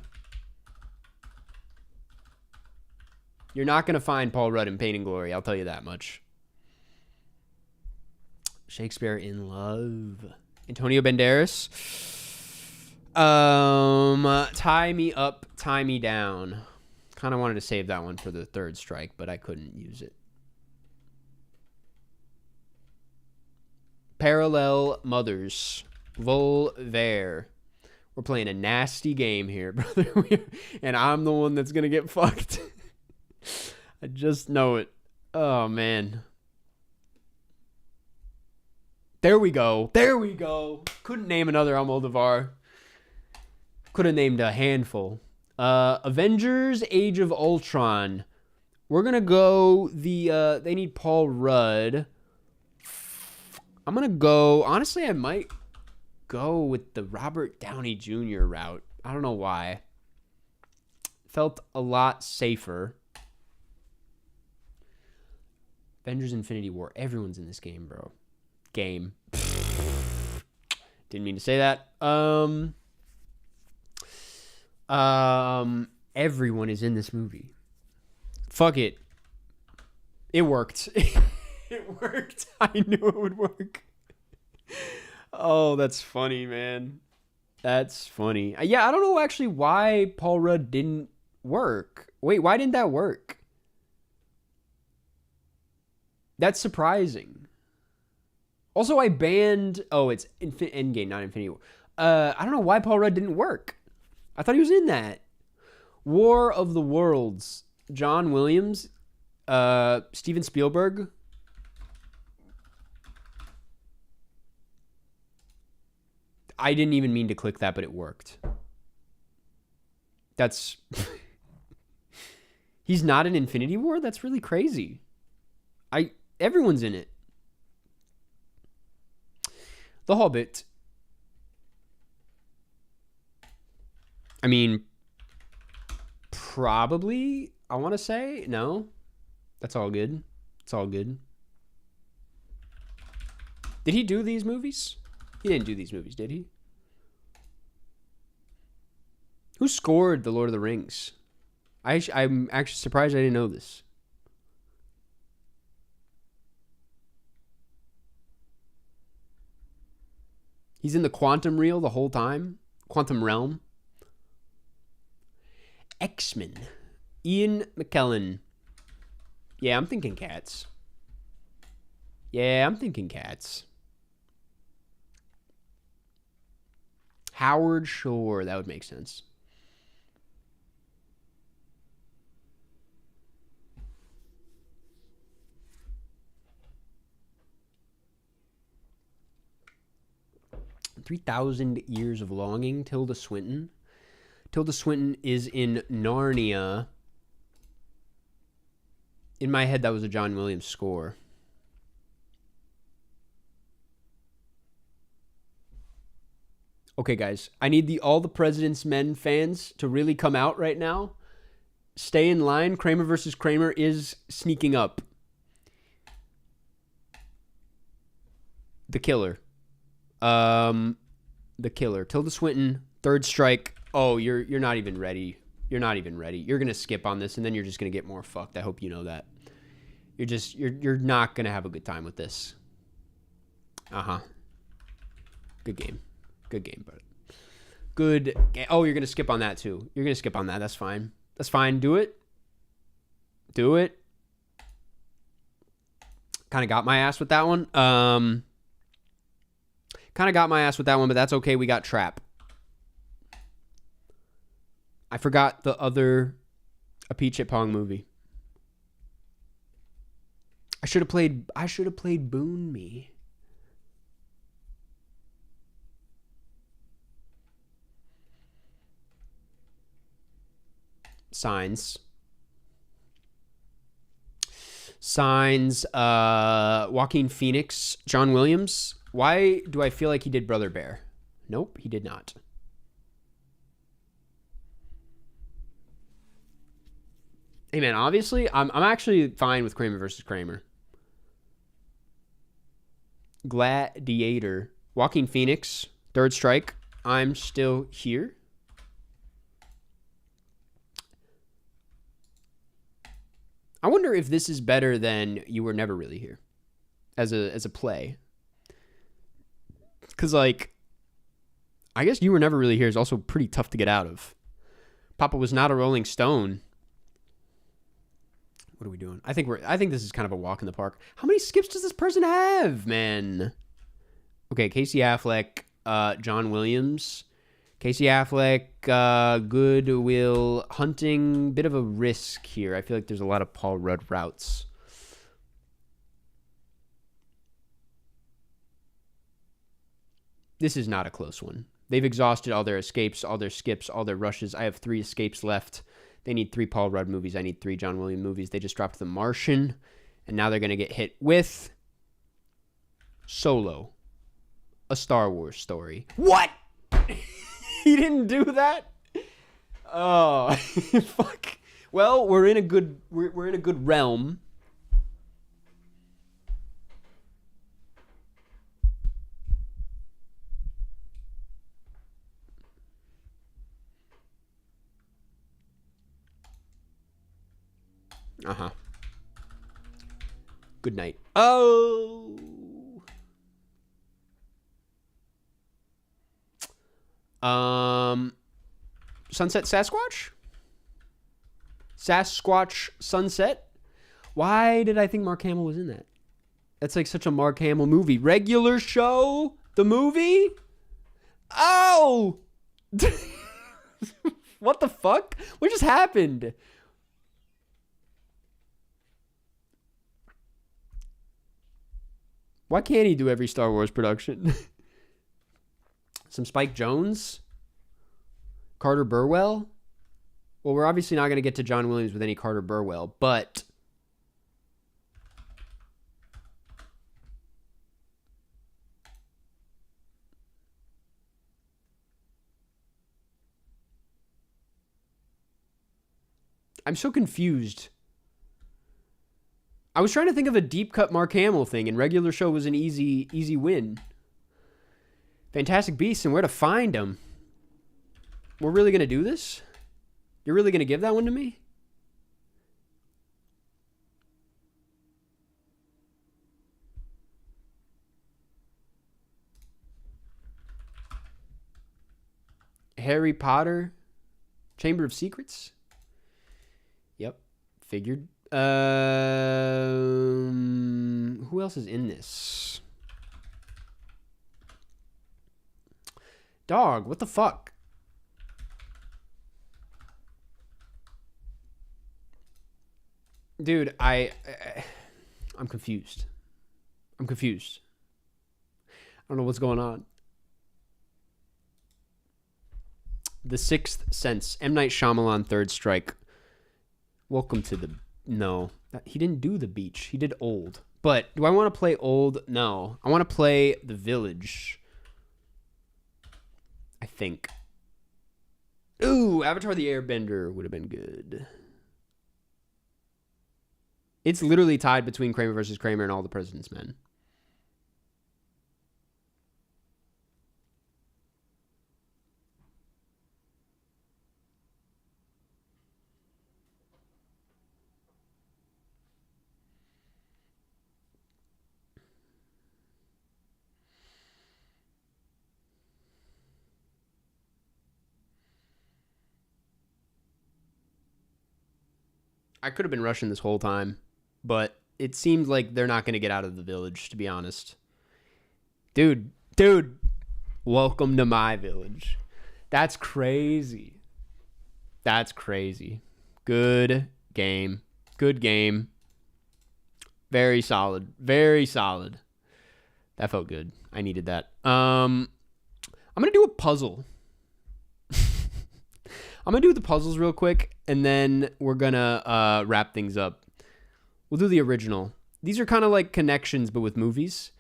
You're not going to find Paul Rudd in Pain and Glory, I'll tell you that much. Shakespeare in Love. Antonio Banderas. Tie Me Up, Tie Me Down. Kind of wanted to save that one for the third strike, but I couldn't use it. Parallel Mothers. Volver. We're playing a nasty game here, brother. And I'm the one that's going to get fucked. I just know it. Oh, man. There we go. Couldn't name another Almodovar. Could have named a handful. Avengers Age of Ultron. We're going to go they need Paul Rudd. I'm going to go, honestly, I might go with the Robert Downey Jr. route. I don't know why. Felt a lot safer. Avengers Infinity War. Everyone's in this game, bro. Didn't mean to say that. Everyone is in this movie. Fuck it. It worked. It worked. I knew it would work. Oh, that's funny, man. That's funny. Yeah, I don't know actually why Paul Rudd didn't work. Wait, why didn't that work? That's surprising. Also, I banned... Oh, it's Endgame, not Infinity War. I don't know why Paul Rudd didn't work. I thought he was in that. War of the Worlds. John Williams. Steven Spielberg. I didn't even mean to click that, but it worked. That's... He's not in Infinity War? That's really crazy. Everyone's in it. The Hobbit. I mean, probably, I want to say. No. That's all good. It's all good. Did he do these movies? He didn't do these movies, did he? Who scored The Lord of the Rings? I'm actually surprised I didn't know this. He's in the quantum reel the whole time. Quantum realm. X-Men. Ian McKellen. Yeah, I'm thinking Cats. Howard Shore. That would make sense. "3,000 Years of Longing," Tilda Swinton. Tilda Swinton is in Narnia. In my head, that was a John Williams score. Okay, guys. I need All the President's Men fans to really come out right now. Stay in line. Kramer versus Kramer is sneaking up. The Killer. the killer. Tilda Swinton, Third Strike. Oh, you're not even ready. You're not even ready. You're gonna skip on this, and then you're just gonna get more fucked. I hope you know that. You're not gonna have a good time with this. Good game, but good. Oh, you're gonna skip on that too. You're gonna skip on that. That's fine. That's fine. Do it. Kind of got my ass with that one. But that's okay. We got Trap. I forgot the other A Peach At Pong movie. I should have played Boon Me. Signs, Joaquin Phoenix, John Williams. Why do I feel like he did Brother Bear? Nope, he did not. Hey man, obviously, I'm actually fine with Kramer versus Kramer. Gladiator, Joaquin Phoenix, Third Strike. I'm still here. I wonder if this is better than You Were Never Really Here as a play. Because, like, I guess You Were Never Really Here is also pretty tough to get out of. Papa Was Not a Rolling Stone. What are we doing? I think this is kind of a walk in the park. How many skips does this person have, man? Okay, Casey Affleck, John Williams. Casey Affleck, Good Will Hunting. Bit of a risk here. I feel like there's a lot of Paul Rudd routes. This is not a close one. They've exhausted all their escapes, all their skips, all their rushes. I have 3 escapes left. They need 3 Paul Rudd movies. I need 3 John Williams movies. They just dropped The Martian, and now they're going to get hit with Solo, a Star Wars story. What? He didn't do that? Oh, fuck. Well, we're in a good realm. Good night. Oh. Sunset Sasquatch? Sasquatch Sunset? Why did I think Mark Hamill was in that? That's like such a Mark Hamill movie. Regular Show? The movie? Oh! What the fuck? What just happened? Why can't he do every Star Wars production? Some Spike Jonze? Carter Burwell? Well, we're obviously not going to get to John Williams with any Carter Burwell, but I'm so confused. I was trying to think of a deep cut Mark Hamill thing, and Regular Show was an easy win. Fantastic Beasts and Where to Find Them. We're really going to do this? You're really going to give that one to me? Harry Potter? Chamber of Secrets? Yep. Figured. Who else is in this? Dog, what the fuck? Dude, I'm confused. I don't know what's going on. The Sixth Sense. M. Night Shyamalan, Third Strike. Welcome to the... No. He didn't do The Beach. He did Old. But do I want to play Old? No. I want to play The Village. I think. Ooh, Avatar the Airbender would have been good. It's literally tied between Kramer versus Kramer and All the President's Men. I could have been rushing this whole time, but it seemed like they're not going to get out of the village, to be honest. Dude, welcome to my village. That's crazy. That's crazy. Good game. Good game. Very solid. Very solid. That felt good. I needed that. I'm going to do a puzzle. I'm going to do the puzzles real quick, and then we're going to wrap things up. We'll do the original. These are kind of like connections, but with movies.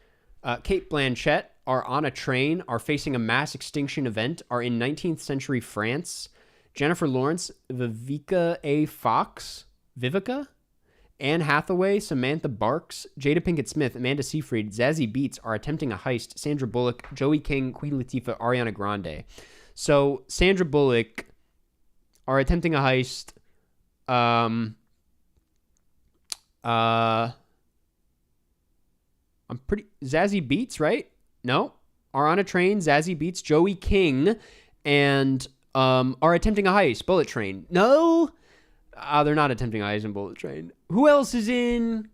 Kate Blanchett are on a train, are facing a mass extinction event, are in 19th century France. Jennifer Lawrence, Vivica A. Fox, Anne Hathaway, Samantha Barks, Jada Pinkett Smith, Amanda Seyfried, Zazie Beetz are attempting a heist. Sandra Bullock, Joey King, Queen Latifah, Ariana Grande. So Sandra Bullock are attempting a heist. I'm pretty Zazie Beetz, right? No, are on a train. Zazie Beetz, Joey King, and are attempting a heist. Bullet Train. No, they're not attempting a heist in Bullet Train. Who else is in?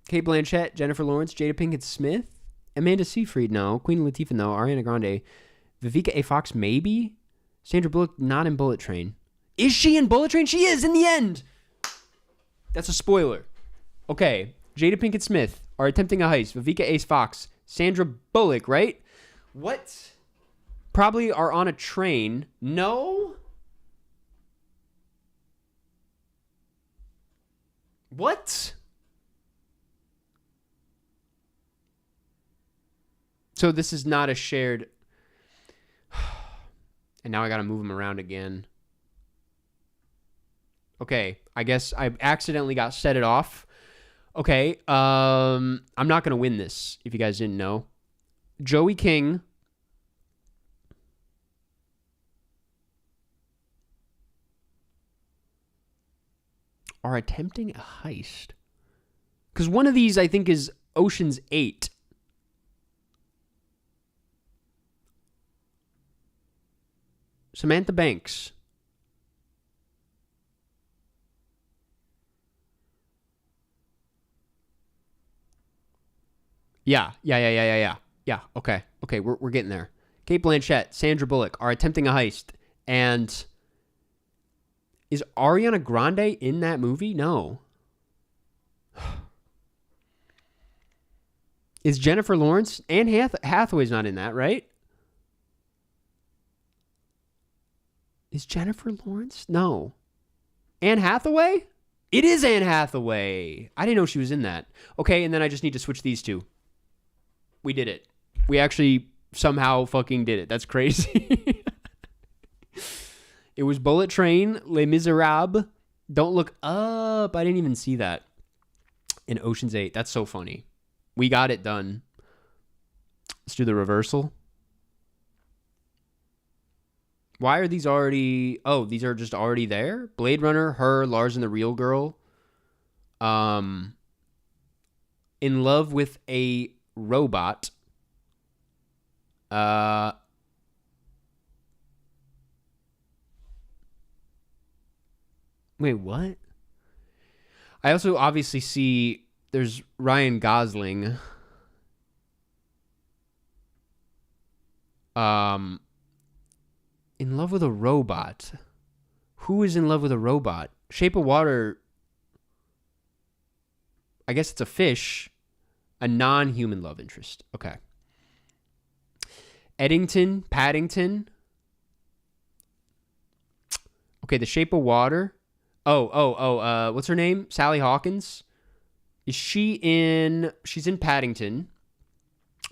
Kate Blanchett, Jennifer Lawrence, Jada Pinkett Smith, Amanda Seyfried. No, Queen Latifah. No, Ariana Grande, Vivica A. Fox. Maybe Sandra Bullock. Not in Bullet Train. Is she in Bullet Train? She is in the end. That's a spoiler. Okay, Jada Pinkett Smith are attempting a heist. Vivica A. Fox, Sandra Bullock, right? What? Probably are on a train. No. What? So this is not a shared... And now I got to move them around again. Okay, I guess I accidentally got set it off. Okay, I'm not going to win this, if you guys didn't know. Joey King are attempting a heist. Because one of these, I think, is Ocean's 8. Samantha Banks. Yeah. Yeah, okay, we're getting there. Kate Blanchett, Sandra Bullock are attempting a heist. And is Ariana Grande in that movie? No. Is Jennifer Lawrence? Anne Hathaway's not in that, right? Is Jennifer Lawrence? No. Anne Hathaway? It is Anne Hathaway. I didn't know she was in that. Okay, and then I just need to switch these two. We did it. We actually somehow fucking did it. That's crazy. It was Bullet Train, Les Miserables, Don't Look Up. I didn't even see that. In Ocean's 8. That's so funny. We got it done. Let's do the reversal. Why are these already... Oh, these are just already there? Blade Runner, Her, Lars and the Real Girl. In Love with a Robot. Wait, what? I also obviously see there's Ryan Gosling. In Love with a Robot. Who is in love with a robot? Shape of Water. I guess it's a fish. A non-human love interest. Okay. Paddington. Okay, The Shape of Water. What's her name? Sally Hawkins. Is she in... She's in Paddington.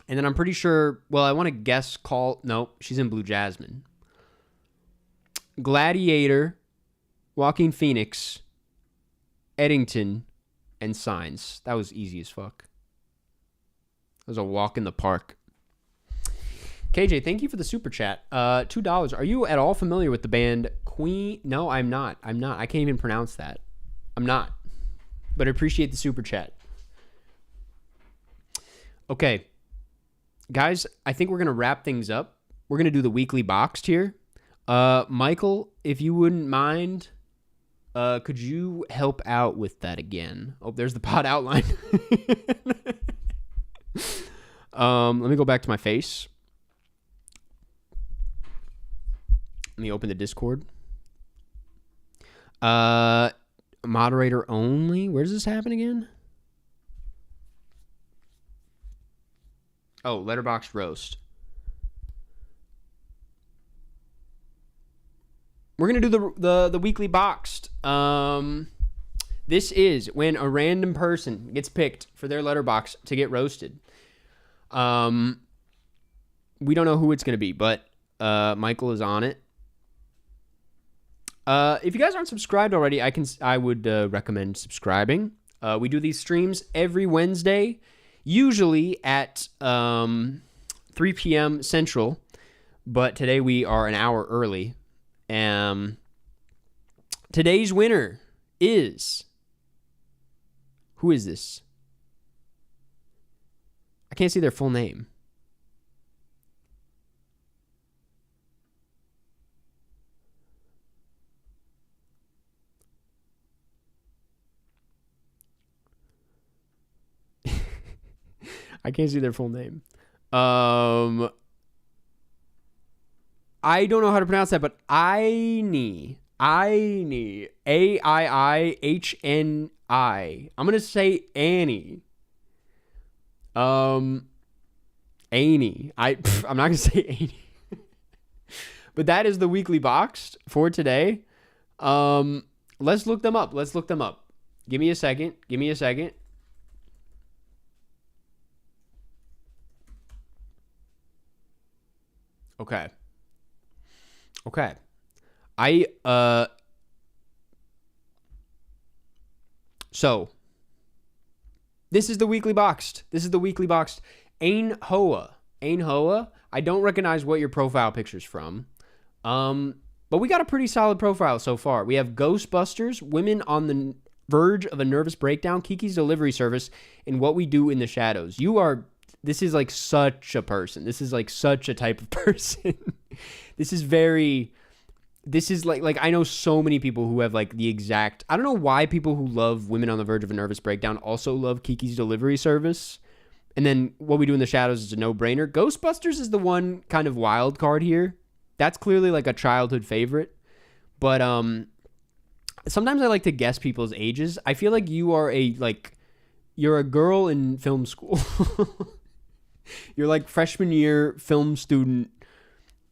And then I'm pretty sure... Well, I want to guess No, she's in Blue Jasmine. Gladiator, Joaquin Phoenix, Eddington, and Signs. That was easy as fuck. It was a walk in the park. KJ, thank you for the super chat. $2. Are you at all familiar with the band Queen? No, I'm not. I can't even pronounce that. I'm not. But I appreciate the super chat. Okay. Guys, I think we're going to wrap things up. We're going to do the weekly boxed here. Michael, if you wouldn't mind Could you help out with that again? Oh, there's the pod outline. Let me go back to my face. Let me open the Discord. Moderator only. Where does this happen again? Oh, Letterboxd roast. We're gonna do the weekly boxed. This is when a random person gets picked for their Letterboxd to get roasted. We don't know who it's gonna be, but Michael is on it. If you guys aren't subscribed already, I would recommend subscribing. We do these streams every Wednesday, usually at 3 p.m. Central, but today we are an hour early. Today's winner is... Who is this? I can't see their full name. I can't see their full name. I don't know how to pronounce that, but Aiini. Aiihni. I'm going to say Annie. Annie. I'm not going to say Annie. But that is the weekly boxed for today. Let's look them up. Give me a second. Okay. So this is the weekly boxed. Ain Hoa. I don't recognize what your profile picture's from. But we got a pretty solid profile so far. We have Ghostbusters, Women on the Verge of a Nervous Breakdown, Kiki's Delivery Service, and What We Do in the Shadows. This is like such a person. This is like such a type of person. This is like I know so many people who have like the exact... I don't know why people who love Women on the Verge of a Nervous Breakdown also love Kiki's Delivery Service. And then What We Do in the Shadows is a no-brainer. Ghostbusters is the one kind of wild card here. That's clearly like a childhood favorite. But sometimes I like to guess people's ages. I feel like you're a girl in film school. You're like freshman year film student,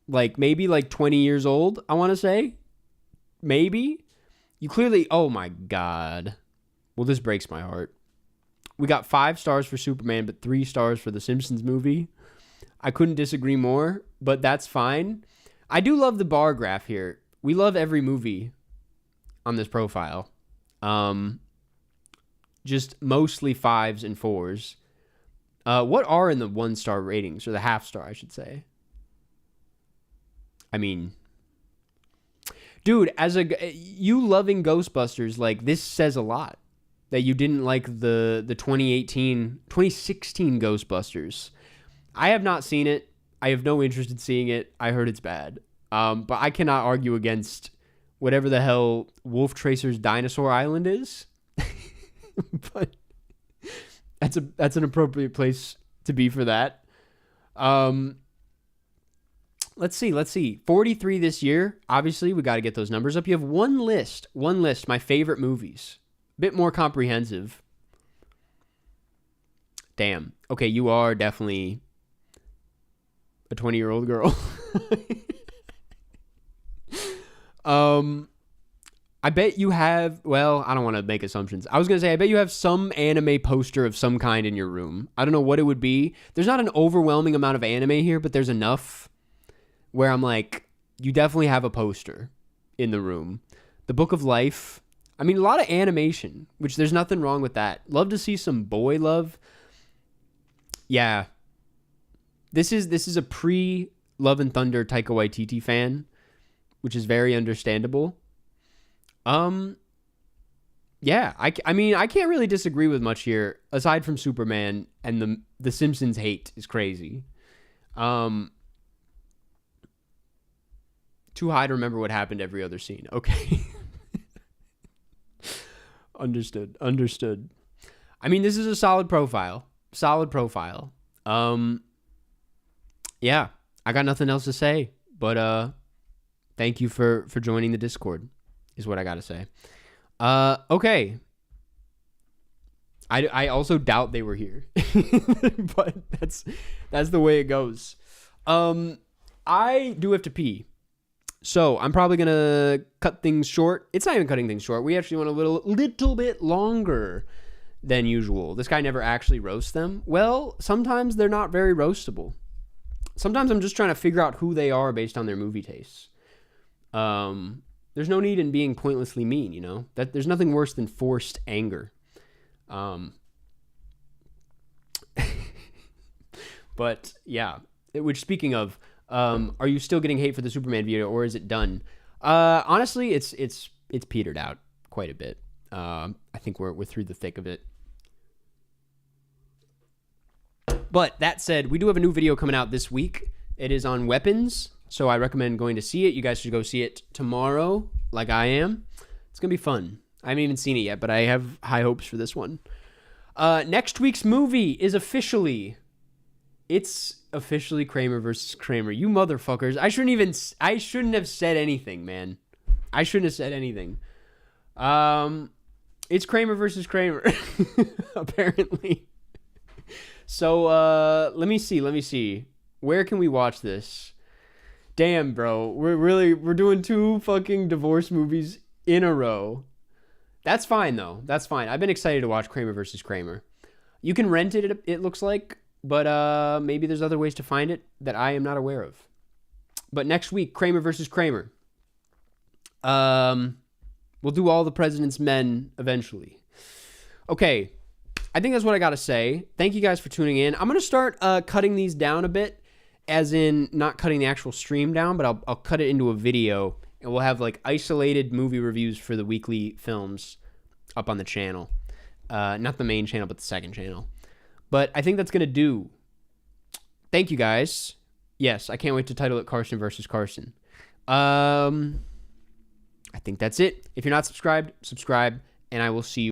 like maybe like 20 years old, I want to say. Maybe. You clearly, oh my God. Well, this breaks my heart. We got 5 stars for Superman, but 3 stars for the Simpsons movie. I couldn't disagree more, but that's fine. I do love the bar graph here. We love every movie on this profile. Just mostly 5s and 4s. What are in the 1-star ratings, or the half-star, I should say? I mean, dude, you loving Ghostbusters, like, this says a lot. That you didn't like the 2016 Ghostbusters. I have not seen it. I have no interest in seeing it. I heard it's bad. But I cannot argue against whatever the hell Wolf Tracer's Dinosaur Island is. But that's an appropriate place to be for that. Let's see. 43 this year. Obviously, we got to get those numbers up. You have one list, my favorite movies. Bit more comprehensive. Damn. Okay, you are definitely a 20-year-old girl. I bet you have, well, I don't want to make assumptions. I was going to say, I bet you have some anime poster of some kind in your room. I don't know what it would be. There's not an overwhelming amount of anime here, but there's enough where I'm like, you definitely have a poster in the room. The Book of Life. I mean, a lot of animation, which there's nothing wrong with that. Love to see some boy love. Yeah. This is a pre-Love and Thunder Taika Waititi fan, which is very understandable. Yeah, I mean, I can't really disagree with much here, aside from Superman, and the Simpsons hate is crazy. Too high to remember what happened every other scene. Okay. Understood. I mean, this is a solid profile. Yeah, I got nothing else to say, but thank you for joining the Discord, is what I got to say. Okay. I also doubt they were here, but that's the way it goes. I do have to pee, so I'm probably gonna cut things short. It's not even cutting things short. We actually went a little bit longer than usual. This guy never actually roasts them. Well, sometimes they're not very roastable. Sometimes I'm just trying to figure out who they are based on their movie tastes. There's no need in being pointlessly mean, you know? That there's nothing worse than forced anger. But yeah, which, speaking of, are you still getting hate for the Superman video, or is it done? Honestly, it's petered out quite a bit. I think we're through the thick of it. But that said, we do have a new video coming out this week. It is on weapons, so I recommend going to see it. You guys should go see it tomorrow, like I am. It's gonna be fun. I haven't even seen it yet, but I have high hopes for this one. Next week's movie is officially Kramer versus Kramer. You motherfuckers! I shouldn't have said anything, man. I shouldn't have said anything. It's Kramer versus Kramer, apparently. So, let me see. Where can we watch this? Damn, bro. We're doing 2 fucking divorce movies in a row. That's fine, though. That's fine. I've been excited to watch Kramer versus Kramer. You can rent it looks like, but maybe there's other ways to find it that I am not aware of. But next week, Kramer versus Kramer. We'll do All the President's Men eventually. Okay. I think that's what I got to say. Thank you guys for tuning in. I'm going to start cutting these down a bit, as in not cutting the actual stream down, but I'll cut it into a video, and we'll have like isolated movie reviews for the weekly films up on the channel. Not the main channel, but the second channel. But I think that's going to do. Thank you guys. Yes, I can't wait to title it Karsten versus Karsten. I think that's it. If you're not subscribed, subscribe, and I will see you.